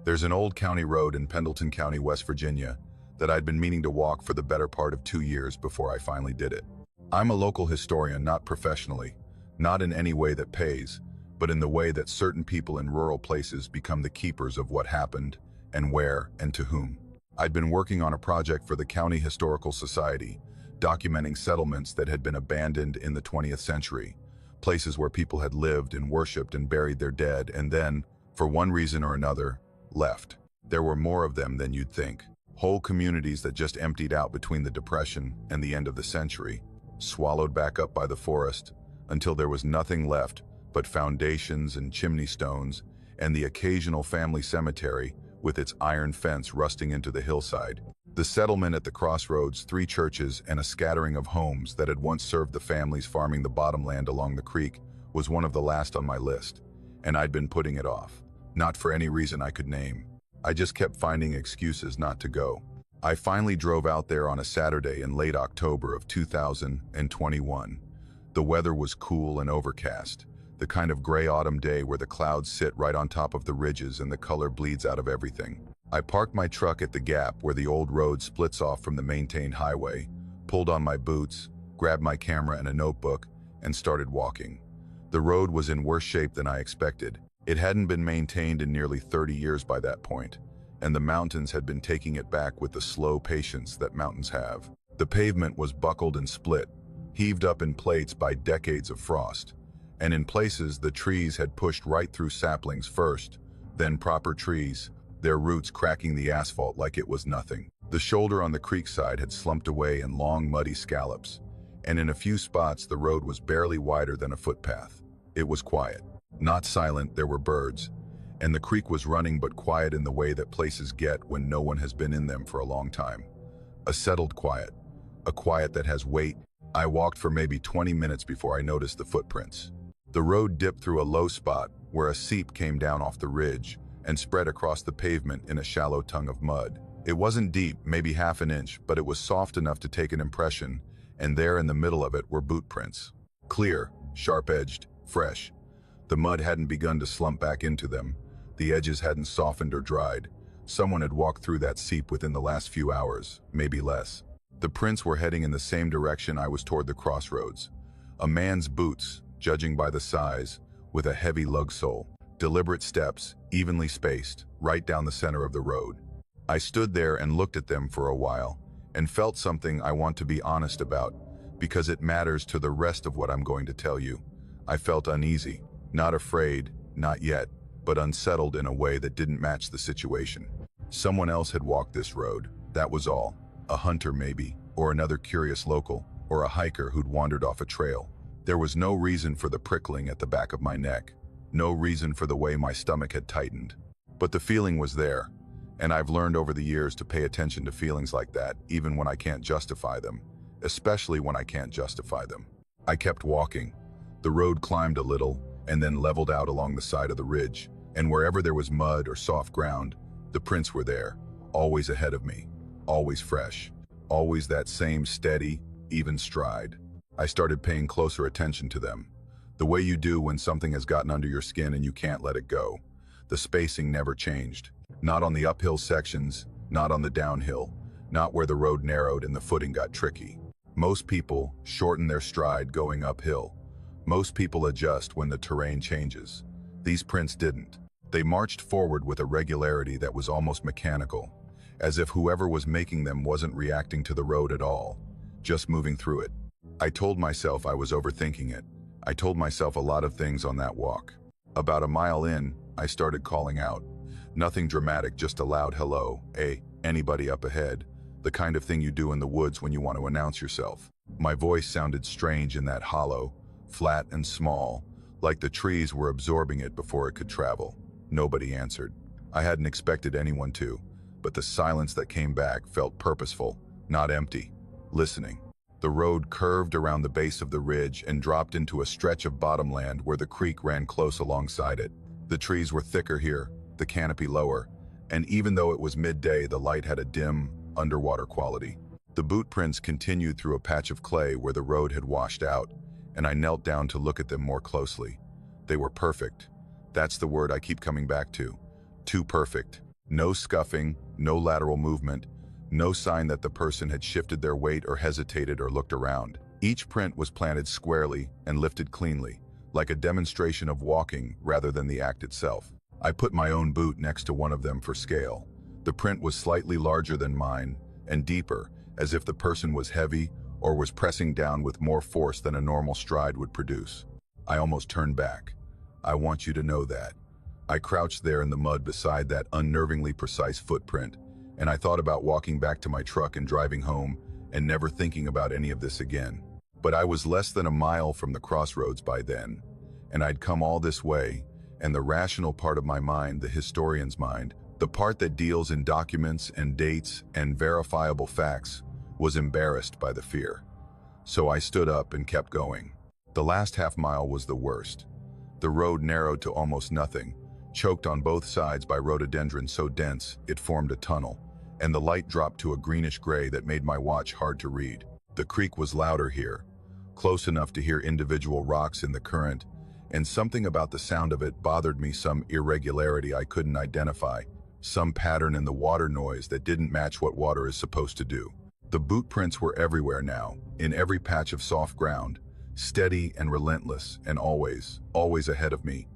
A: There's an old county road in Pendleton County, West Virginia, that I'd been meaning to walk for the better part of 2 years before I finally did it. I'm a local historian, not professionally, not in any way that pays, but in the way that certain people in rural places become the keepers of what happened, and where, and to whom. I'd been working on a project for the County Historical Society, documenting settlements that had been abandoned in the 20th century, places where people had lived and worshipped and buried their dead, and then, for one reason or another, left. There were more of them than you'd think. Whole communities that just emptied out between the Depression and the end of the century, swallowed back up by the forest, until there was nothing left but foundations and chimney stones and the occasional family cemetery with its iron fence rusting into the hillside. The settlement at the crossroads, 3 churches, and a scattering of homes that had once served the families farming the bottomland along the creek was one of the last on my list, and I'd been putting it off. Not for any reason I could name. I just kept finding excuses not to go. I finally drove out there on a Saturday in late October of 2021. The weather was cool and overcast. the kind of gray autumn day where the clouds sit right on top of the ridges and the color bleeds out of everything. I parked my truck at the gap where the old road splits off from the maintained highway, pulled on my boots, grabbed my camera and a notebook, and started walking. The road was in worse shape than I expected. It hadn't been maintained in nearly 30 years by that point, and the mountains had been taking it back with the slow patience that mountains have. The pavement was buckled and split, heaved up in plates by decades of frost, and in places the trees had pushed right through saplings first, then proper trees, their roots cracking the asphalt like it was nothing. The shoulder on the creek side had slumped away in long muddy scallops, and in a few spots the road was barely wider than a footpath. It was quiet. Not silent, there were birds, and the creek was running but quiet in the way that places get when no one has been in them for a long time. A settled quiet, a quiet that has weight. I walked for maybe 20 minutes before I noticed the footprints. The road dipped through a low spot where a seep came down off the ridge and spread across the pavement in a shallow tongue of mud. It wasn't deep, maybe half an inch, but it was soft enough to take an impression, and there in the middle of it were boot prints. Clear, sharp-edged, fresh. The mud hadn't begun to slump back into them. The edges hadn't softened or dried. Someone had walked through that seep within the last few hours, maybe less. The prints were heading in the same direction I was toward the crossroads. A man's boots, judging by the size, with a heavy lug sole. Deliberate steps, evenly spaced, right down the center of the road. I stood there and looked at them for a while, and felt something I want to be honest about, because it matters to the rest of what I'm going to tell you. I felt uneasy, not afraid, not yet, but unsettled in a way that didn't match the situation. Someone else had walked this road, that was all. A hunter maybe, or another curious local, or a hiker who'd wandered off a trail. There was no reason for the prickling at the back of my neck, no reason for the way my stomach had tightened. But the feeling was there, and I've learned over the years to pay attention to feelings like that, even when I can't justify them, especially when I can't justify them. I kept walking. The road climbed a little, and then leveled out along the side of the ridge, and wherever there was mud or soft ground, the prints were there, always ahead of me, always fresh, always that same steady, even stride. I started paying closer attention to them, the way you do when something has gotten under your skin and you can't let it go. The spacing never changed, not on the uphill sections, not on the downhill, not where the road narrowed and the footing got tricky. Most people shorten their stride going uphill. Most people adjust when the terrain changes. These prints didn't. They marched forward with a regularity that was almost mechanical, as if whoever was making them wasn't reacting to the road at all, just moving through it. I told myself I was overthinking it. I told myself a lot of things on that walk. About a mile in, I started calling out. Nothing dramatic, just a loud hello, anybody up ahead, the kind of thing you do in the woods when you want to announce yourself. My voice sounded strange in that hollow, flat and small, like the trees were absorbing it before it could travel. Nobody answered. I hadn't expected anyone to, but the silence that came back felt purposeful, not empty. Listening. The road curved around the base of the ridge and dropped into a stretch of bottomland where the creek ran close alongside it. The trees were thicker here, the canopy lower, and even though it was midday, the light had a dim, underwater quality. The boot prints continued through a patch of clay where the road had washed out, and I knelt down to look at them more closely. They were perfect. That's the word I keep coming back to. Too perfect. No scuffing, no lateral movement, no sign that the person had shifted their weight or hesitated or looked around. Each print was planted squarely and lifted cleanly, like a demonstration of walking rather than the act itself. I put my own boot next to one of them for scale. The print was slightly larger than mine and deeper, as if the person was heavy or was pressing down with more force than a normal stride would produce. I almost turned back. I want you to know that. I crouched there in the mud beside that unnervingly precise footprint, and I thought about walking back to my truck and driving home and never thinking about any of this again. But I was less than a mile from the crossroads by then, and I'd come all this way, and the rational part of my mind, the historian's mind, the part that deals in documents and dates and verifiable facts, was embarrassed by the fear. So I stood up and kept going. The last half mile was the worst. The road narrowed to almost nothing, choked on both sides by rhododendron so dense it formed a tunnel, and the light dropped to a greenish gray that made my watch hard to read. The creek was louder here, close enough to hear individual rocks in the current, and something about the sound of it bothered me, some irregularity I couldn't identify, some pattern in the water noise that didn't match what water is supposed to do. The boot prints were everywhere now, in every patch of soft ground, steady and relentless, and always ahead of me.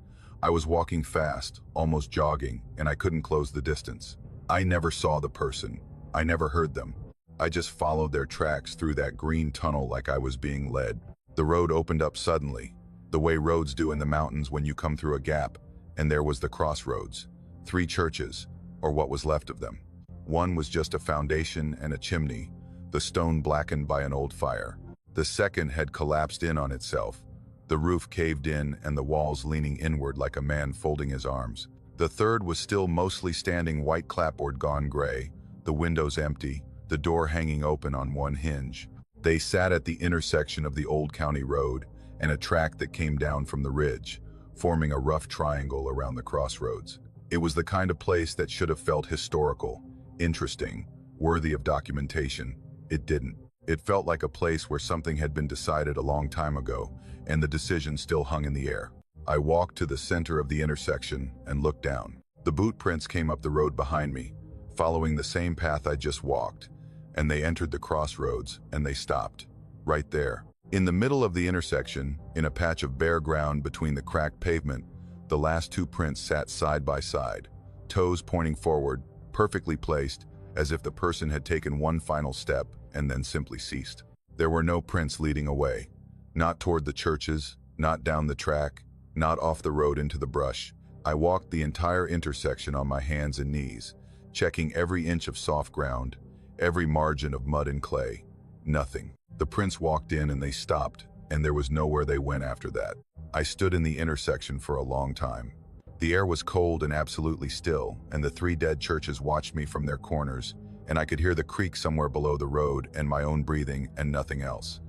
A: I was walking fast, almost jogging, and I couldn't close the distance. I never saw the person. I never heard them. I just followed their tracks through that green tunnel like I was being led. The road opened up suddenly, the way roads do in the mountains when you come through a gap, and there was the crossroads. 3 churches, or what was left of them. One was just a foundation and a chimney, the stone blackened by an old fire. The second had collapsed in on itself, the roof caved in and the walls leaning inward like a man folding his arms. The third was still mostly standing, white clapboard gone gray, the windows empty, the door hanging open on one hinge. They sat at the intersection of the old county road and a track that came down from the ridge, forming a rough triangle around the crossroads. It was the kind of place that should have felt historical, interesting, worthy of documentation. It didn't. It felt like a place where something had been decided a long time ago, and the decision still hung in the air. I walked to the center of the intersection and looked down. The boot prints came up the road behind me, following the same path I just walked, and they entered the crossroads, and they stopped, right there. In the middle of the intersection, in a patch of bare ground between the cracked pavement, the last 2 prints sat side by side, toes pointing forward, perfectly placed, as if the person had taken one final step and then simply ceased. There were no prints leading away, not toward the churches, not down the track, not off the road into the brush. I walked the entire intersection on my hands and knees, checking every inch of soft ground, every margin of mud and clay. Nothing. The prints walked in and they stopped, and there was nowhere they went after that. I stood in the intersection for a long time. The air was cold and absolutely still, and the 3 dead churches watched me from their corners, and I could hear the creak somewhere below the road and my own breathing and nothing else.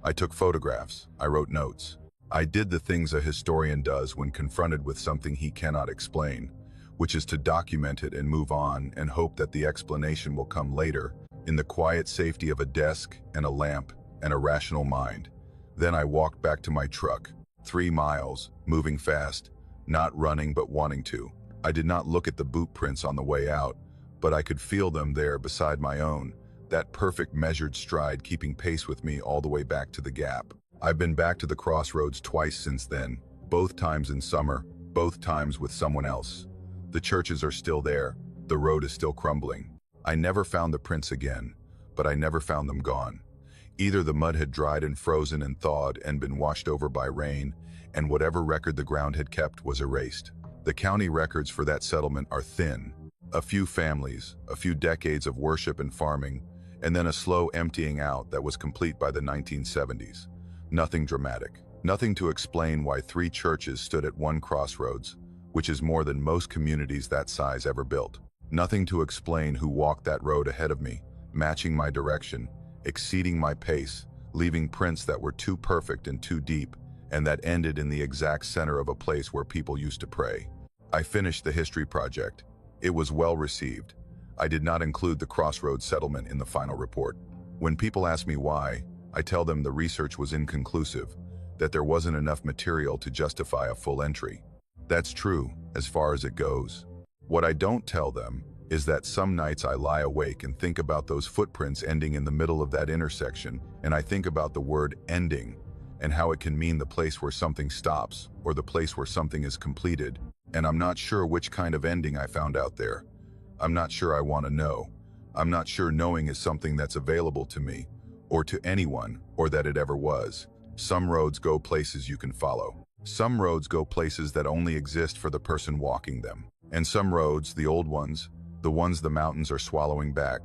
A: I took photographs. I wrote notes. I did the things a historian does when confronted with something he cannot explain, which is to document it and move on and hope that the explanation will come later, in the quiet safety of a desk and a lamp and a rational mind. Then I walked back to my truck, 3 miles, moving fast, not running but wanting to. I did not look at the boot prints on the way out, but I could feel them there beside my own, that perfect measured stride keeping pace with me all the way back to the gap. I've been back to the crossroads twice since then, both times in summer, both times with someone else. The churches are still there, the road is still crumbling. I never found the prints again, but I never found them gone. Either the mud had dried and frozen and thawed and been washed over by rain, and whatever record the ground had kept was erased. The county records for that settlement are thin. A few families, a few decades of worship and farming, and then a slow emptying out that was complete by the 1970s. Nothing dramatic. Nothing to explain why 3 churches stood at one crossroads, which is more than most communities that size ever built. Nothing to explain who walked that road ahead of me, matching my direction, exceeding my pace, leaving prints that were too perfect and too deep, and that ended in the exact center of a place where people used to pray. I finished the history project. It was well received. I did not include the crossroads settlement in the final report. When people ask me why, I tell them the research was inconclusive, that there wasn't enough material to justify a full entry. That's true, as far as it goes. What I don't tell them is that some nights I lie awake and think about those footprints ending in the middle of that intersection, and I think about the word ending, and how it can mean the place where something stops, or the place where something is completed, and I'm not sure which kind of ending I found out there. I'm not sure I want to know. I'm not sure knowing is something that's available to me, or to anyone, or that it ever was. Some roads go places you can follow. Some roads go places that only exist for the person walking them. And some roads, the old ones, the ones the mountains are swallowing back,